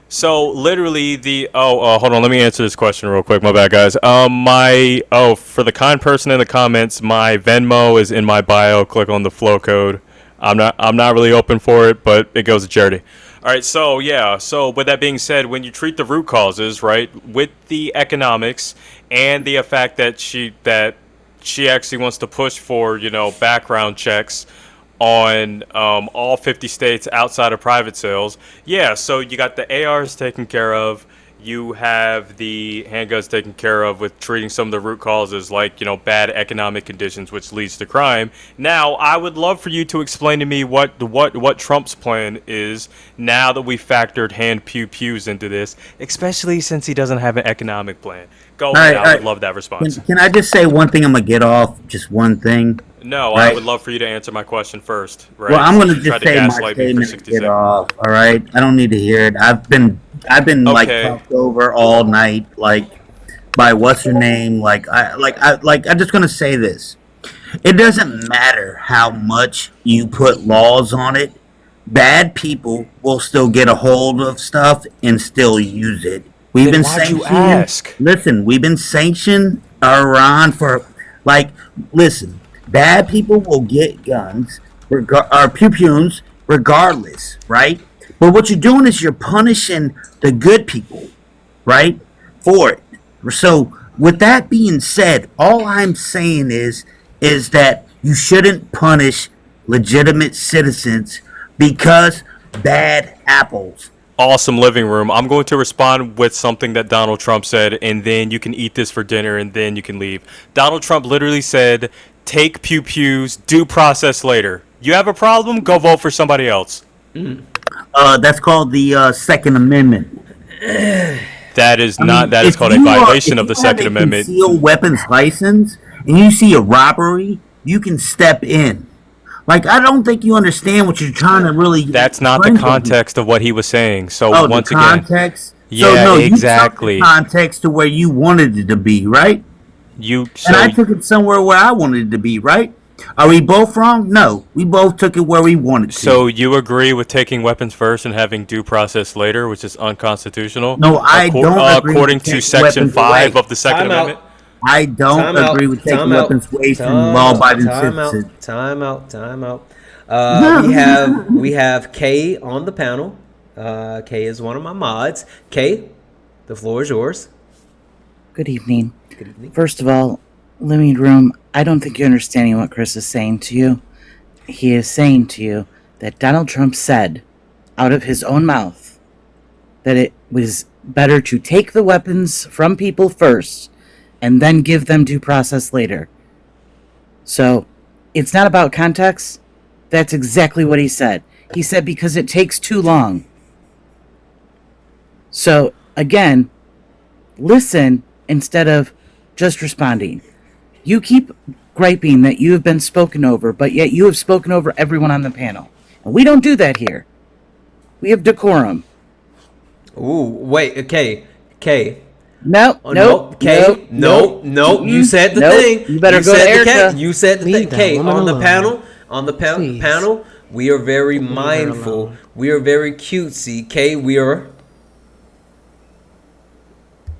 So literally hold on, let me answer this question real quick. My bad, guys. For the kind person in the comments, my Venmo is in my bio. Click on the flow code. I'm not really open for it, but it goes to charity. All right, so with that being said, when you treat the root causes, right, with the economics and the fact that she actually wants to push for, background checks on all 50 states outside of private sales. Yeah, so you got the ARs taken care of. You have the handguns taken care of with treating some of the root causes like, bad economic conditions, which leads to crime. Now, I would love for you to explain to me what Trump's plan is now that we factored hand pews into this, especially since he doesn't have an economic plan. Go ahead, I would love that response. Can I just say one thing? I'm gonna get off just one thing. No, right? I would love for you to answer my question first. Right? Well, I'm gonna You tried just say my statement and get off. All right, I don't need to hear it. I've been like talked over all night, like by what's her name. I'm just gonna say this. It doesn't matter how much you put laws on it. Bad people will still get a hold of stuff and still use it. We've been sanctioned. Listen, we've been sanctioned Iran for listen. Bad people will get guns or pew-pews regardless, right? But what you're doing is you're punishing the good people, right? For it. So with that being said, all I'm saying is that you shouldn't punish legitimate citizens because bad apples. Awesome living room. I'm going to respond with something that Donald Trump said, and then you can eat this for dinner, and then you can leave. Donald Trump literally said, take pew-pews, due process later. You have a problem? Go vote for somebody else. That's called the Second Amendment. That is called a violation of the Second Amendment. If you have a concealed weapons license, and you see a robbery, you can step in. I don't think you understand what you're trying to really. That's not the context of what he was saying. So once again, context. Yeah, exactly. You took the context to where you wanted it to be, right? And I took it somewhere where I wanted it to be, right? Are we both wrong? No, we both took it where we wanted to. So you agree with taking weapons first and having due process later, which is unconstitutional? No, I don't agree. According to Section 5 of the Second Amendment. I don't agree with taking weapons away from law-abiding citizens. Time out. We have Kay on the panel. Kay is one of my mods. Kay, The floor is yours. Good evening. Good evening. First of all, living room, I don't think you're understanding what Chris is saying to you. He is saying to you that Donald Trump said out of his own mouth that it was better to take the weapons from people first and then give them due process later. So, it's not about context. That's exactly what he said. He said because it takes too long. So, again, listen instead of just responding. You keep griping that you have been spoken over, but yet you have spoken over everyone on the panel. And we don't do that here. We have decorum. Ooh, wait, okay. No, Oh, no, Kay, no, no. You said the nope. thing. You better go to said Erica. You said the Leave thing. that Kay, woman on the alone. panel, Please. panel, we are very Leave her mindful. alone. We are very cutesy. Kay, we are.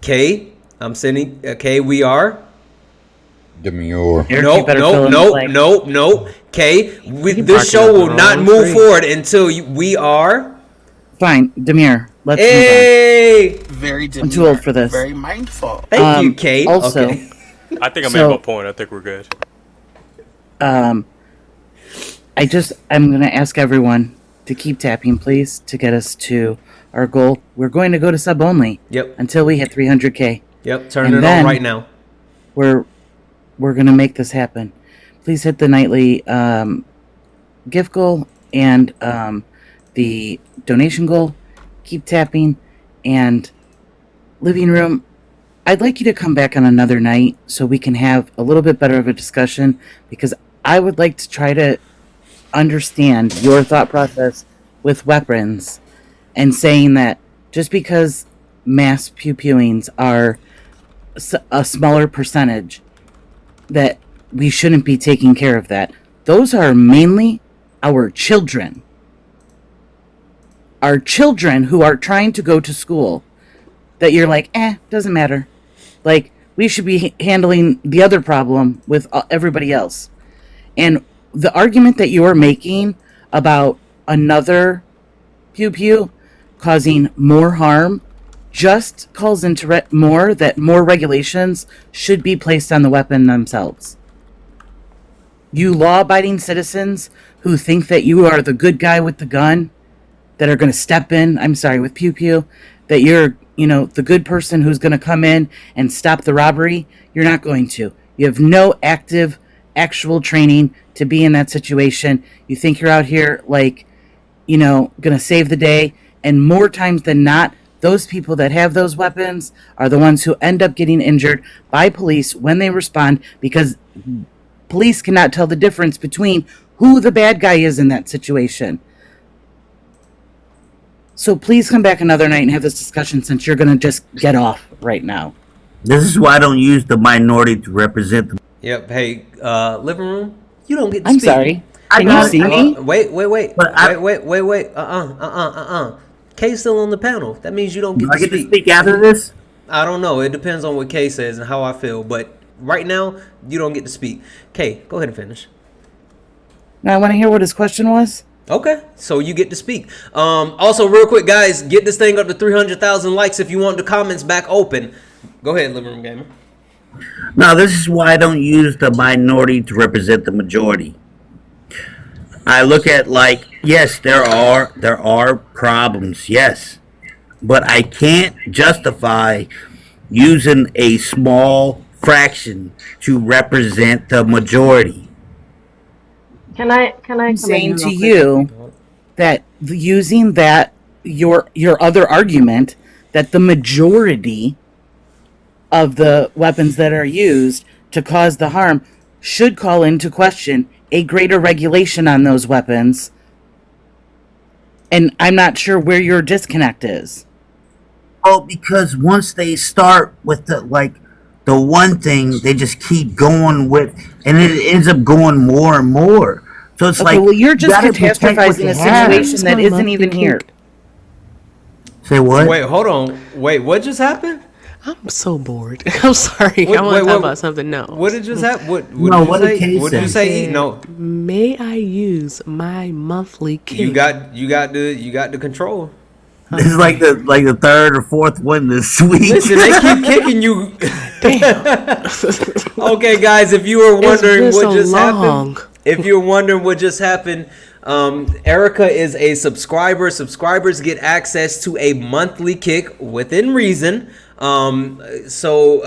Kay, I'm sending. Kay, we are. Demure. Eric, you better fill in the blank. No. Kay, this barking show up the will not wrong move tree. forward until we are. Fine, Demir. Let's Hey, Very I'm too old for this. Very mindful. thank you, Kay. Also, Okay. I think I So- made my point. I think we're good. I'm going to ask everyone to keep tapping, please, to get us to our goal. We're going to go to sub only. Yep. Until we hit 300K. Yep. Turning And it on then right now. We're going to make this happen. Please hit the nightly gift goal and the donation goal. Keep tapping. And living room, I'd like you to come back on another night so we can have a little bit better of a discussion, because I would like to try to understand your thought process with weapons and saying that just because mass pew-pewings are a smaller percentage, that we shouldn't be taking care of that. Those are mainly our children. Our children who are trying to go to school, that you're like, doesn't matter. Like, we should be handling the other problem with everybody else. And the argument that you are making about another pew-pew causing more harm just calls into more regulations should be placed on the weapon themselves. You law-abiding citizens who think that you are the good guy with the gun, that are going to step in, with pew-pew, that you're, the good person who's going to come in and stop the robbery, you're not going to. You have no actual training to be in that situation. You think you're out here, going to save the day, and more times than not, those people that have those weapons are the ones who end up getting injured by police when they respond, because police cannot tell the difference between who the bad guy is in that situation. So please come back another night and have this discussion, since you're going to just get off right now. This is why I don't use the minority to represent them. Yep. Hey, living room, you don't get to I'm speak. sorry. Can you see me? Wait. But Wait. Kay's still on the panel. That means you don't get to I get speak. to speak after this? I don't know. It depends on what Kay says and how I feel. But right now, you don't get to speak. Kay, go ahead and finish. Now I want to hear what his question was. Okay, so you get to speak. Also, real quick, guys, get this thing up to 300,000 likes if you want the comments back open. Go ahead, Living Room Gamer. Now, this is why I don't use the minority to represent the majority. I look at yes, there are problems, yes, but I can't justify using a small fraction to represent the majority. Can I come Saying in to real quick? you that using that your other argument that the majority of the weapons that are used to cause the harm should call into question a greater regulation on those weapons, and I'm not sure where your disconnect is. Oh, because once they start with the one thing, they just keep going with, and it ends up going more and more. So it's well, you're just catastrophizing a situation that isn't even here. Say what? Wait, hold on. Wait, what just happened? I'm so bored. I'm sorry. I want to talk about something else. What did just happen? What did did you say? No. May I use my monthly kick? You got the control. This is like the third or fourth one this week. Listen, they keep kicking you. Okay, guys, if you were wondering what just happened, Erica is a subscriber. Subscribers get access to a monthly kick within reason. So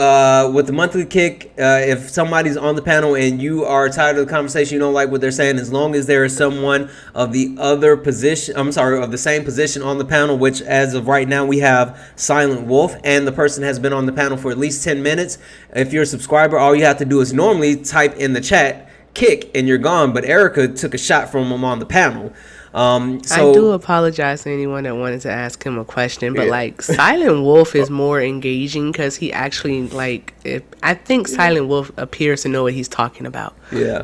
with the monthly kick, if somebody's on the panel and you are tired of the conversation, you don't like what they're saying, as long as there is someone of the other position, of the same position on the panel, which as of right now we have Silent Wolf, and the person has been on the panel for at least 10 minutes. If you're a subscriber, all you have to do is normally type in the chat kick and you're gone, but Erica took a shot from him on the panel. I do apologize to anyone that wanted to ask him a question, but like Silent Wolf is more engaging because he actually I think Silent Wolf appears to know what he's talking about. Yeah.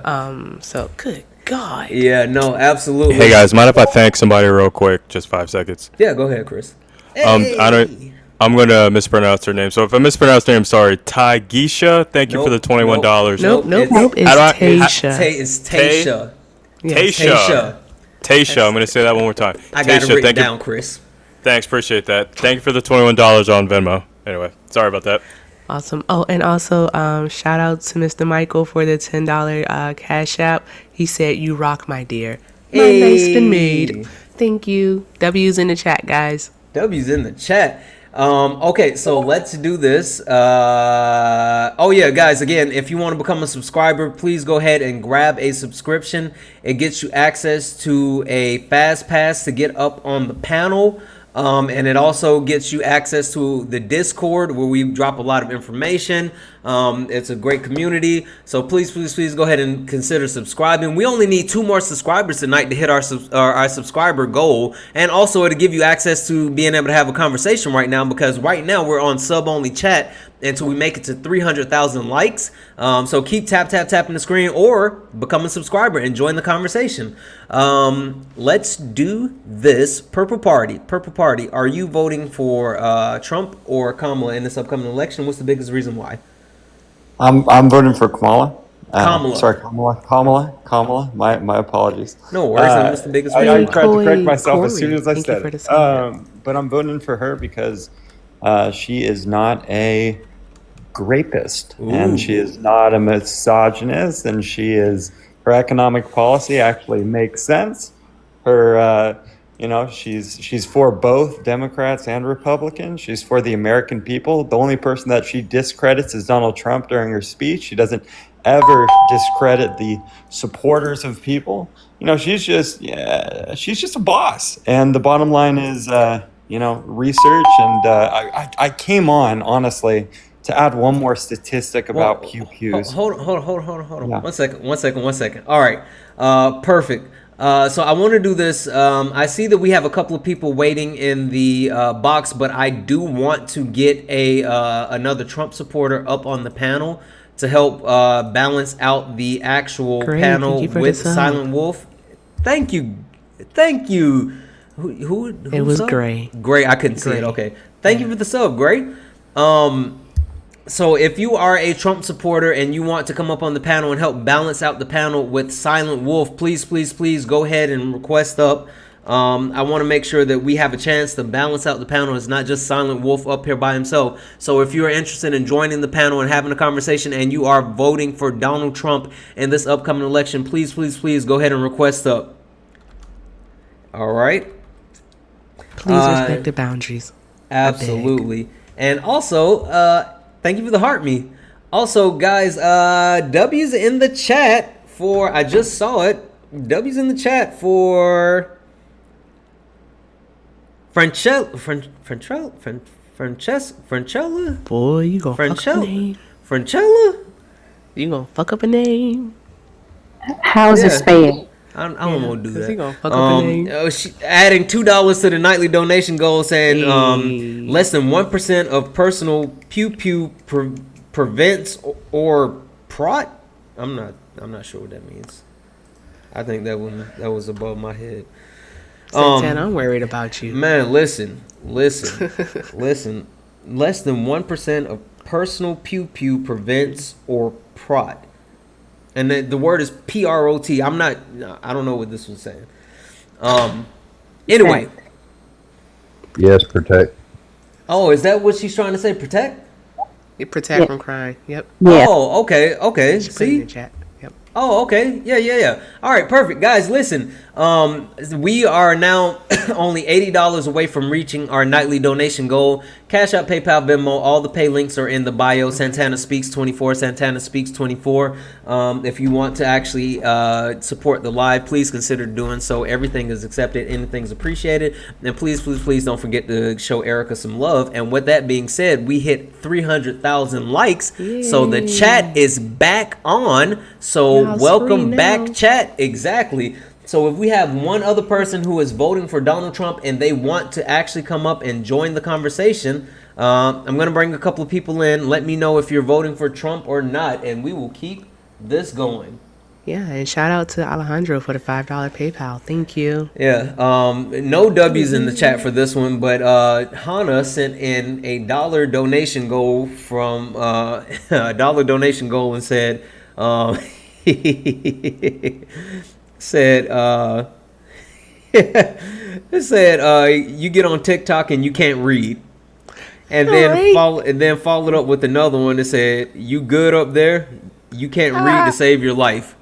So good God. Yeah. No. Absolutely. Hey guys, mind if I thank somebody real quick? Just 5 seconds. Yeah. Go ahead, Chris. I'm gonna mispronounce her name. So if I mispronounce her name, sorry. Taigisha, thank you for the $21. Nope. It's Taysha. It's Taysha. Taysha, I'm going to say that one more time. I got it written down, Chris. Thanks, appreciate that. Thank you for the $21 on Venmo. Anyway, sorry about that. Awesome. Oh, and also shout out to Mr. Michael for the $10 Cash App. He said, "You rock, my dear." My night's been made. Thank you. W's in the chat, guys. W's in the chat. Okay, so let's do this. Oh yeah, guys, again, if you want to become a subscriber, please go ahead and grab a subscription. It gets you access to a fast pass to get up on the panel. And it also gets you access to the Discord where we drop a lot of information. It's a great community. So please go ahead and consider subscribing. We only need 2 more subscribers tonight to hit our subscriber goal. And also it'll give you access to being able to have a conversation right now, because right now we're on sub-only chat until we make it to 300,000 likes. So keep tapping the screen or become a subscriber and join the conversation. Let's do this. Purple Party, are you voting for Trump or Kamala in this upcoming election? What's the biggest reason why? I'm voting for Kamala. Kamala. Sorry, Kamala. My apologies. No worries. What's the biggest reason? I tried to correct myself as soon as I said it. But I'm voting for her because she is not a rapist, and she is not a misogynist, and her economic policy actually makes sense. Her she's for both Democrats and Republicans. She's for the American people. The only person that she discredits is Donald Trump during her speech. She doesn't ever discredit the supporters of people. She's just a boss. And the bottom line is research, and I came on honestly to add one more statistic about pew-pews. Hold on. Yeah. One second. All right. Perfect. So I want to do this. I see that we have a couple of people waiting in the box, but I do want to get another Trump supporter up on the panel to help balance out the actual panel with Silent Wolf. Thank you. Who it was Gray. Gray, I couldn't see it. Okay. Thank you for the sub, Gray. So if you are a Trump supporter and you want to come up on the panel and help balance out the panel with Silent Wolf, please go ahead and request up. I want to make sure that we have a chance to balance out the panel. It's not just Silent Wolf up here by himself. So if you're interested in joining the panel and having a conversation and you are voting for Donald Trump in this upcoming election, please go ahead and request up. All right. Please respect the boundaries. Absolutely. And also, thank you for the heart me. Also, guys, W's in the chat for, I just saw it. W's in the chat for Francella. Boy, you gonna fuck up a name. Francella? You gonna fuck up a name. How's it spelled? I don't want to do that. He gonna fuck up a name. Adding $2 to the nightly donation goal, saying less than 1% of personal pew prevents or prot. I'm not sure what that means. I think that was above my head. Santana, I'm worried about you. Man, listen. Less than 1% of personal pew prevents or prot. And the word is PROT. I don't know what this was saying. Anyway. Yes, protect. Oh, is that what she's trying to say? Protect? Protect from crime. Yep. Yeah. Oh, okay, okay. She put it in See? the chat. Yep. Oh, okay. Yeah. All right, perfect. Guys, listen. We are now only $80 away from reaching our nightly donation goal. Cash App, PayPal, Venmo, all the pay links are in the bio. Santana Speaks 24, Santana Speaks 24. If you want to actually support the live, please consider doing so. Everything is accepted. Anything's appreciated. And please don't forget to show Erica some love. And with that being said, we hit 300,000 likes. So the chat is back on. So Y'all's welcome free back, now. chat. Exactly. So if we have one other person who is voting for Donald Trump and they want to actually come up and join the conversation, I'm going to bring a couple of people in. Let me know if you're voting for Trump or not, and we will keep this going. Yeah, and shout out to Alejandro for the $5 PayPal. Thank you. Yeah, no W's in the chat for this one, but Hannah sent in a dollar donation goal from a dollar donation goal and said, said it said you get on TikTok and you can't read, and then followed up with another one that said you good up there, you can't read to save your life.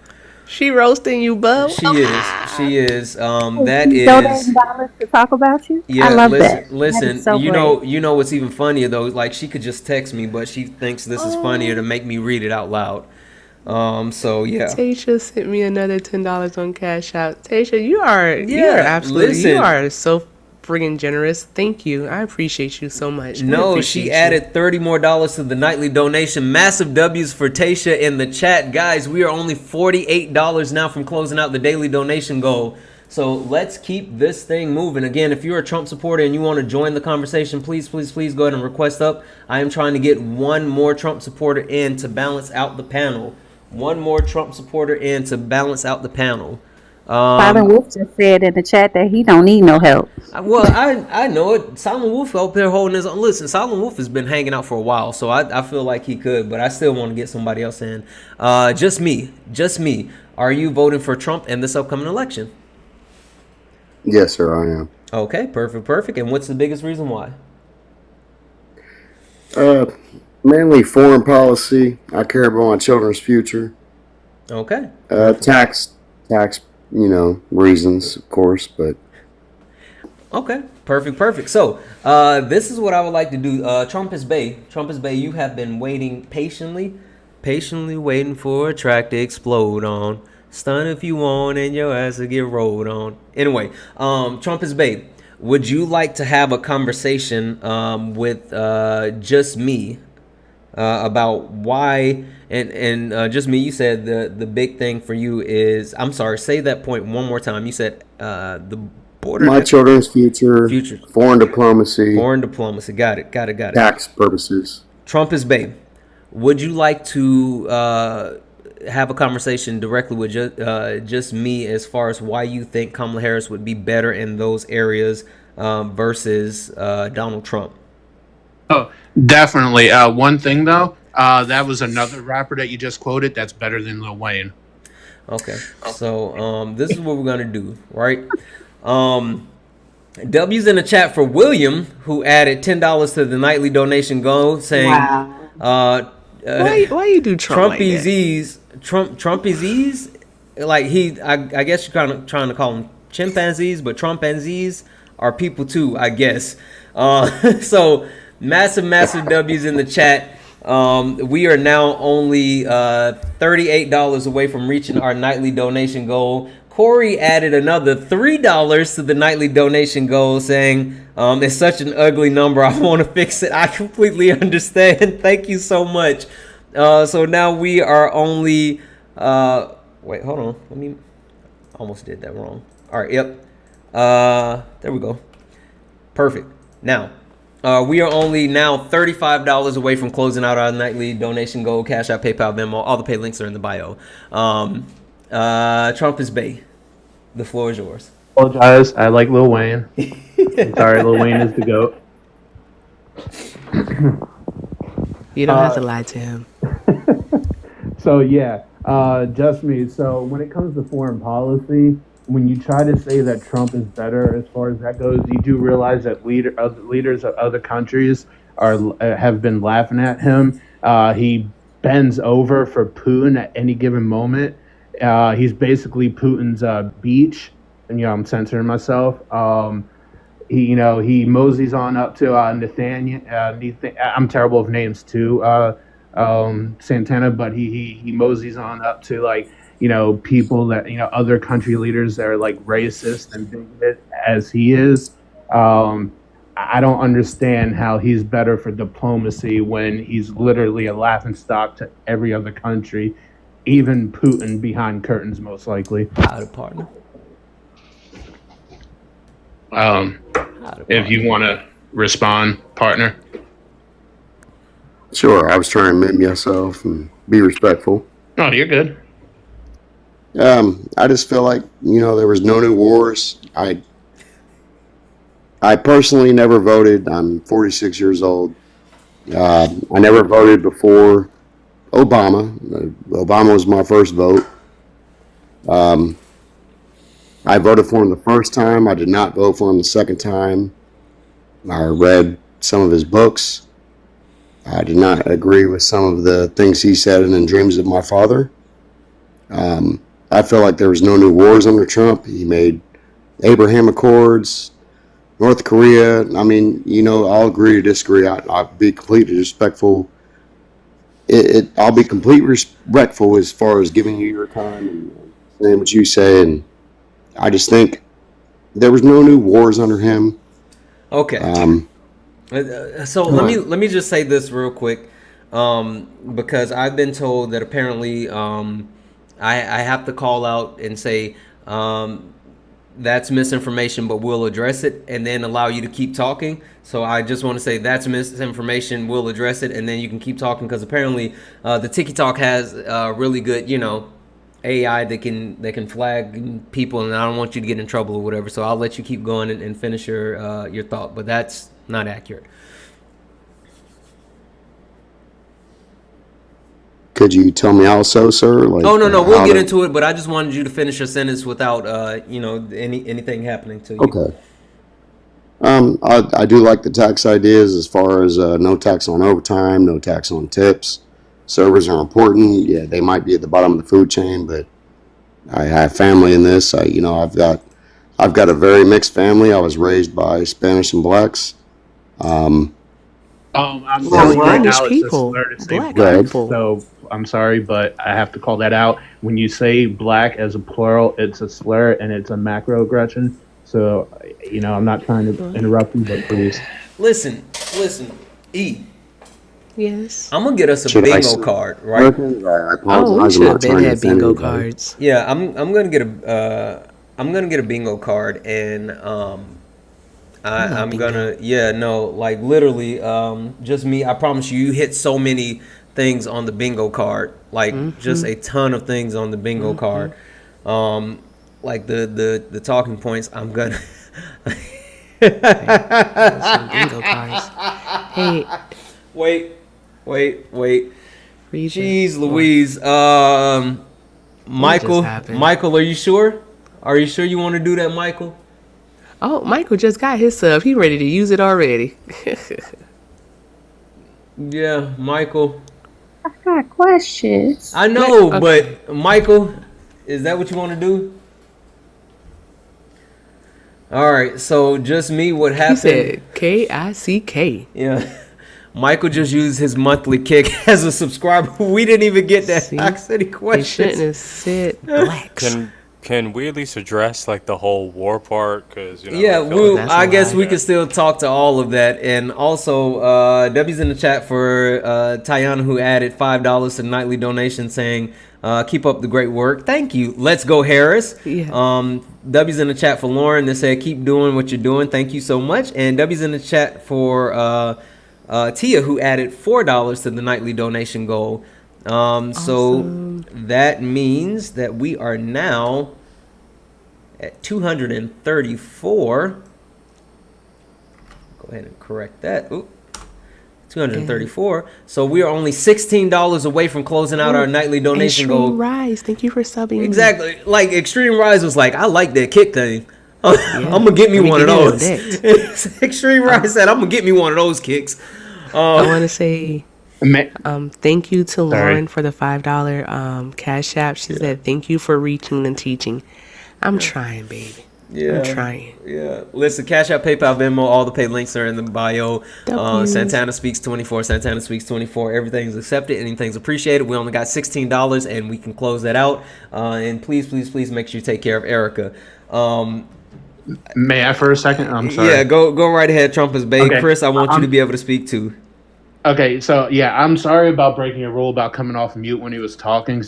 She roasting you, bub. She is. That She's is. donating dollars to talk about you. Yeah, I love listen, that. listen. That is so you great. know what's even funnier though? Like she could just text me, but she thinks this is funnier to make me read it out loud. So yeah. Tasha sent me another $10 on Cash App. Tasha, you are listen. you are so friggin' generous. Thank you. I appreciate you so much. No, she added $30 more to the nightly donation. Massive W's for Tasha in the chat. Guys, we are only $48 now from closing out the daily donation goal. So let's keep this thing moving. Again, if you're a Trump supporter and you want to join the conversation, please go ahead and request up. I am trying to get one more Trump supporter in to balance out the panel. One more Trump supporter in to balance out the panel. Silent Wolf just said in the chat that he don't need no help. Well, I know it. Silent Wolf up there holding his own. Listen, Silent Wolf has been hanging out for a while, so I feel like he could, but I still want to get somebody else in. Just me. Are you voting for Trump in this upcoming election? Yes, sir, I am. Okay, perfect. And what's the biggest reason why? Mainly foreign policy. I care about my children's future. Okay. Tax, reasons, of course, but. Okay, perfect. So, this is what I would like to do. Trumpus Bay, you have been waiting patiently waiting for a track to explode on. Stun if you want and your ass will get rolled on. Anyway, Trumpus Bay, would you like to have a conversation with just me about why and just me? You said the big thing for you is, I'm sorry, say that point one more time. You said the border, my children's future, foreign diplomacy, got it. Tax purposes. Trumpus Bay, would you like to have a conversation directly with just me as far as why you think Kamala Harris would be better in those areas versus Donald Trump? Oh, definitely. One thing though, that was another rapper that you just quoted that's better than Lil Wayne. Okay, so this is what we're gonna do, right? W's in the chat for William, who added $10 to the nightly donation goal, saying, Why you do Trump Trumpies, Trumpies, like I guess you're kind of trying to call them chimpanzees, but Trumpanzees are people too, I guess. So massive W's in the chat. We are now only $38 away from reaching our nightly donation goal. Corey added another $3 to the nightly donation goal, saying, it's such an ugly number, I want to fix it. I completely understand. Thank you so much. So now we are only wait, hold on. Almost did that wrong. All right, yep. There we go. Perfect. Now, we are only now $35 away from closing out our nightly donation goal. Cash App, PayPal, Venmo, all the pay links are in the bio. Trumpus Bay, the floor is yours. Apologize. I like Lil Wayne. I'm sorry, Lil Wayne is the GOAT. You don't have to lie to him. So yeah, just me. So when it comes to foreign policy, when you try to say that Trump is better as far as that goes, you do realize that leaders of other countries have been laughing at him. He bends over for Putin at any given moment. He's basically Putin's beach, and I'm censoring myself. He moseys on up to Nathaniel. I'm terrible with names too, Santana, but he moseys on up to people that other country leaders that are like racist and bigoted as he is. I don't understand how he's better for diplomacy when he's literally a laughingstock to every other country, even Putin behind curtains, most likely. Howdy, partner. If you want to respond, partner. Sure, I was trying to mute myself and be respectful. Oh, you're good. I just feel like there was no new wars. I personally never voted. I'm 46 years old. I never voted before Obama. Obama was my first vote. I voted for him the first time. I did not vote for him the second time. I read some of his books. I did not agree with some of the things he said in Dreams of My Father. I feel like there was no new wars under Trump. He made Abraham Accords, North Korea. I mean, I'll agree to disagree. I'll be completely respectful. I'll be completely respectful as far as giving you your time and saying what you say. And I just think there was no new wars under him. Okay. So let me just say this real quick, because I've been told that apparently I have to call out and say that's misinformation, but we'll address it and then allow you to keep talking. So I just want to say that's misinformation. We'll address it and then you can keep talking, because apparently the Tiki Talk has really good, AI that can flag people, and I don't want you to get in trouble or whatever. So I'll let you keep going and finish your thought, but that's not accurate. Could you tell me also, sir? No, we'll get into it, but I just wanted you to finish your sentence without anything happening to you. Okay. I do like the tax ideas as far as no tax on overtime, no tax on tips. Servers are important. Yeah, they might be at the bottom of the food chain, but I have family in this. I've got a very mixed family. I was raised by Spanish and blacks. I'm telling you right now, it's a people. slur to say Black black. people. So I'm sorry, but I have to call that out. When you say black as a plural, it's a slur and it's a macroaggression. So, I'm not trying to interrupt you, but please. Listen, E. Yes. I'm gonna get us a bingo card, right? We should have been had bingo cards. Yeah, I'm gonna get a bingo card, and I'm gonna literally just me. I promise you hit so many things on the bingo card, just a ton of things on the bingo card, like the talking points. I'm gonna some bingo cards. Hey, wait. Jeez Louise. Michael, are you sure? Are you sure you want to do that, Michael? Oh, Michael just got his sub. He ready to use it already. Yeah, Michael. I got questions. I know, but Michael, is that what you want to do? All right, so just me, what happened? He said K-I-C-K. Yeah. Michael just used his monthly kick as a subscriber. We didn't even get that. I said he questions. He shouldn't have said blacks. Can we at least address the whole war part? Because I guess we can still talk to all of that. And also, W's in the chat for Tayana, who added $5 to the nightly donation, saying, "Keep up the great work." Thank you. Let's go, Harris. Yeah. W's in the chat for Lauren. They said, "Keep doing what you're doing." Thank you so much. And W's in the chat for Tia, who added $4 to the nightly donation goal. So that means that we are now at 234. Go ahead and correct that. Ooh. 234. So we are only $16 away from closing out our nightly donation goal. Extreme Rise, thank you for subbing. Exactly. Like Extreme Rise was like, I like that kick thing. I'm gonna get me one of those. Extreme Rise said, I'm gonna get me one of those kicks. I want to say thank you to Lauren for the $5 Cash App. She said, thank you for reaching and teaching. I'm trying, baby. Yeah, I'm trying. Yeah, listen, Cash App, PayPal, Venmo, all the pay links are in the bio. Santana Speaks 24, Santana Speaks 24. Everything's accepted. Anything's appreciated. We only got $16 and we can close that out. And please make sure you take care of Erica. May I for a second? I'm sorry. Yeah, go right ahead, Trumpers, babe. Okay. Chris, I want you to be able to speak too. Okay, so yeah, I'm sorry about breaking a rule about coming off mute when he was talking.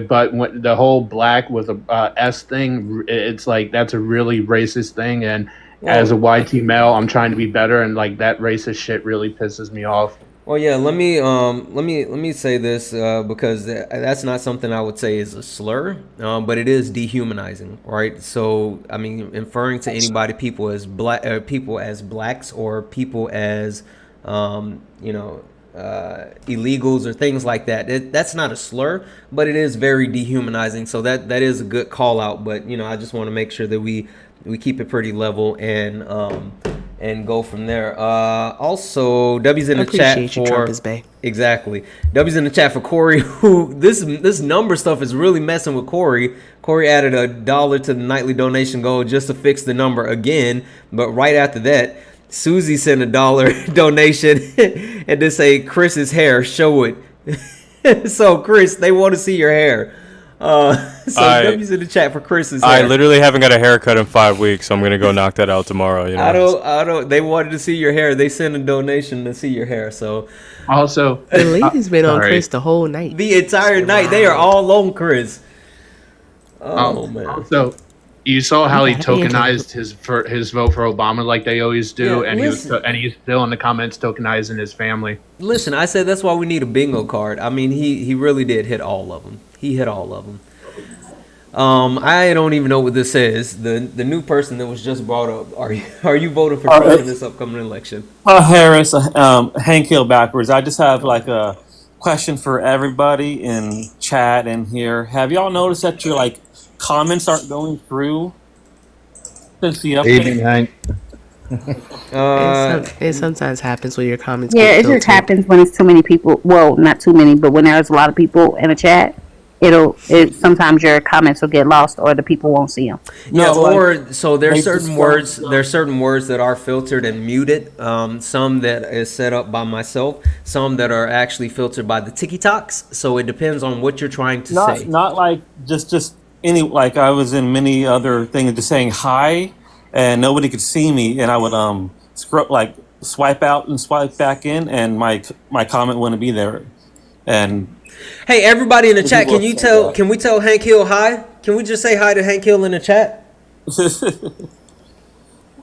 But when the whole black with a S thing, it's like that's a really racist thing. And as a YT male, I'm trying to be better, and like that racist shit really pisses me off. Well, yeah, let me say this because that's not something I would say is a slur, but it is dehumanizing, right? So, I mean, inferring to anybody, people as blacks or people as illegals or things like that. That's not a slur, but it is very dehumanizing. So that is a good call out. But I just want to make sure that we keep it pretty level and go from there. Also, W's in the chat for exactly. W's in the chat for Corey. Who this number stuff is really messing with Corey. Corey added $1 to the nightly donation goal just to fix the number again. But right after that, Susie sent $1 donation and then say Chris's hair. Show it. So Chris, they want to see your hair. W's in the chat for Chris's hair. I literally haven't got a haircut in 5 weeks, so I'm gonna go knock that out tomorrow. I don't. They wanted to see your hair. They sent a donation to see your hair. So also, the lady's been on Chris the whole night. The entire night. They are all on Chris. Oh man. Also, you saw how he tokenized his vote for Obama like they always do, and he's still in the comments tokenizing his family. Listen, I said that's why we need a bingo card. I mean, he really did hit all of them. He hit all of them. I don't even know what this says. The new person that was just brought up. Are you voting for Trump in this upcoming election? Harris, Hank Hill backwards. I just have like a question for everybody in chat and here. Have y'all noticed that your comments aren't going through since the update? Evening, Hank. It sometimes happens when your comments. Yeah, it just happens when it's too many people. Well, not too many, but when there's a lot of people in a chat, sometimes your comments will get lost or the people won't see them. So there's certain words. There's certain words that are filtered and muted. Some that is set up by myself. Some that are actually filtered by the TikToks. So it depends on what you're trying to say. Not like just any I was in many other things just saying hi, and nobody could see me, and I would swipe out and swipe back in, and my comment wouldn't be there, and. Hey, everybody in the chat, can we tell Hank Hill hi? Can we just say hi to Hank Hill in the chat?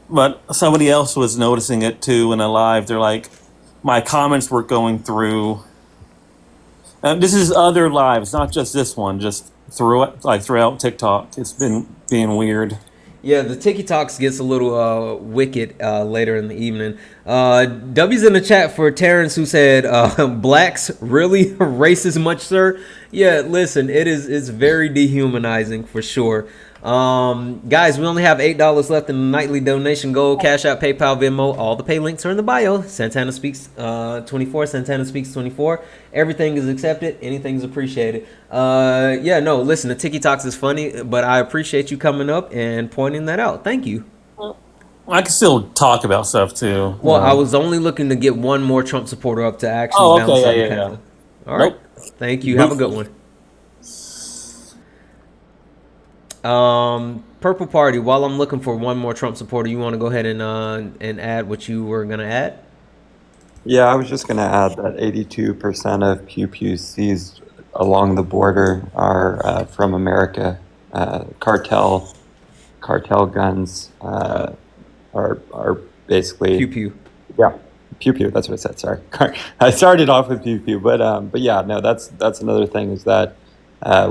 But somebody else was noticing it too in a live. They're like, my comments were going through. This is other lives, not just this one, just throughout TikTok. It's been being weird. Yeah, the TikToks gets a little wicked later in the evening. W's in the chat for Terrence, who said, blacks really racist much, sir? Yeah, listen, it's very dehumanizing for sure. Guys, we only have $8 left in the nightly donation goal. Cash App, PayPal, Venmo, all the pay links are in the bio. Santana Speaks 24, Santana Speaks 24. Everything is accepted. Anything's appreciated. Listen, the TikToks is funny, but I appreciate you coming up and pointing that out. Thank you. I can still talk about stuff too. Well, I was only looking to get one more Trump supporter up to actually balance out the panel. All right. Thank you. Have a good one. Purple Party, while I'm looking for one more Trump supporter, you want to go ahead and add what you were going to add? Yeah, I was just going to add that 82% of pew pews seized along the border are from America. Cartel guns are basically pew pew. Yeah, pew pew. That's what I said. Sorry, I started off with pew pew, but yeah, no, that's another thing is that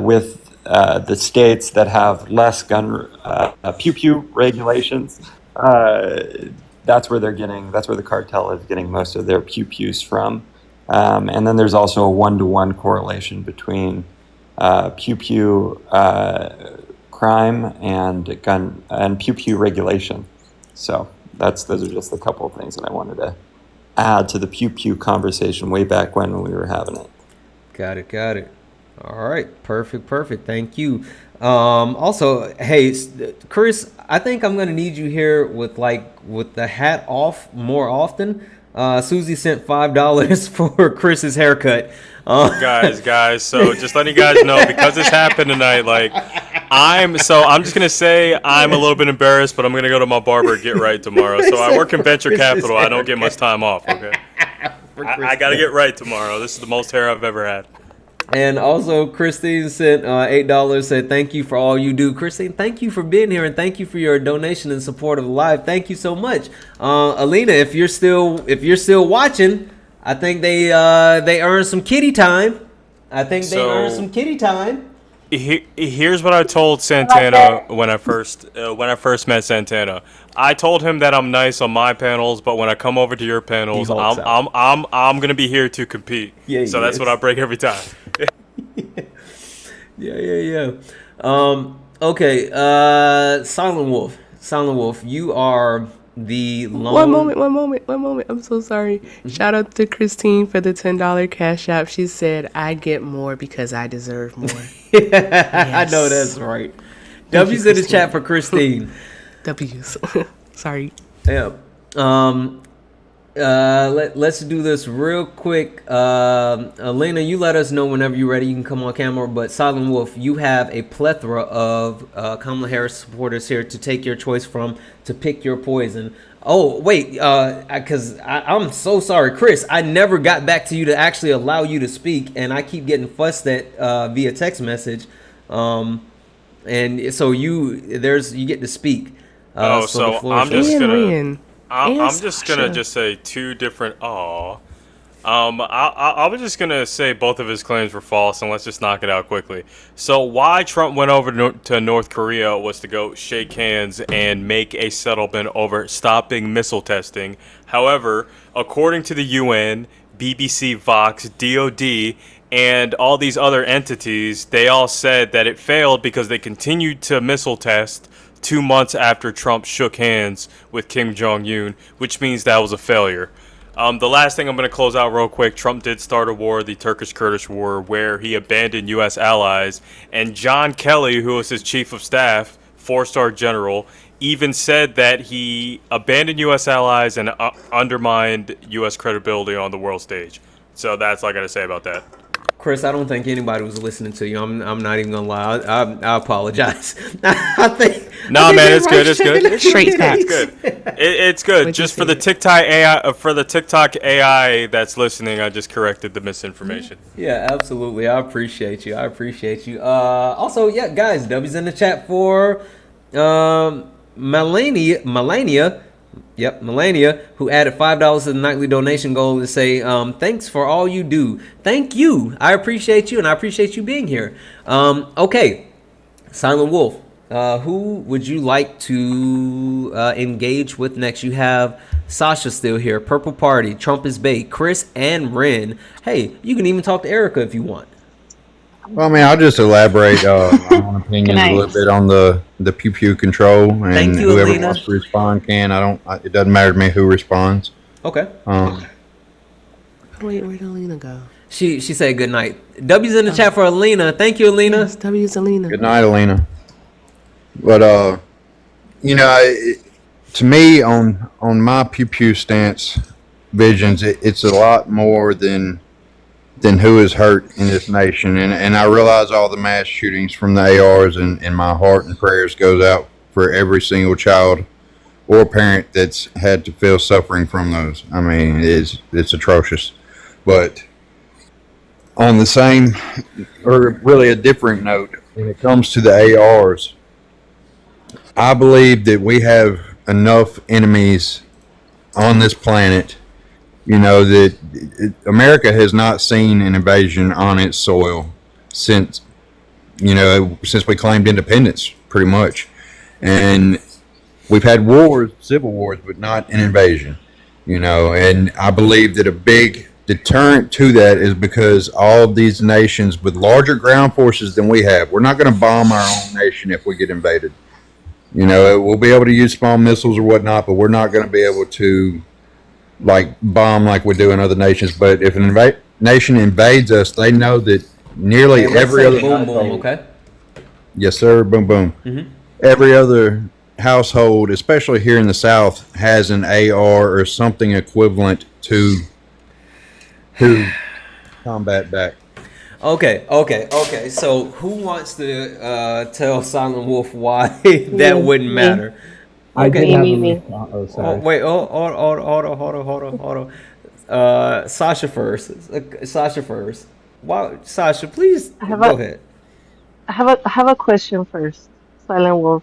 with the states that have less gun pew pew regulations, that's where the cartel is getting most of their pew-pews from. And then there's also a 1-to-1 correlation between pew-pew crime and gun and pew-pew regulation. So those are just a couple of things that I wanted to add to the pew-pew conversation way back when we were having it. Got it. All right, perfect. Thank you. Also, hey, Chris, I think I'm gonna need you here with the hat off more often. Susie sent $5 for Chris's haircut. Guys, so just letting you guys know, because this happened tonight, I'm just gonna say I'm a little bit embarrassed, but I'm gonna go to my barber and get right tomorrow. So I work in venture capital. I don't get much time off. Okay, I gotta get right tomorrow. This is the most hair I've ever had. And also, Christine sent $8. Said thank you for all you do. Christine, thank you for being here, and thank you for your donation and support of the live. Thank you so much, Alina. If you're still watching, I think they earned some kitty time. Here's what I told Santana when I first met Santana. I told him that I'm nice on my panels, but when I come over to your panels, I'm gonna be here to compete. So that's what I break every time. Yeah. Okay. Silent Wolf. You are the lone... One moment. I'm so sorry. Shout out to Christine for the $10 cash app. She said, I get more because I deserve more. Yes. I know that's right. W's in the chat for Christine. W's. Sorry. Yeah. Let's do this real quick. Elena, you let us know whenever you're ready. You can come on camera. But Silent Wolf, you have a plethora of Kamala Harris supporters here to take your choice from, to pick your poison. Oh, wait, because I'm so sorry, Chris. I never got back to you to actually allow you to speak, and I keep getting fussed at via text message. And so you get to speak. So I'm just gonna say two different. I was just gonna say both of his claims were false, and let's just knock it out quickly. So why Trump went over to North Korea was to go shake hands and make a settlement over stopping missile testing. However, according to the UN, BBC, Vox, DOD, and all these other entities, they all said that it failed because they continued to missile test 2 months after Trump shook hands with Kim Jong-un, which means that was a failure. The last thing I'm going to close out real quick, Trump did start a war, the Turkish-Kurdish war, where he abandoned U.S. allies, and John Kelly, who was his chief of staff, 4-star general, even said that he abandoned U.S. allies and undermined U.S. credibility on the world stage. So that's all I got to say about that. Chris, I don't think anybody was listening to you. I'm not even gonna lie. I apologize. It's good. Straight facts. It's good. Just for the TikTok AI that's listening, I just corrected the misinformation. Yeah, absolutely. I appreciate you. Also, yeah, guys, W's in the chat for Melania. Yep, Melania, who added $5 to the nightly donation goal to say, thanks for all you do. Thank you. I appreciate you, and I appreciate you being here. Okay, Silent Wolf, who would you like to engage with next? You have Sasha still here, Purple Party, Trump is bait, Chris, and Ren. Hey, you can even talk to Erica if you want. Well, I mean, I'll just elaborate on opinions a little bit on the pew control, and whoever Alina. wants to respond can. It doesn't matter to me who responds. Okay. Wait, where'd Alina go? She said good night. W's in the chat for Alina. Thank you, Alina. Yes, W's Alina. Good night, Alina. But to me, on my pew stance visions, it's a lot more than who is hurt in this nation. And I realize all the mass shootings from the ARs, and my heart and prayers goes out for every single child or parent that's had to feel suffering from those. I mean, it's atrocious. But on the same, or really a different note, when it comes to the ARs, I believe that we have enough enemies on this planet. That America has not seen an invasion on its soil since we claimed independence, pretty much. And We've had wars, civil wars, but not an invasion. And I believe that a big deterrent to that is because all of these nations with larger ground forces than we have, we're not going to bomb our own nation if we get invaded. We'll be able to use small missiles or whatnot, but we're not going to be able to bomb like we do in other nations. But if an nation invades us, they know that nearly every other boom boom, okay? Yes, sir. Boom boom. Mm-hmm. Every other household, especially here in the South, has an AR or something equivalent to combat back. Okay. So who wants to tell Silent Wolf why that wouldn't matter? Okay. Me. Oh, sorry. Wait. Hold on. Sasha first. Why, Sasha? Please go ahead. I have a question first, Silent Wolf.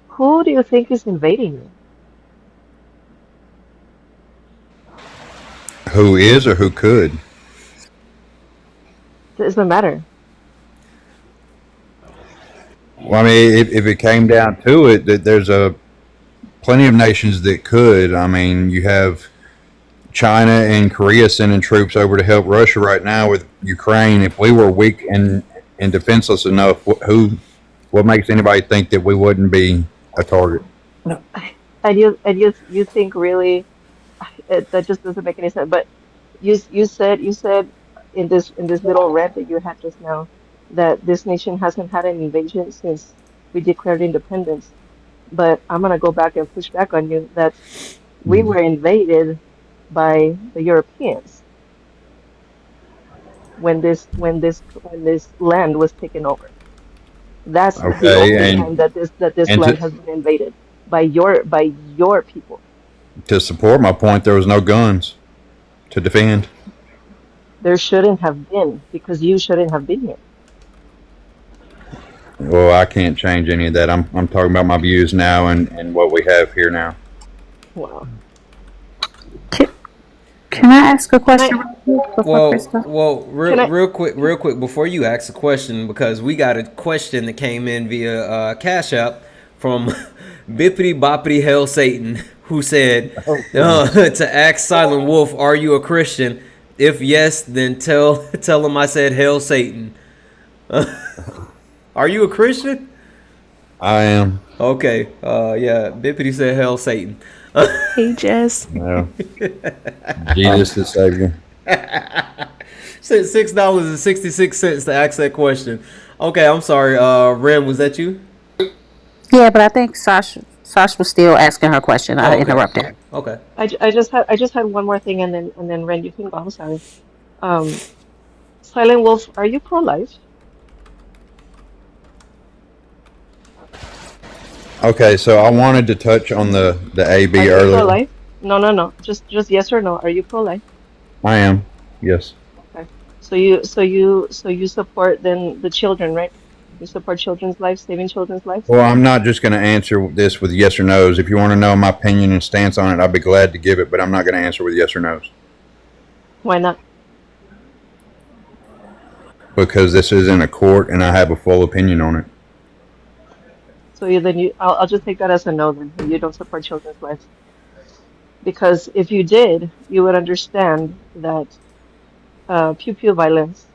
Who do you think is invading you? Who is or who could? It doesn't matter. Well, I mean, if it came down to it, that there's plenty of nations that could. I mean, you have China and Korea sending troops over to help Russia right now with Ukraine. If we were weak and defenseless enough, what makes anybody think that we wouldn't be a target? And you think really that just doesn't make any sense. But you said in this little rant that you had just now that this nation hasn't had an invasion since we declared independence. But I'm gonna go back and push back on you that we were invaded by the Europeans when this land was taken over. That's the only time that this land has been invaded by your people. To support my point, there was no guns to defend. There shouldn't have been, because you shouldn't have been here. Well, I can't change any of that. I'm talking about my views now and what we have here now. Wow. Can I ask a question? Real quick before you ask a question, because we got a question that came in via Cash App from Bippity Boppity Hell Satan, who said to ask Silent Wolf, "Are you a Christian? If yes, then tell him I said Hell Satan." Are you a Christian? I am. Okay. Yeah. Bippity said Hell Satan. Hey, Jess. No. Jesus the Savior. Said $6.66 to ask that question. Okay, I'm sorry. Ren, was that you? Yeah, but I think Sasha was still asking her question. I interrupted her. Okay. I just had one more thing, and then Ren, you can go. I'm sorry. Silent Wolf, are you pro-life? Okay, so I wanted to touch on the AB Are you earlier. pro-life? No. Just yes or no. Are you pro-life? I am. Yes. Okay. So you support then the children, right? You support children's lives, saving children's lives? Well, I'm not just going to answer this with yes or no's. If you want to know my opinion and stance on it, I'd be glad to give it, but I'm not going to answer with yes or no's. Why not? Because this is in a court and I have a full opinion on it. So I'll just take that as a no then. You don't support children's lives. Because if you did, you would understand that pew-pew violence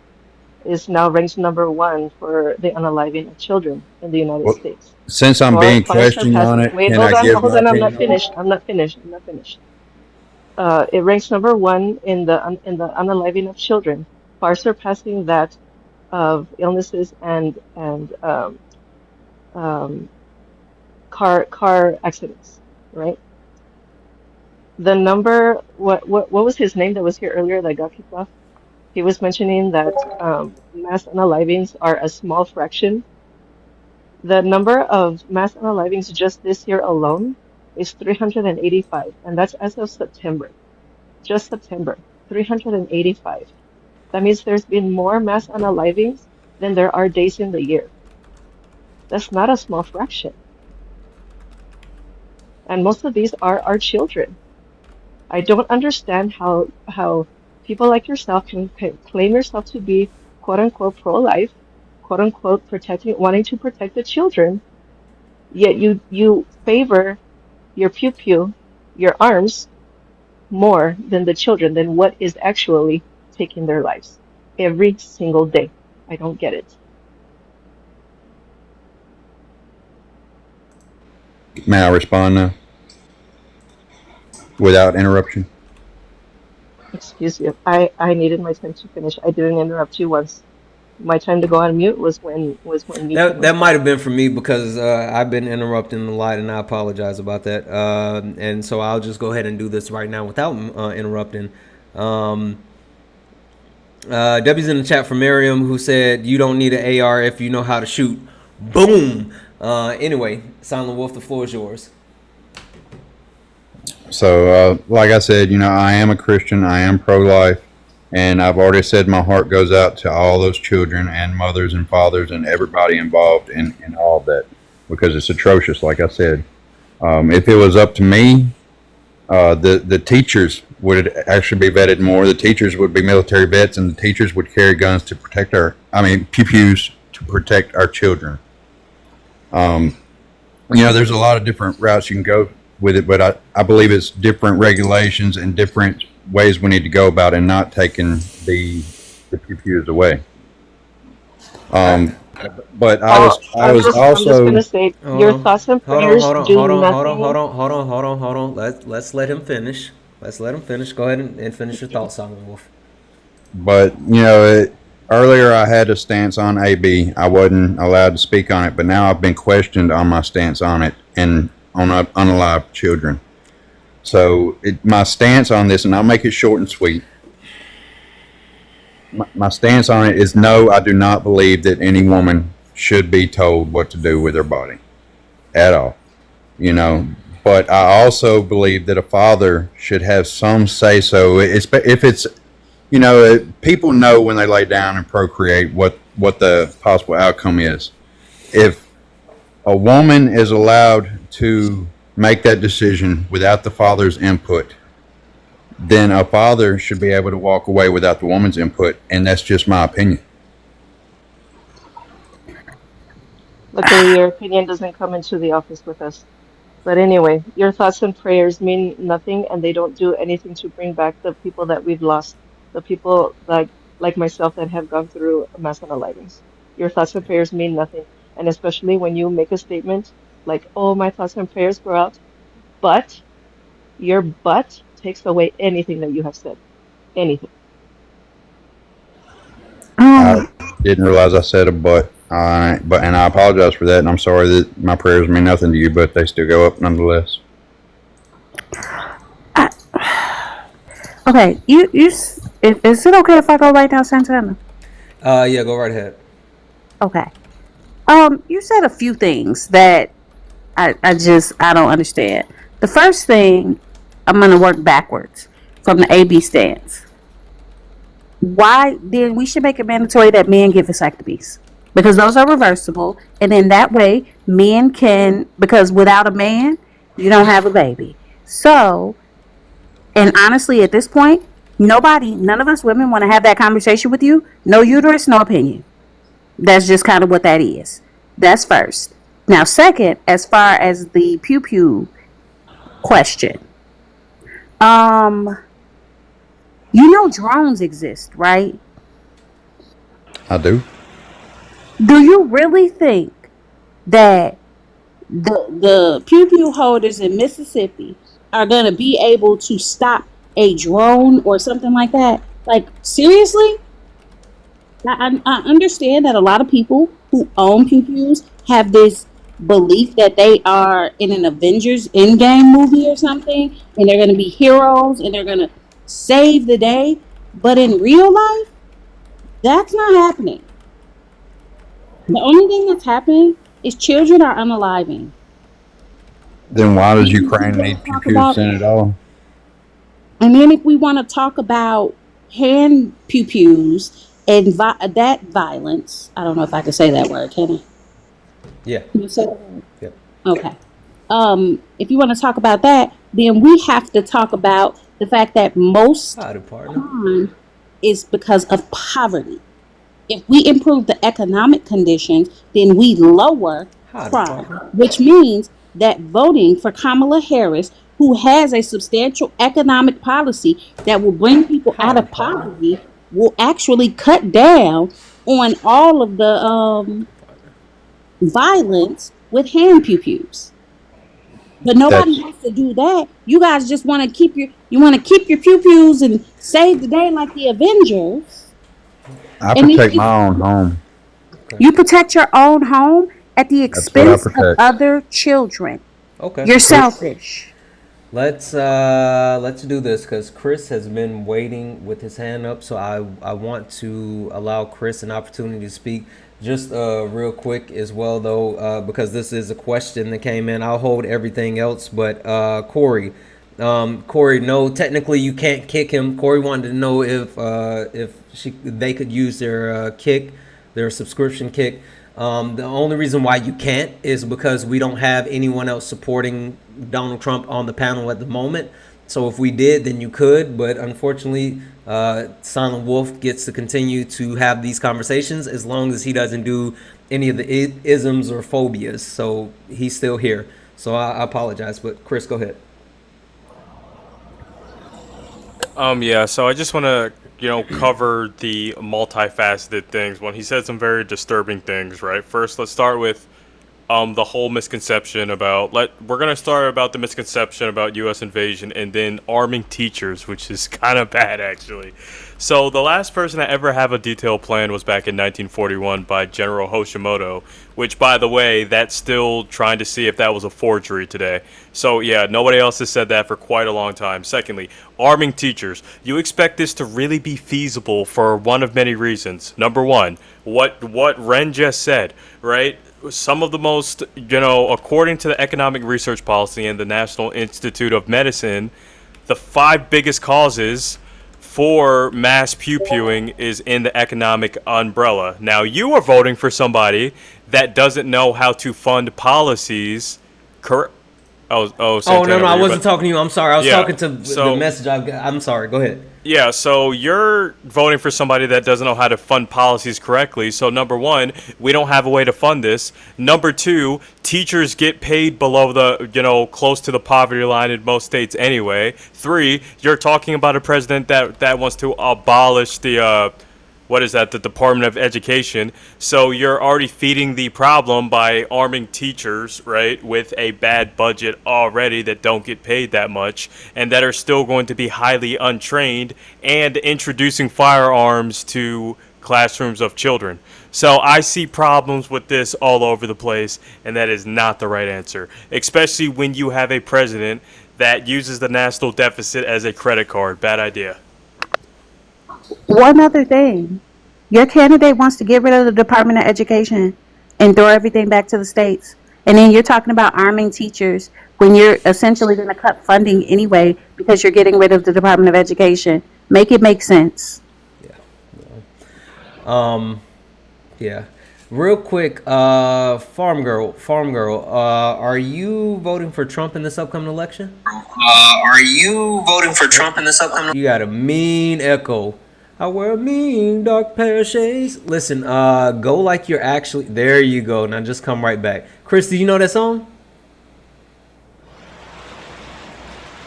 is now ranked #1 for the unaliving of children in the United States. Since I'm being questioned on it, wait, can hold I give on, my I'm not opinion? finished. It ranks #1 in the unaliving of children, far surpassing that of illnesses and car accidents, right? The number, what was his name that was here earlier that got kicked off? He was mentioning that mass unalivings are a small fraction. The number of mass unalivings just this year alone is 385, and that's as of September. Just September, 385. That means there's been more mass unalivings than there are days in the year. That's not a small fraction. And most of these are our children. I don't understand how people like yourself can claim yourself to be quote unquote pro-life, quote unquote wanting to protect the children, yet you favor your pew pew, your arms, more than the children, than what is actually taking their lives every single day. I don't get it. May I respond now without interruption? Excuse you. I needed my time to finish. I didn't interrupt you once. My time to go on mute was when Meeting was That might talking. have been for me because I've been interrupting a lot, and I apologize about that. And so I'll just go ahead and do this right now without interrupting. W's in the chat for Miriam, who said, "You don't need an AR if you know how to shoot." Boom. Anyway, Silent Wolf, the floor is yours. So, like I said, I am a Christian. I am pro-life. And I've already said my heart goes out to all those children and mothers and fathers and everybody involved in all of that, because it's atrocious, like I said. If it was up to me, the teachers would actually be vetted more. The teachers would be military vets, and the teachers would carry guns to protect pew-pews to protect our children. There's a lot of different routes you can go with it, but I believe it's different regulations and different ways we need to go about it, and not taking the pew-pews away. But I was I'm just also. gonna say your thoughts and prayers do nothing. Hold on. Let's let him finish. Go ahead and finish your thoughts, Silent Wolf. But earlier I had a stance on AB. I wasn't allowed to speak on it, but now I've been questioned on my stance on it and on unalive children. So my stance on this, and I'll make it short and sweet. My stance on it is no, I do not believe that any woman should be told what to do with her body at all. But I also believe that a father should have some say so. If it's, people know when they lay down and procreate what the possible outcome is. If a woman is allowed to make that decision without the father's input, then a father should be able to walk away without the woman's input, and that's just my opinion. Luckily, your opinion doesn't come into the office with us. But anyway, your thoughts and prayers mean nothing, and they don't do anything to bring back the people that we've lost, the people like myself that have gone through mass unalivings. Your thoughts and prayers mean nothing, and especially when you make a statement like, "Oh, my thoughts and prayers go out," but your "but" takes away anything that you have said, anything. I didn't realize I said a but. And I apologize for that, and I'm sorry that my prayers mean nothing to you, but they still go up nonetheless. Okay, is it okay if I go right now, Santana? Yeah, go right ahead. Okay. You said a few things that I don't understand. The first thing, I'm gonna work backwards from the AB stance. Why then we should make it mandatory that men get vasectomies? Because those are reversible, and in that way, men can, because without a man, you don't have a baby. So, and honestly, at this point, none of us women want to have that conversation with you. No uterus, no opinion. That's just kind of what that is. That's first. Now, second, as far as the pew pew question, drones exist, right? I do. Do you really think that the pew pew holders in Mississippi are going to be able to stop a drone or something like that? Like, seriously? I understand that a lot of people who own pew pews have this belief that they are in an Avengers Endgame movie or something, and they're going to be heroes and they're going to save the day. But in real life, that's not happening. The only thing that's happening is children are unaliving. Then why does Ukraine need pew-pews in at all? And then if we want to talk about hand pew-pews and that violence, I don't know if I can say that word, can I? Yeah. Can you say that word? Yeah. Okay. If you want to talk about that, then we have to talk about the fact that most crime is because of poverty. If we improve the economic conditions, then we lower crime, which means that voting for Kamala Harris, who has a substantial economic policy that will bring people out of poverty, will actually cut down on all of the violence with hand pew pews. But nobody has to do that. You guys just want to keep your pew pews and save the day like the Avengers. I protect my own home. You protect your own home at the expense of protect. other children. Okay. You're selfish. Let's do this because Chris has been waiting with his hand up, so I want to allow Chris an opportunity to speak. Just real quick as well though, because this is a question that came in. I'll hold everything else, but Corey, no, technically you can't kick him. Corey wanted to know if they could use their their subscription kick. The only reason why you can't is because we don't have anyone else supporting Donald Trump on the panel at the moment. So if we did, then you could. But unfortunately, Silent Wolf gets to continue to have these conversations as long as he doesn't do any of the isms or phobias. So he's still here. So I apologize. But Chris, go ahead. Yeah, so I just want to, cover the multifaceted things. When he said some very disturbing things, right? First, let's start with the whole misconception about we're gonna start about the misconception about U.S. invasion and then arming teachers, which is kind of bad actually. So the last person to ever have a detailed plan was back in 1941 by General Hoshimoto, which by the way, that's still trying to see if that was a forgery today. So yeah, nobody else has said that for quite a long time. Secondly, arming teachers. You expect this to really be feasible for one of many reasons. Number one, what Ren just said, right? Some of the most, according to the Economic Research Policy and the National Institute of Medicine, the 5 biggest causes for mass pew-pewing is in the economic umbrella. Now, you are voting for somebody that doesn't know how to fund policies. Santana, no, I wasn't talking to you. I'm sorry. I was talking to the message I got. I'm sorry. Go ahead. Yeah, so you're voting for somebody that doesn't know how to fund policies correctly. So number one, we don't have a way to fund this. Number two, teachers get paid below the, close to the poverty line in most states anyway. 3, you're talking about a president that wants to abolish the the Department of Education. So you're already feeding the problem by arming teachers, right, with a bad budget already that don't get paid that much and that are still going to be highly untrained and introducing firearms to classrooms of children. So I see problems with this all over the place, and that is not the right answer, especially when you have a president that uses the national deficit as a credit card. Bad idea. One other thing. Your candidate wants to get rid of the Department of Education and throw everything back to the states. And then you're talking about arming teachers when you're essentially going to cut funding anyway because you're getting rid of the Department of Education. Make it make sense. Yeah. Real quick, Farm Girl, are you voting for Trump in this upcoming election? You got a mean echo. I wear a mean dark pair of shades. Listen, go like you're actually. There you go. Now just come right back. Chris, do you know that song?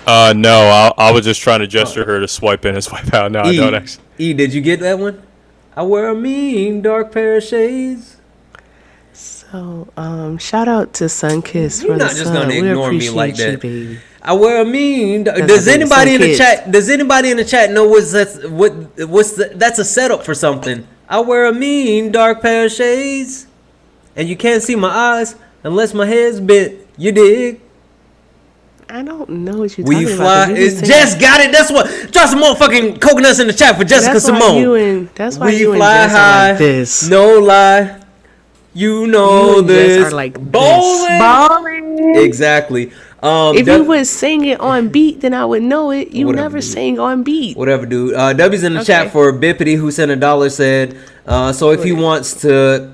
No, I was just trying to gesture her to swipe in and swipe out. No, I don't actually. Did you get that one? I wear a mean dark pair of shades. So, shout out to Sunkiss. You're not just gonna ignore me like that. You, baby. I wear a mean. Does anybody in the chat? Does anybody in the chat know that's a setup for something? I wear a mean dark pair of shades, and you can't see my eyes unless my head's bent. You dig? I don't know what you're talking about. Fly. Jess got it. That's what. Drop some motherfucking coconuts in the chat for Jessica Simone. That's why you fly and Jess high. Are like this. No lie. You know this. Are like bowling. Exactly. If you was singing on beat, then I would know it. You never sing on beat. Whatever, dude. W's in the chat for Bippity, who sent $1, said, so if he wants to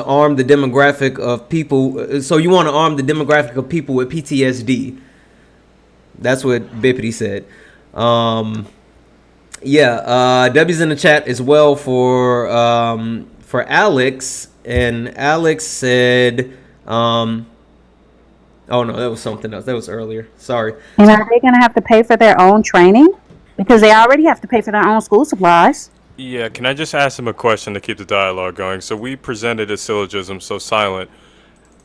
arm the demographic of people, so you want to arm the demographic of people with PTSD. That's what Bippity said. W's in the chat as well for Alex, and Alex said, Oh no, that was something else. That was earlier. Sorry. And are they going to have to pay for their own training? Because they already have to pay for their own school supplies. Yeah, can I just ask him a question to keep the dialogue going? So we presented a syllogism, so silent.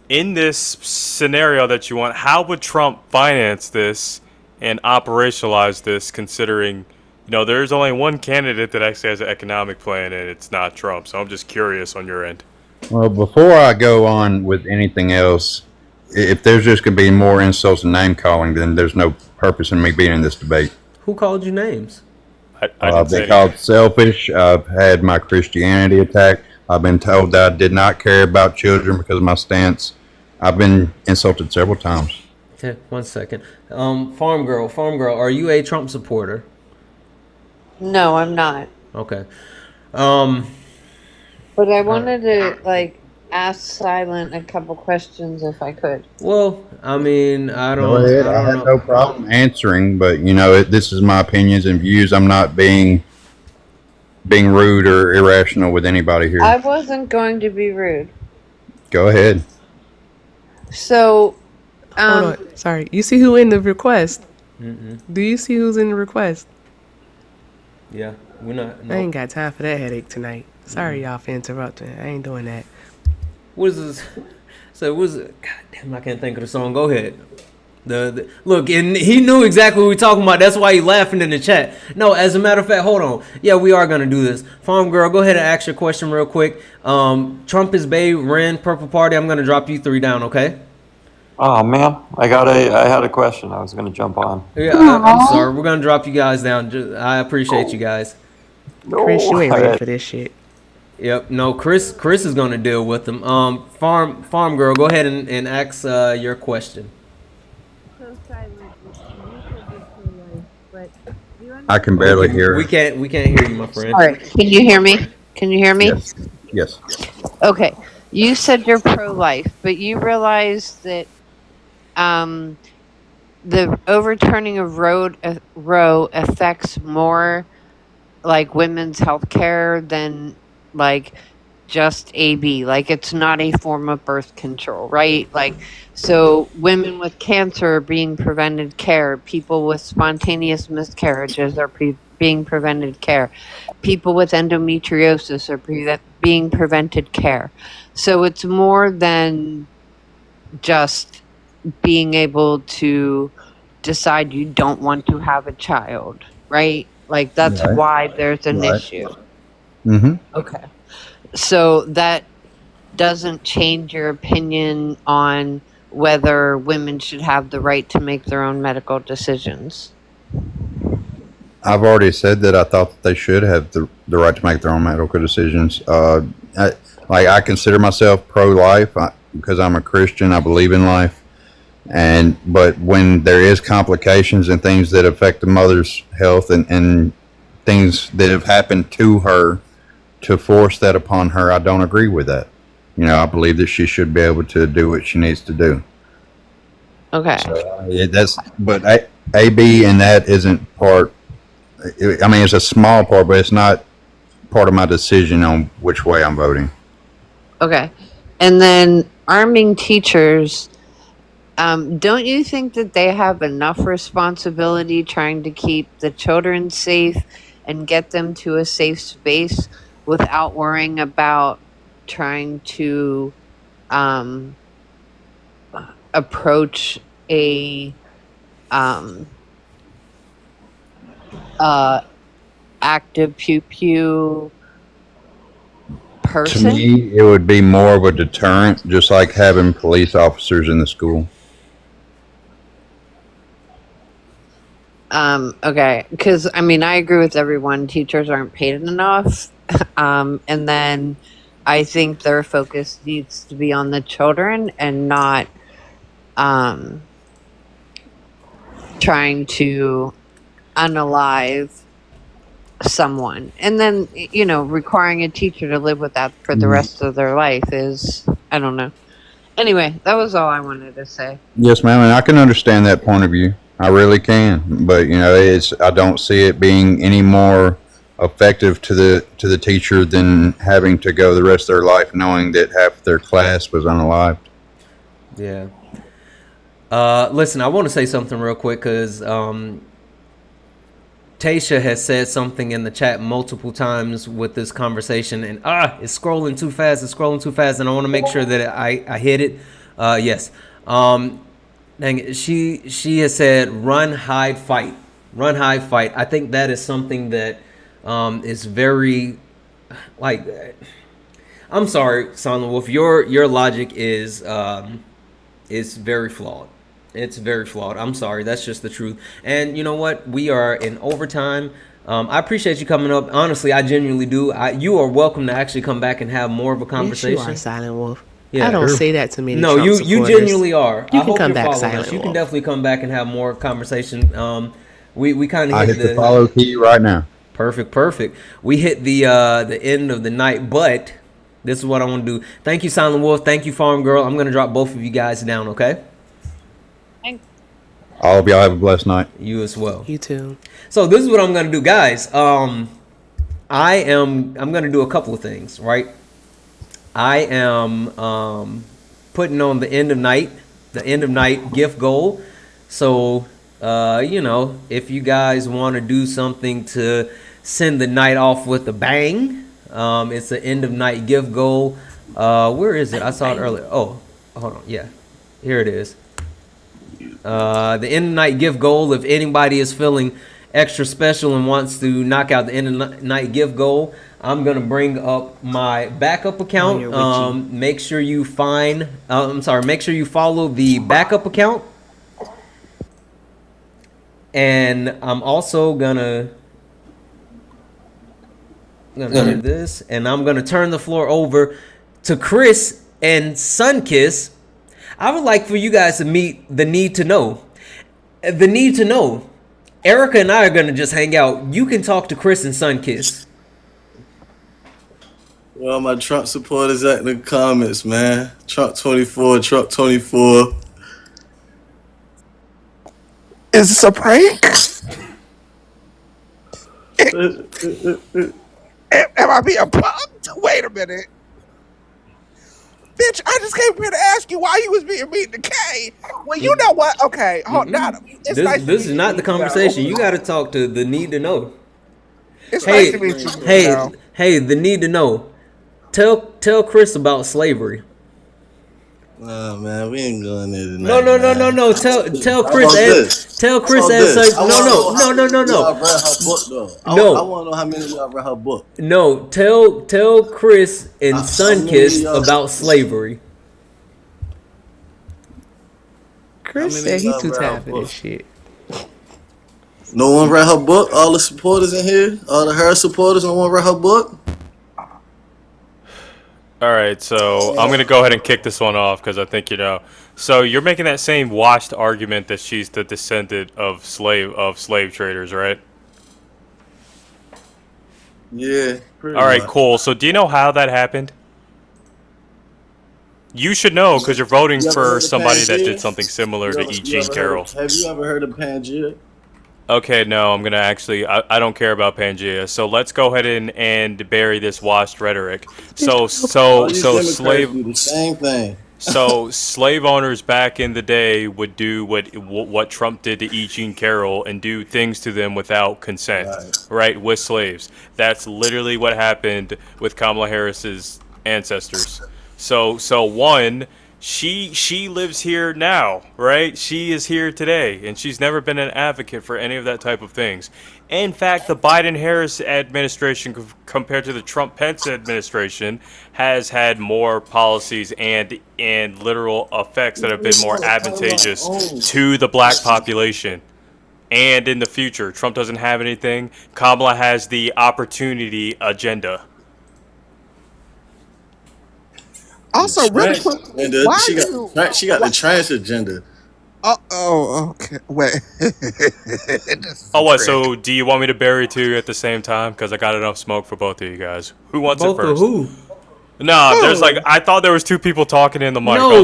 In this scenario that you want, how would Trump finance this and operationalize this, considering, there's only one candidate that actually has an economic plan, and it's not Trump. So I'm just curious on your end. Well, before I go on with anything else, if there's just going to be more insults and name calling, then there's no purpose in me being in this debate. Who called you names? I didn't say They called selfish. I've had my Christianity attacked. I've been told that I did not care about children because of my stance. I've been insulted several times. Okay, 1 second. Farm girl, are you a Trump supporter? No, I'm not. Okay. But I wanted to ask Silent a couple questions if I could. Well, I mean, I Go ahead. I have no problem answering, but this is my opinions and views. I'm not being rude or irrational with anybody here. I wasn't going to be rude. Go ahead. So, hold on. Sorry. You see who in the request? Mm-mm. Do you see who's in the request? Yeah, we're not. No. I ain't got time for that headache tonight. Sorry, y'all, for interrupting. I ain't doing that. What is this? So what is it? God damn, I can't think of the song. Go ahead. The look, and he knew exactly what we talking about. That's why he laughing in the chat. No, as a matter of fact, hold on. Yeah, we are gonna do this. Farm girl, go ahead and ask your question real quick. Trump is babe, ran Purple Party. I'm gonna drop you 3 down, okay? Oh man, I had a question. I was gonna jump on. Yeah, I'm sorry. We're gonna drop you guys down. I appreciate you guys. Chris, you ain't ready for this shit. Yep. No, Chris is gonna deal with them. Farm girl, go ahead and ask your question. I can barely hear. We can't hear you, my friend. Sorry. Can you hear me? Can you hear me? Yes. Okay. You said you're pro-life, but you realize that the overturning of Roe affects more women's health care than just AB. It's not a form of birth control, right? So women with cancer are being prevented care. People with spontaneous miscarriages are being prevented care. People with endometriosis are being prevented care. So it's more than just being able to decide you don't want to have a child, right? That's Right. why there's an Right. issue. Mm-hmm. Okay. So that doesn't change your opinion on whether women should have the right to make their own medical decisions. I've already said that I thought that they should have the right to make their own medical decisions. I consider myself pro-life because I'm a Christian. I believe in life, but when there is complications and things that affect the mother's health and things that have happened to her, to force that upon her, I don't agree with that. I believe that she should be able to do what she needs to do. Okay. So, but AB and that isn't part. I mean, it's a small part, but it's not part of my decision on which way I'm voting. Okay. And then arming teachers, don't you think that they have enough responsibility trying to keep the children safe and get them to a safe space without worrying about trying to approach a active pew person? To me, it would be more of a deterrent, just like having police officers in the school. Okay, because I agree with everyone. Teachers aren't paid enough, and then I think their focus needs to be on the children and not trying to unalive someone. And then requiring a teacher to live with that for the rest of their life is, I don't know. Anyway, that was all I wanted to say. Yes, ma'am, and I can understand that point of view. I really can, but I don't see it being any more effective to the teacher than having to go the rest of their life knowing that half their class was unalived. Yeah. Listen, I want to say something real quick because Tasha has said something in the chat multiple times with this conversation, and it's scrolling too fast. It's scrolling too fast, and I want to make sure that I hit it. Yes. Dang it. She has said, "Run, hide, fight. Run, hide, fight." I think that is something that is very like. I'm sorry, Silent Wolf. Your logic is very flawed. It's very flawed. I'm sorry. That's just the truth. And you know what? We are in overtime. I appreciate you coming up. Honestly, I genuinely do. You are welcome to actually come back and have more of a conversation. Yes, you are, Silent Wolf. Yeah, I don't say that to many. No, Trump you supporters. genuinely are. You I can hope come you're back, following Silent us. You Wolf. can definitely come back and have more conversation. We kind of I hit hit the follow key right now. Perfect. We hit the end of the night, but this is what I want to do. Thank you, Silent Wolf. Thank you, Farm Girl. I'm gonna drop both of you guys down. Okay. All of y'all have a blessed night. You as well. You too. So this is what I'm gonna do, guys. I'm gonna do a couple of things, right? I am putting on the end of night gift goal. So if you guys want to do something to send the night off with a bang, it's the end of night gift goal. Where is it? I saw it earlier. Oh, hold on. Yeah, here it is. The end of night gift goal. If anybody is feeling extra special and wants to knock out the end of night gift goal, I'm gonna bring up my backup account. Make sure you make sure you follow the backup account, and I'm also gonna do this, and I'm gonna turn the floor over to Chris and Sunkiss. I would like for you guys to meet the need to know. The need to know. Erica and I are going to just hang out. You can talk to Chris and Sunkiss. Well, my Trump supporters at in the comments, man. Trump 24, Trump 24. Is this a prank? Am I being punked? Wait a minute. Bitch, I just came here to ask you why you was being mean to Kay. Well, you know what? Okay, hold on. It's nice to This meet is not you, the conversation. You got to talk to the need to know. It's nice to meet you. Hey, the need to know. Tell Chris about slavery. Nah, man, we ain't going there tonight. No. Tell Chris and no. Y'all read her book though. I want to know how many of y'all read her book. No, tell Chris and Sunkiss about slavery. Chris said he too tired for this shit. No one read her book. All the supporters in here, all the her supporters, no one read her book. All right, so I'm gonna go ahead and kick this one off because I think you know. So you're making that same washed argument that she's the descendant of slave traders, right? Yeah. All right, cool. So do you know how that happened? You should know because you're voting for somebody that did something similar to E. Jean Carroll. Have you ever heard of Pangea? Okay, no, I'm gonna actually. I don't care about Pangea. So let's go ahead and bury this washed rhetoric. So slave. Do the same thing. So slave owners back in the day would do what Trump did to E. Jean Carroll and do things to them without consent, right? With slaves. That's literally what happened with Kamala Harris's ancestors. So one. She lives here now, right? She is here today, and she's never been an advocate for any of that type of things. In fact, the Biden-Harris administration, compared to the Trump-Pence administration, has had more policies and literal effects that have been more advantageous to the black population. And in the future, Trump doesn't have anything. Kamala has the opportunity agenda. Also, really quick, why she got the trans agenda. Oh, okay. Wait. What? So, do you want me to bury two at the same time? Because I got enough smoke for both of you guys. Who wants it first? Both of who? No, there's I thought there was two people talking in the mic. No,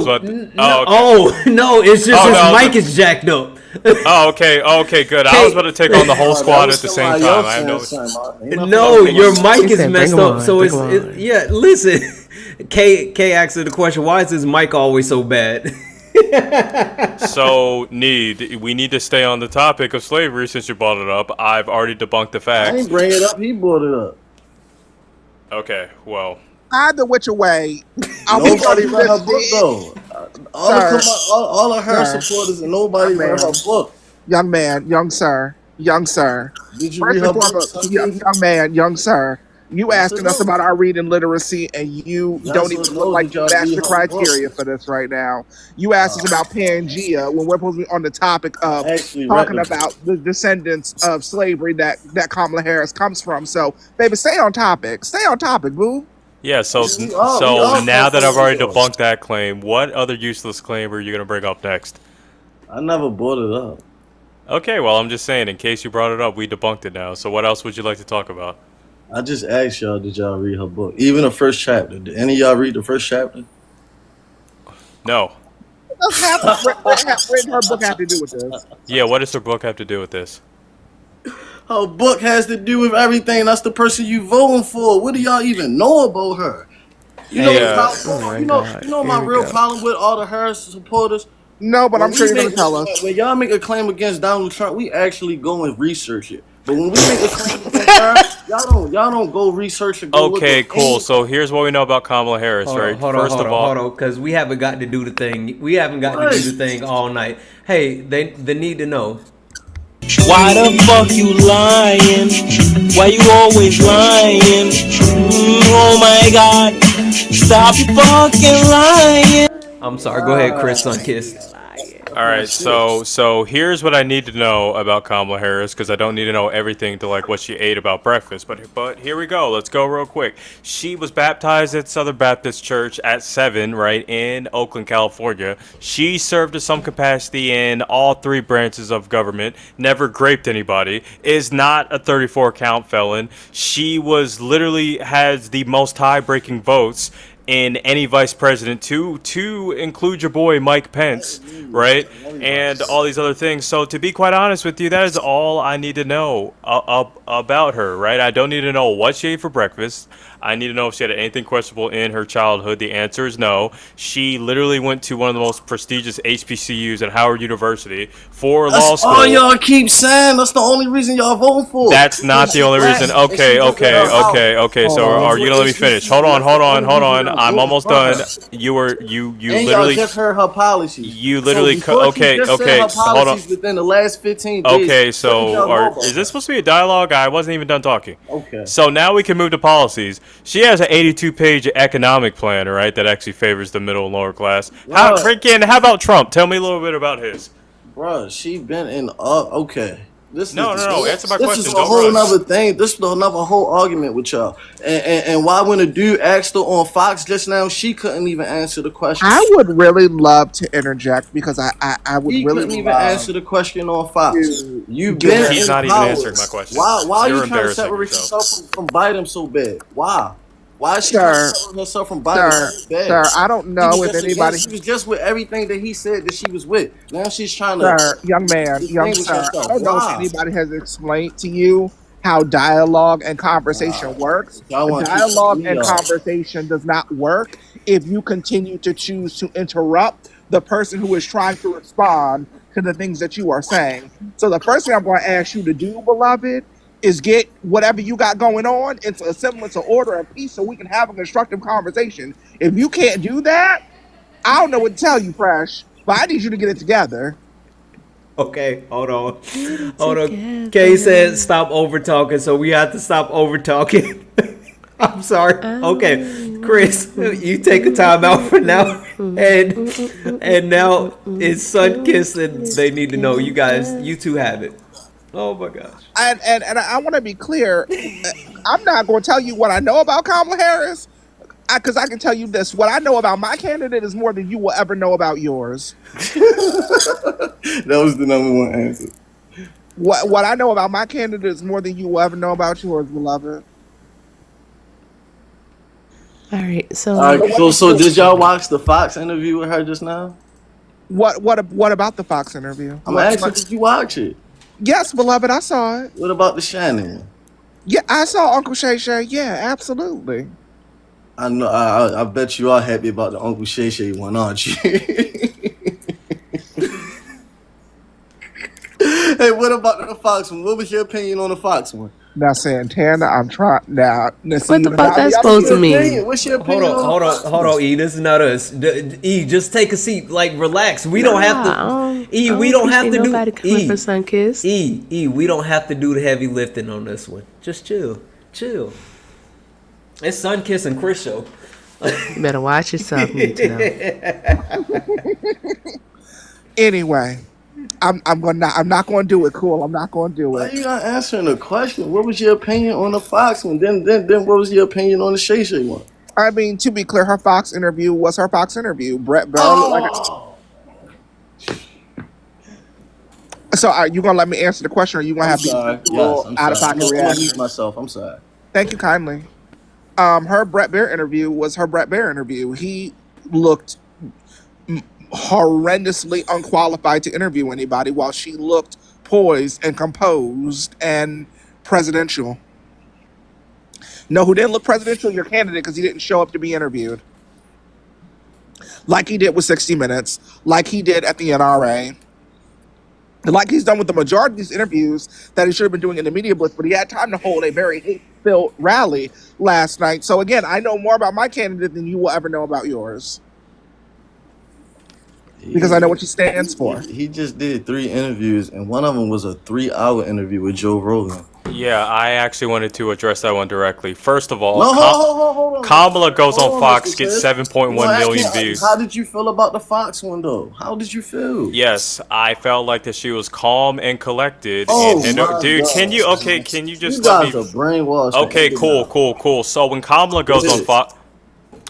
it's just his mic is jacked up. Okay, good. I was about to take on the whole squad at the same time. I know. No, your mic is messed up. So yeah. Listen, K asked the question: why is his mic always so bad? So, we need to stay on the topic of slavery since you brought it up. I've already debunked the I facts. didn't bring it up. He brought it up. Okay, well. Either which way, nobody read her book though. All of her supporters and nobody read her book. Young man, young sir. Did you read her book? Young sir. You asking us about our reading literacy, and you don't even look like you match the criteria for this right now. You asked us about Pangea when we're supposed to be on the topic of talking about the descendants of slavery that Kamala Harris comes from. So, baby, stay on topic. Stay on topic, boo. Yeah, so now that I've already debunked that claim, what other useless claim are you going to bring up next? I never brought it up. Okay, well, I'm just saying, in case you brought it up, we debunked it now. So what else would you like to talk about? I just asked y'all, did y'all read her book? Even the first chapter. Did any of y'all read the first chapter? No. What does her book have to do with this? Yeah, what does her book have to do with this? Her book has to do with everything. That's the person you voting for. What do y'all even know about her? You know my real problem with all the Harris supporters? No, but I'm sure you're going to tell us. When y'all make a claim against Donald Trump, we actually go and research it. But when we make a claim against her, y'all don't go research and go Okay, cool. So here's what we know about Kamala Harris, right? Hold on, because we haven't got to do the thing. We haven't got to do the thing all night. Hey, they need to know. Why the fuck you lying? Why you always lying? Oh my God! Stop you fucking lying! I'm sorry. Go ahead, Chris Sunkist. All right, so here's what I need to know about Kamala Harris, because I don't need to know everything to like what she ate about breakfast. But here we go. Let's go real quick. She was baptized at Southern Baptist Church at 7, right, in Oakland, California. She served to some capacity in all 3 branches of government. Never raped anybody. Is not a 34 count felon. She was literally has the most tie-breaking votes in any vice president to include your boy Mike Pence, right? And all these other things. So to be quite honest with you, that is all I need to know about her, right? I don't need to know what she ate for breakfast. I need to know if she had anything questionable in her childhood. The answer is no. She literally went to one of the most prestigious HBCUs at Howard University for law school. All y'all keep saying. That's the only reason y'all voting for. That's not the only reason. Okay. So are you gonna let me finish? Hold on. I'm almost done. You literally just heard her policies. You literally okay. Hold on. Within the last 15 days. Okay, so is this supposed to be a dialogue? I wasn't even done talking. Okay. So now we can move to policies. She has an 82-page economic plan, right, that actually favors the middle and lower class. How about Trump? Tell me a little bit about his. Bruh, she been in okay. No. Answer my question. This is a whole other thing. This is another whole argument with y'all. And why when a dude asked her on Fox just now, she couldn't even answer the question. I would really love to interject because I would he really couldn't even answer the question on Fox. He's not even answering my question. Why are you trying to separate yourself from Biden so bad? Why? Why is she separating herself from Biden so bad? Sir, I don't know if anybody. She was just with everything that he said that she was with. Now she's trying to. Sir, young sir, I don't know if anybody has explained to you how dialogue and conversation works. Dialogue and conversation does not work if you continue to choose to interrupt the person who is trying to respond to the things that you are saying. So the first thing I'm going to ask you to do, beloved, is get whatever you got going on into a semblance of order and peace so we can have a constructive conversation. If you can't do that, I don't know what to tell you, Fresh, but I need you to get it together. Okay, hold on. Kay said stop over talking, so we have to stop over talking. I'm sorry. Okay, Chris, you take a time out for now, and now it's Sunkiss, and they need to know you two have it. Oh my gosh. And I want to be clear. I'm not going to tell you what I know about Kamala Harris, because I can tell you this: what I know about my candidate is more than you will ever know about yours. That was the number one answer. What I know about my candidate is more than you will ever know about yours, beloved. All right. So did y'all watch the Fox interview with her just now? What about the Fox interview? I'm asking, did you watch it? Yes, beloved, I saw it. What about the Shannon? Yeah, I saw Uncle Shay Shay. Yeah, absolutely. I know. I bet you are happy about the Uncle Shay Shay one, aren't you? Hey, what about the Fox one? What was your opinion on the Fox one? Now, Santana, I'm trying now. What the fuck that's supposed to mean? What's your opinion on the Fox hold on, E. This is not us. E, just take a seat. Like, relax. We don't have to. E, we don't have to do. E, for Sunkiss. E, we don't have to do the heavy lifting on this one. Just chill. It's Sunkiss and Chris show. You better watch yourself, need to know. Anyway, I'm not gonna do it. Cool. I'm not gonna do it. Why you not answering the question? What was your opinion on the Fox one? Then what was your opinion on the Shay Shay one? I mean, to be clear, her Fox interview was her Fox interview. Brett Bell. So are you gonna let me answer the question, or you gonna have I'm out of pocket reaction? I'm mute myself. I'm sorry. Thank you kindly. Her Brett Bear interview was her Brett Bear interview. He looked horrendously unqualified to interview anybody, while she looked poised and composed and presidential. No, who didn't look presidential? Your candidate, because he didn't show up to be interviewed. Like he did with 60 Minutes, like he did at the NRA, like he's done with the majority of these interviews that he should have been doing in the media blitz, but he had time to hold a very hate-filled rally last night. So again, I know more about my candidate than you will ever know about yours. Because I know what he stands for. He just did 3 interviews, and one of them was a 3-hour interview with Joe Rogan. Yeah, I actually wanted to address that one directly. First of all, No, hold on. Kamala Goes Hold on on, Fox Mr. gets Sid. 7.1 Well, million views. How did you feel about the Fox one, though? How did you feel? Yes, I felt like that she was calm and collected. Oh, and my dude, God. can you just You let guys me? are brainwashed. Okay, cool. So when Kamala goes on Fox,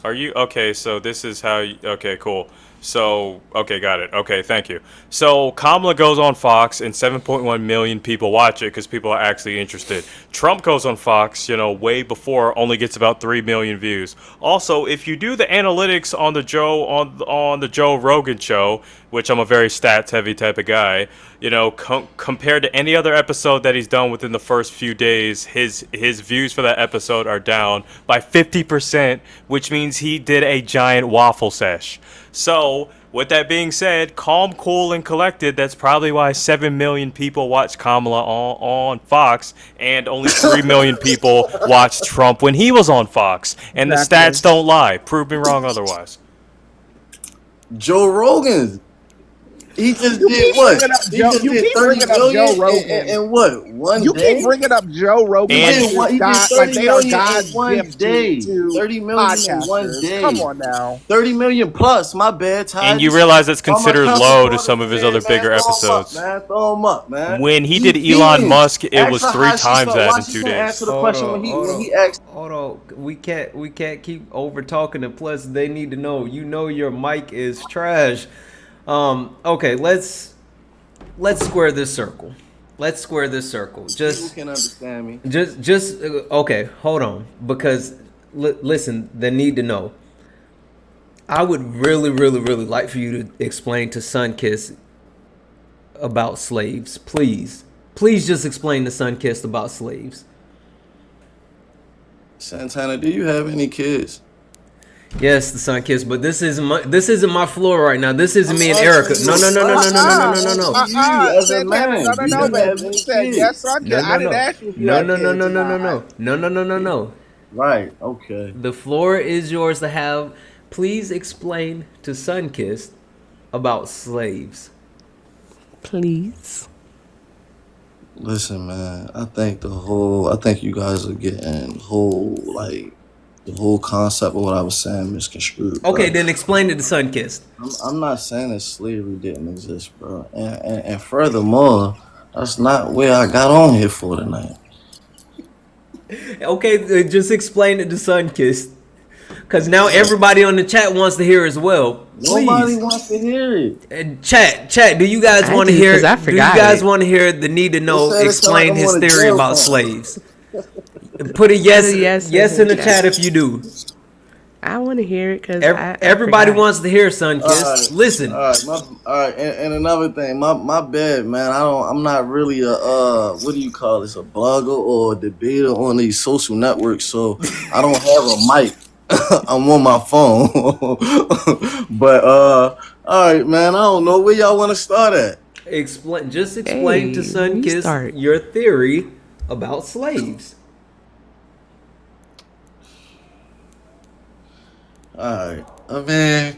are you okay? So this is how. Okay, cool. So, okay, got it. Okay, thank you. So Kamala goes on Fox and 7.1 million people watch it because people are actually interested. Trump goes on Fox, way before, only gets about 3 million views. Also, if you do the analytics on the Joe Rogan show, which I'm a very stats heavy type of guy, compared to any other episode that he's done within the first few days, his views for that episode are down by 50%, which means he did a giant waffle sesh. So, with that being said, calm, cool, and collected, that's probably why 7 million people watched Kamala on Fox, and only 3 million people watched Trump when he was on Fox. And the stats don't lie. Prove me wrong otherwise. Joe Rogan. He just did what? He just did 30 million in what? One day? You keep bringing up Joe Rogan. He did 30 million in one day. 30 million in one day. Come on now. 30 million plus, my bad. And you realize that's considered low to some of his other bigger episodes. Throw him up, man. When he did Elon Musk, it was 3 times that in 2 days. Answer the question when he asked. Hold on, we can't keep over talking, and plus they need to know. Your mic is trash. Okay, let's square this circle. Just people can understand me. Just okay. Hold on, because listen, they need to know. I would really like for you to explain to Sunkiss about slaves, please. Please just explain to Sunkiss about slaves. Santana, do you have any kids? Yes, the Sunkiss, but this isn't my floor right now. This isn't me and Erica. No. As a man, you said yes, Sunkiss. I didn't ask you if you had kids. No. Right. Okay. The floor is yours to have. Please explain to Sunkiss about slaves. Please. Listen, man. I think you guys are getting the whole concept of what I was saying misconstrued. Okay, then explain it to Sunkiss. I'm not saying that slavery didn't exist, bro. And furthermore, that's not where I got on here for tonight. Okay, just explain it to Sunkiss. Because now everybody on the chat wants to hear as well. Please. Nobody wants to hear it. Chat, do you guys want to hear? Do you guys want to hear the need to know explain his theory about slaves? Put a yes in the chat if you do. I want to hear it because everybody wants to hear Sunkiss. Listen. All right. And another thing, my bad, man. I'm not really a what do you call this? A blogger or a debater on these social networks, so I don't have a mic. I'm on my phone. But all right, man. I don't know where y'all want to start at. Explain to Hey, you Sunkiss start. your theory about slaves. Alright. I mean,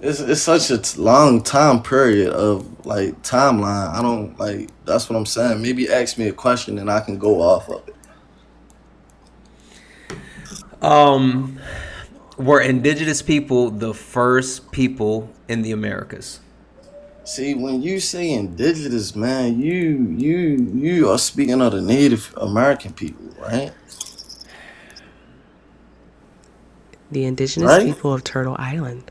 it's such a long time period of like timeline. I don't like. That's what I'm saying. Maybe ask me a question and I can go off of it. Were indigenous people the first people in the Americas? See, when you say indigenous, man, you are speaking of the Native American people, right? The indigenous Right? people of Turtle Island.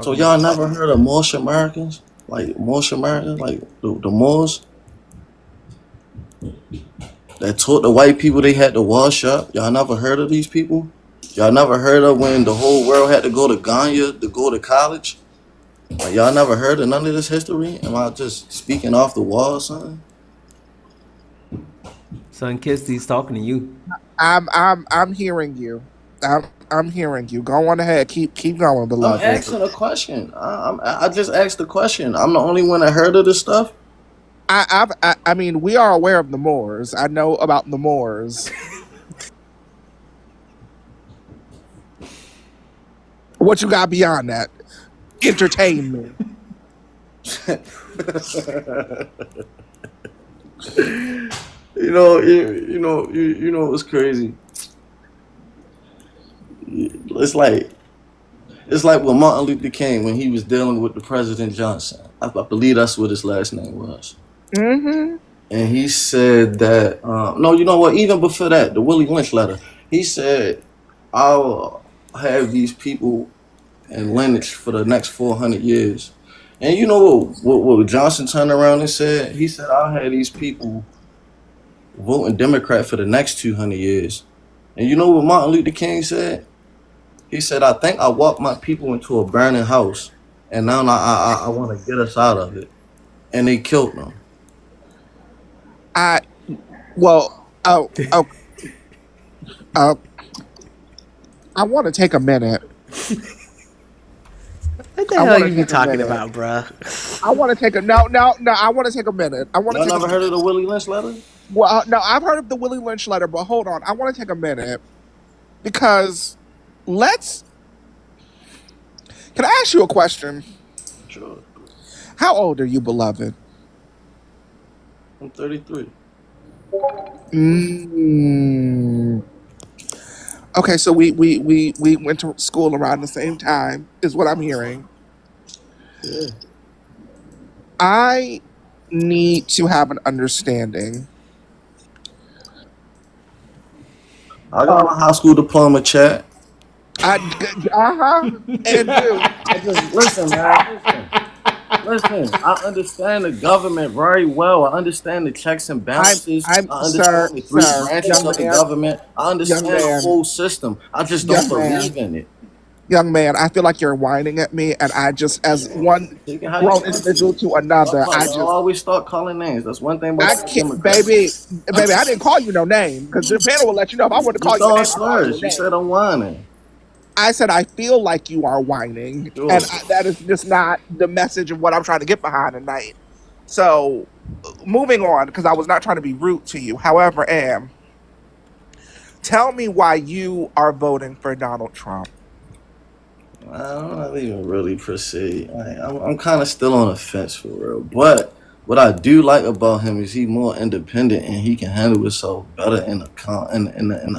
So y'all never heard of Moorish Americans? Like Moorish Americans, like the Moors that taught the white people they had to wash up. Y'all never heard of these people? Y'all never heard of when the whole world had to go to Ghana to go to college? Like, y'all never heard of none of this history? Am I just speaking off the wall or something? Sunkiss, he's talking to you. I'm hearing you. I'm hearing you. Go on ahead. Keep going, I'm beloved. asking a question. I just asked the question. I'm the only one that heard of this stuff. I mean, we are aware of the Moors. I know about the Moors. What you got beyond that? Entertain me. You know what's crazy? It's like with Martin Luther King when he was dealing with the President Johnson. I believe that's what his last name was. Mm-hmm. And he said that no, you know what? Even before that, the Willie Lynch letter, he said, "I'll have these people in lineage for the next 400 years." And you know what Johnson turned around and said? He said, "I'll have these people voting Democrat for the next 200 years." And you know what Martin Luther King said? He said, "I think I walked my people into a burning house, and now I want to get us out of it." And they killed them. I well, oh, oh, uh, I want to take a minute. What the hell you be talking about, bruh? I want to take a no. I want to take a minute. I want to. Y'all never heard of the Willie Lynch letter? Well, no, I've heard of the Willie Lynch letter, but hold on. I want to take a minute because let's. Can I ask you a question? Sure. How old are you, beloved? I'm 33. Okay, so we went to school around the same time, is what I'm hearing. Yeah. I need to have an understanding. I got my high school diploma, chat. And do. I just listen, man. Listen. I understand the government very well. I understand the checks and balances. I understand the three branches of the government. I understand the whole system. I just don't believe in it. Young man, I feel like you're whining at me, and I just, as one grown individual to another, I just always start calling names. That's one thing about baby, I didn't call you no name because the panel will let you know if I want to call you a name. Slurs. You said I'm whining. I said I feel like you are whining, and that is just not the message of what I'm trying to get behind tonight. So, moving on, because I was not trying to be rude to you. However, tell me why you are voting for Donald Trump. I'm not even really proceed. I'm kind of still on the fence for real. But what I do like about him is he's more independent and he can handle himself better in a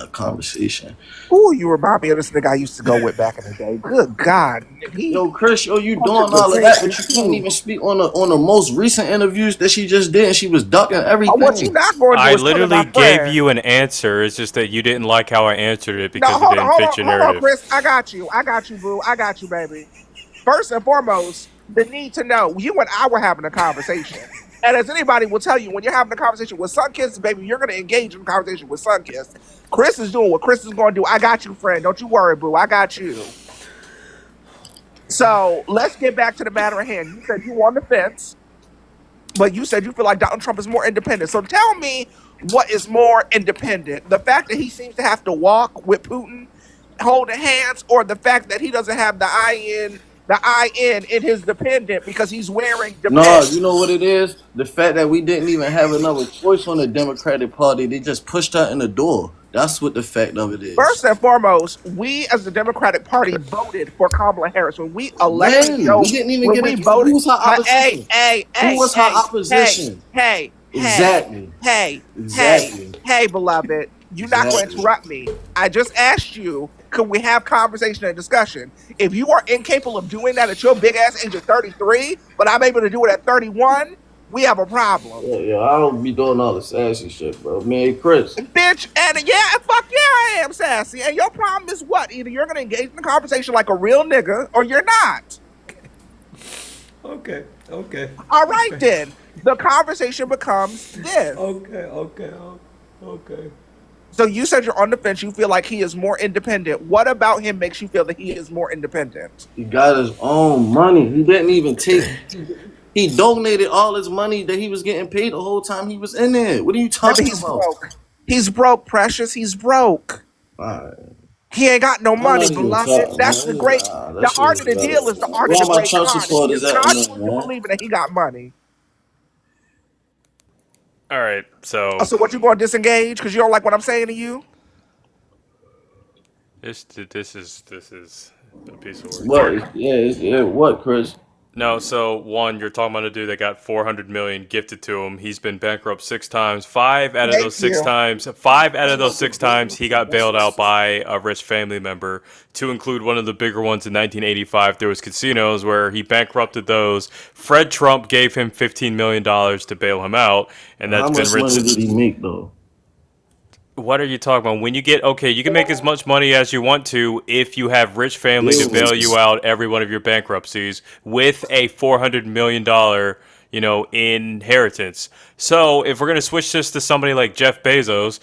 conversation. Ooh, you remind me of this nigga I used to go with back in the day. Good God. Yo, Chris, you doing all of that, but you can't even speak on the most recent interviews that she just did, and she was ducking everything. What she not going to do I is literally gave you an answer. It's just that you didn't like how I answered it because it didn't fit your narrative. Hold on, Chris. I got you, boo. I got you, baby. First and foremost, the need to know. You and I were having a conversation. And as anybody will tell you, when you're having a conversation with Sunkiss, baby, you're going to engage in a conversation with Sunkiss. Chris is doing what Chris is going to do. I got you, friend. Don't you worry, boo. I got you. So let's get back to the matter at hand. You said you were on the fence, but you said you feel like Donald Trump is more independent. So tell me what is more independent. The fact that he seems to have to walk with Putin holding hands, or the fact that he doesn't have the the IN in his dependent because he's wearing dependent. No, you know what it is? The fact that we didn't even have another choice on the Democratic Party, they just pushed her in the door. That's what the fact of it is. First and foremost, we as the Democratic Party voted for Kamala Harris when we elected Joe. We didn't even when we voted. Who was her opposition? Who was her opposition? Hey, exactly. Hey, beloved, you're not going to interrupt me. I just asked you, could we have conversation and discussion? If you are incapable of doing that at your big ass age of 33, but I'm able to do it at 31, we have a problem. Yeah, I don't be doing all the sassy shit, bro. Man, Chris. Bitch, and fuck yeah, I am sassy. And your problem is what? Either you're going to engage in the conversation like a real nigga, or you're not. Okay. All right, then. The conversation becomes this. Okay. So you said you're on the fence. You feel like he is more independent. What about him makes you feel that he is more independent? He got his own money. He didn't even take... He donated all his money that he was getting paid the whole time he was in there. What are you talking about? Broke. He's broke, Precious. He's broke. All right. He ain't got no money, beloved. That's the great... the art of the deal is the art of the great con. It's not believing that he got money. All right, so... So what, you going to disengage because you don't like what I'm saying to you? This is a piece of work. What? Yeah, what, Chris? No, so one, you're talking about a dude that got $400 million gifted to him. He's been bankrupt 6 times. 5 out of those 6 times, he got bailed out by a rich family member. To include one of the bigger ones in 1985, there was casinos where he bankrupted those. Fred Trump gave him $15 million to bail him out, and that's been How much money did he make though? What are you talking about? When you get, you can make as much money as you want to if you have rich family to bail you out every one of your bankruptcies with a $400 million, inheritance. So if we're going to switch this to somebody like Jeff Bezos,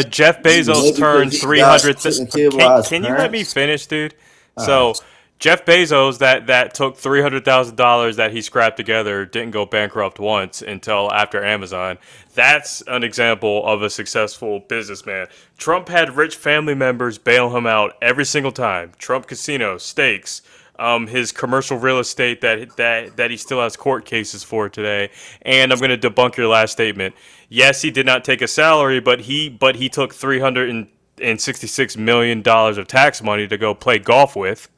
Jeff Bezos turned 300. Can you let me finish, dude? So Jeff Bezos, that took $300,000 that he scrapped together, didn't go bankrupt once until after Amazon. That's an example of a successful businessman. Trump had rich family members bail him out every single time. Trump casino, stakes, his commercial real estate that he still has court cases for today. And I'm going to debunk your last statement. Yes, he did not take a salary, but he took $366 million of tax money to go play golf with.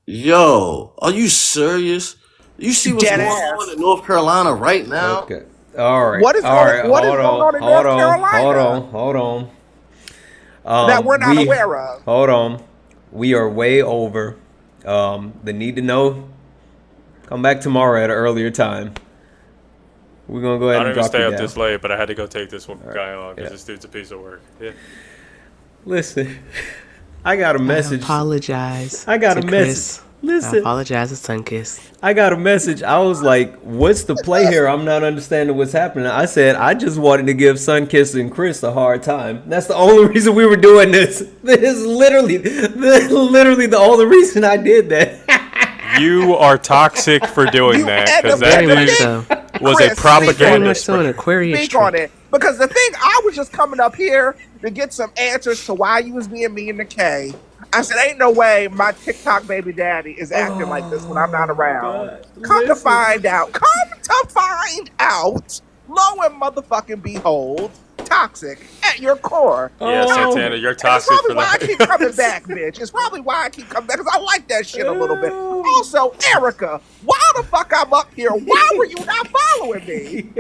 Yo, are you serious? You see what's going on in North Carolina right now? Okay. All right. What is going on in North Carolina? Hold on. That we're not aware of. Hold on. We are way over. The need to know. Come back tomorrow at an earlier time. We're going to go ahead and drop it down. I don't even stay up this late, but I had to go take this guy on because this dude's a piece of work. Yeah. Listen. I got a message. I apologize. I got a message. Listen. I apologize to Sunkiss. I got a message. I was like, what's the play here? I'm not understanding what's happening. I said, I just wanted to give Sunkiss and Chris a hard time. That's the only reason we were doing this. This is literally the only reason I did that. You are toxic for doing that because that was a propaganda. Speak on it. Because the thing, I was just coming up here to get some answers to why you was being mean to Kay. I said, ain't no way my TikTok baby daddy is acting like this when I'm not around. Come to find out, lo and motherfucking behold, toxic at your core. Yeah, Santana, you're toxic for that. Why I keep coming back, bitch. It's probably why I keep coming back, because I like that shit a little bit. Also, Erica, why the fuck I'm up here? Why were you not following me?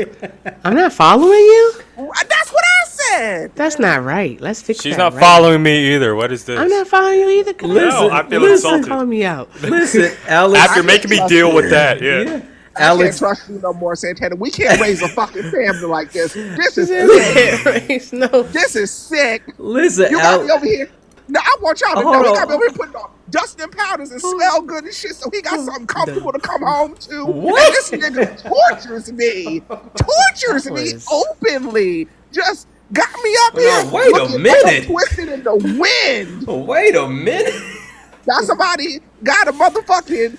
I'm not following you? That's what I said. That's not right. Let's fix that. She's not following me either. What is this? I'm not following you either. No, I feel insulted. Call me out. Listen, Alex. After making me deal with that, yeah. Alex, I can't trust you no more, Santana. We can't raise a fucking family like this. This is sick. This is sick. Listen, you got me over here. Now I want y'all to know he got me over here putting on Dustin powders and smell good and shit, so he got something comfortable to come home to. What? And this nigga tortures me openly. Just got me up here. Wait a minute. Twisted in the wind. Wait a minute. Got somebody got a motherfucking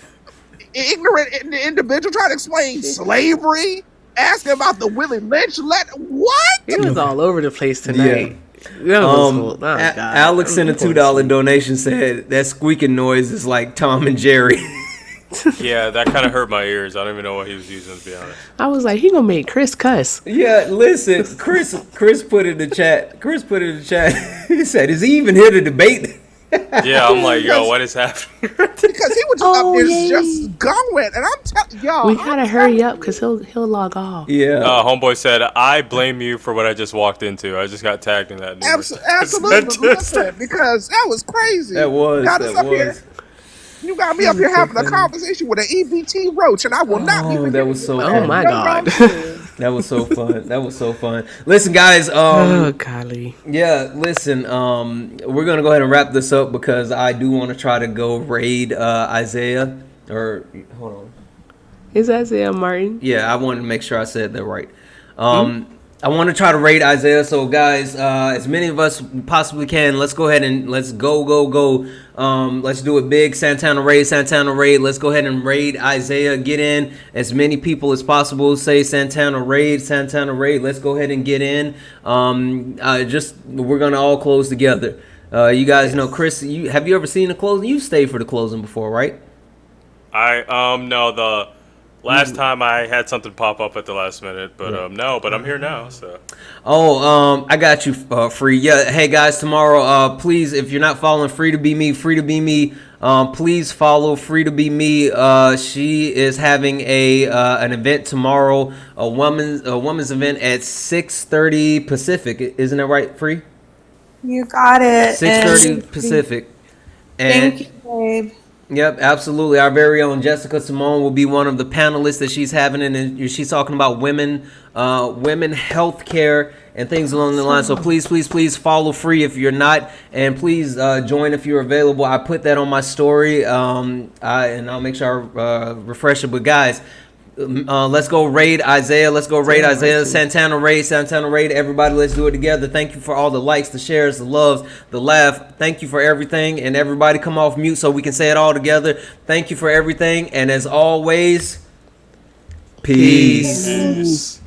ignorant individual trying to explain slavery, asking about the Willie Lynch letter. What? He was all over the place tonight. Alex sent a $2 donation. Said that squeaking noise is like Tom and Jerry. Yeah, that kind of hurt my ears. I don't even know what he was using, to be honest. I was like, he gonna make Chris cuss. Yeah, listen, Chris put in the chat. He said, "Is he even here to debate?" Yeah, I'm like, yo, what is happening? Because he was just up there just going, and I'm telling y'all, we gotta hurry up because he'll log off. Yeah. Homeboy said, "I blame you for what I just walked into. I just got tagged in that." Absolutely, listen, because that was crazy. That was. You got me up here having a conversation with an EBT roach, and I will not be. That was so. Oh my god. That was so fun. That was so fun. Listen, guys. Oh golly. Yeah, listen. We're gonna go ahead and wrap this up because I do want to try to go raid Isaiah. Or hold on. Is Isaiah Martin? Yeah, I wanted to make sure I said that right. I want to try to raid Isaiah. So, guys, as many of us possibly can, let's go ahead and let's go. Let's do it big. Santana raid. Let's go ahead and raid Isaiah. Get in as many people as possible. Say Santana raid. Let's go ahead and get in. We're gonna all close together. You guys know, Chris. Have you ever seen a closing? You stayed for the closing before, right? No, the last time I had something pop up at the last minute, but but I'm here now, so. I got you, Free. Yeah, hey guys, tomorrow, please, if you're not following Free to Be Me, please follow Free to Be Me. She is having an event tomorrow, a women's event at 6:30 Pacific. Isn't that right, Free? You got it. 6:30 Pacific. Thank you, babe. Yep, absolutely. Our very own Jessica Simone will be one of the panelists that she's having, and she's talking about women health care and things along the line. So please follow Free if you're not, and please join if you're available. I put that on my story, and I'll make sure I refresh it. But guys, let's go raid Isaiah. Santana raid. Everybody, let's do it together. Thank you for all the likes, the shares, the loves, the laugh. Thank you for everything. And everybody come off mute so we can say it all together. Thank you for everything. And as always, peace.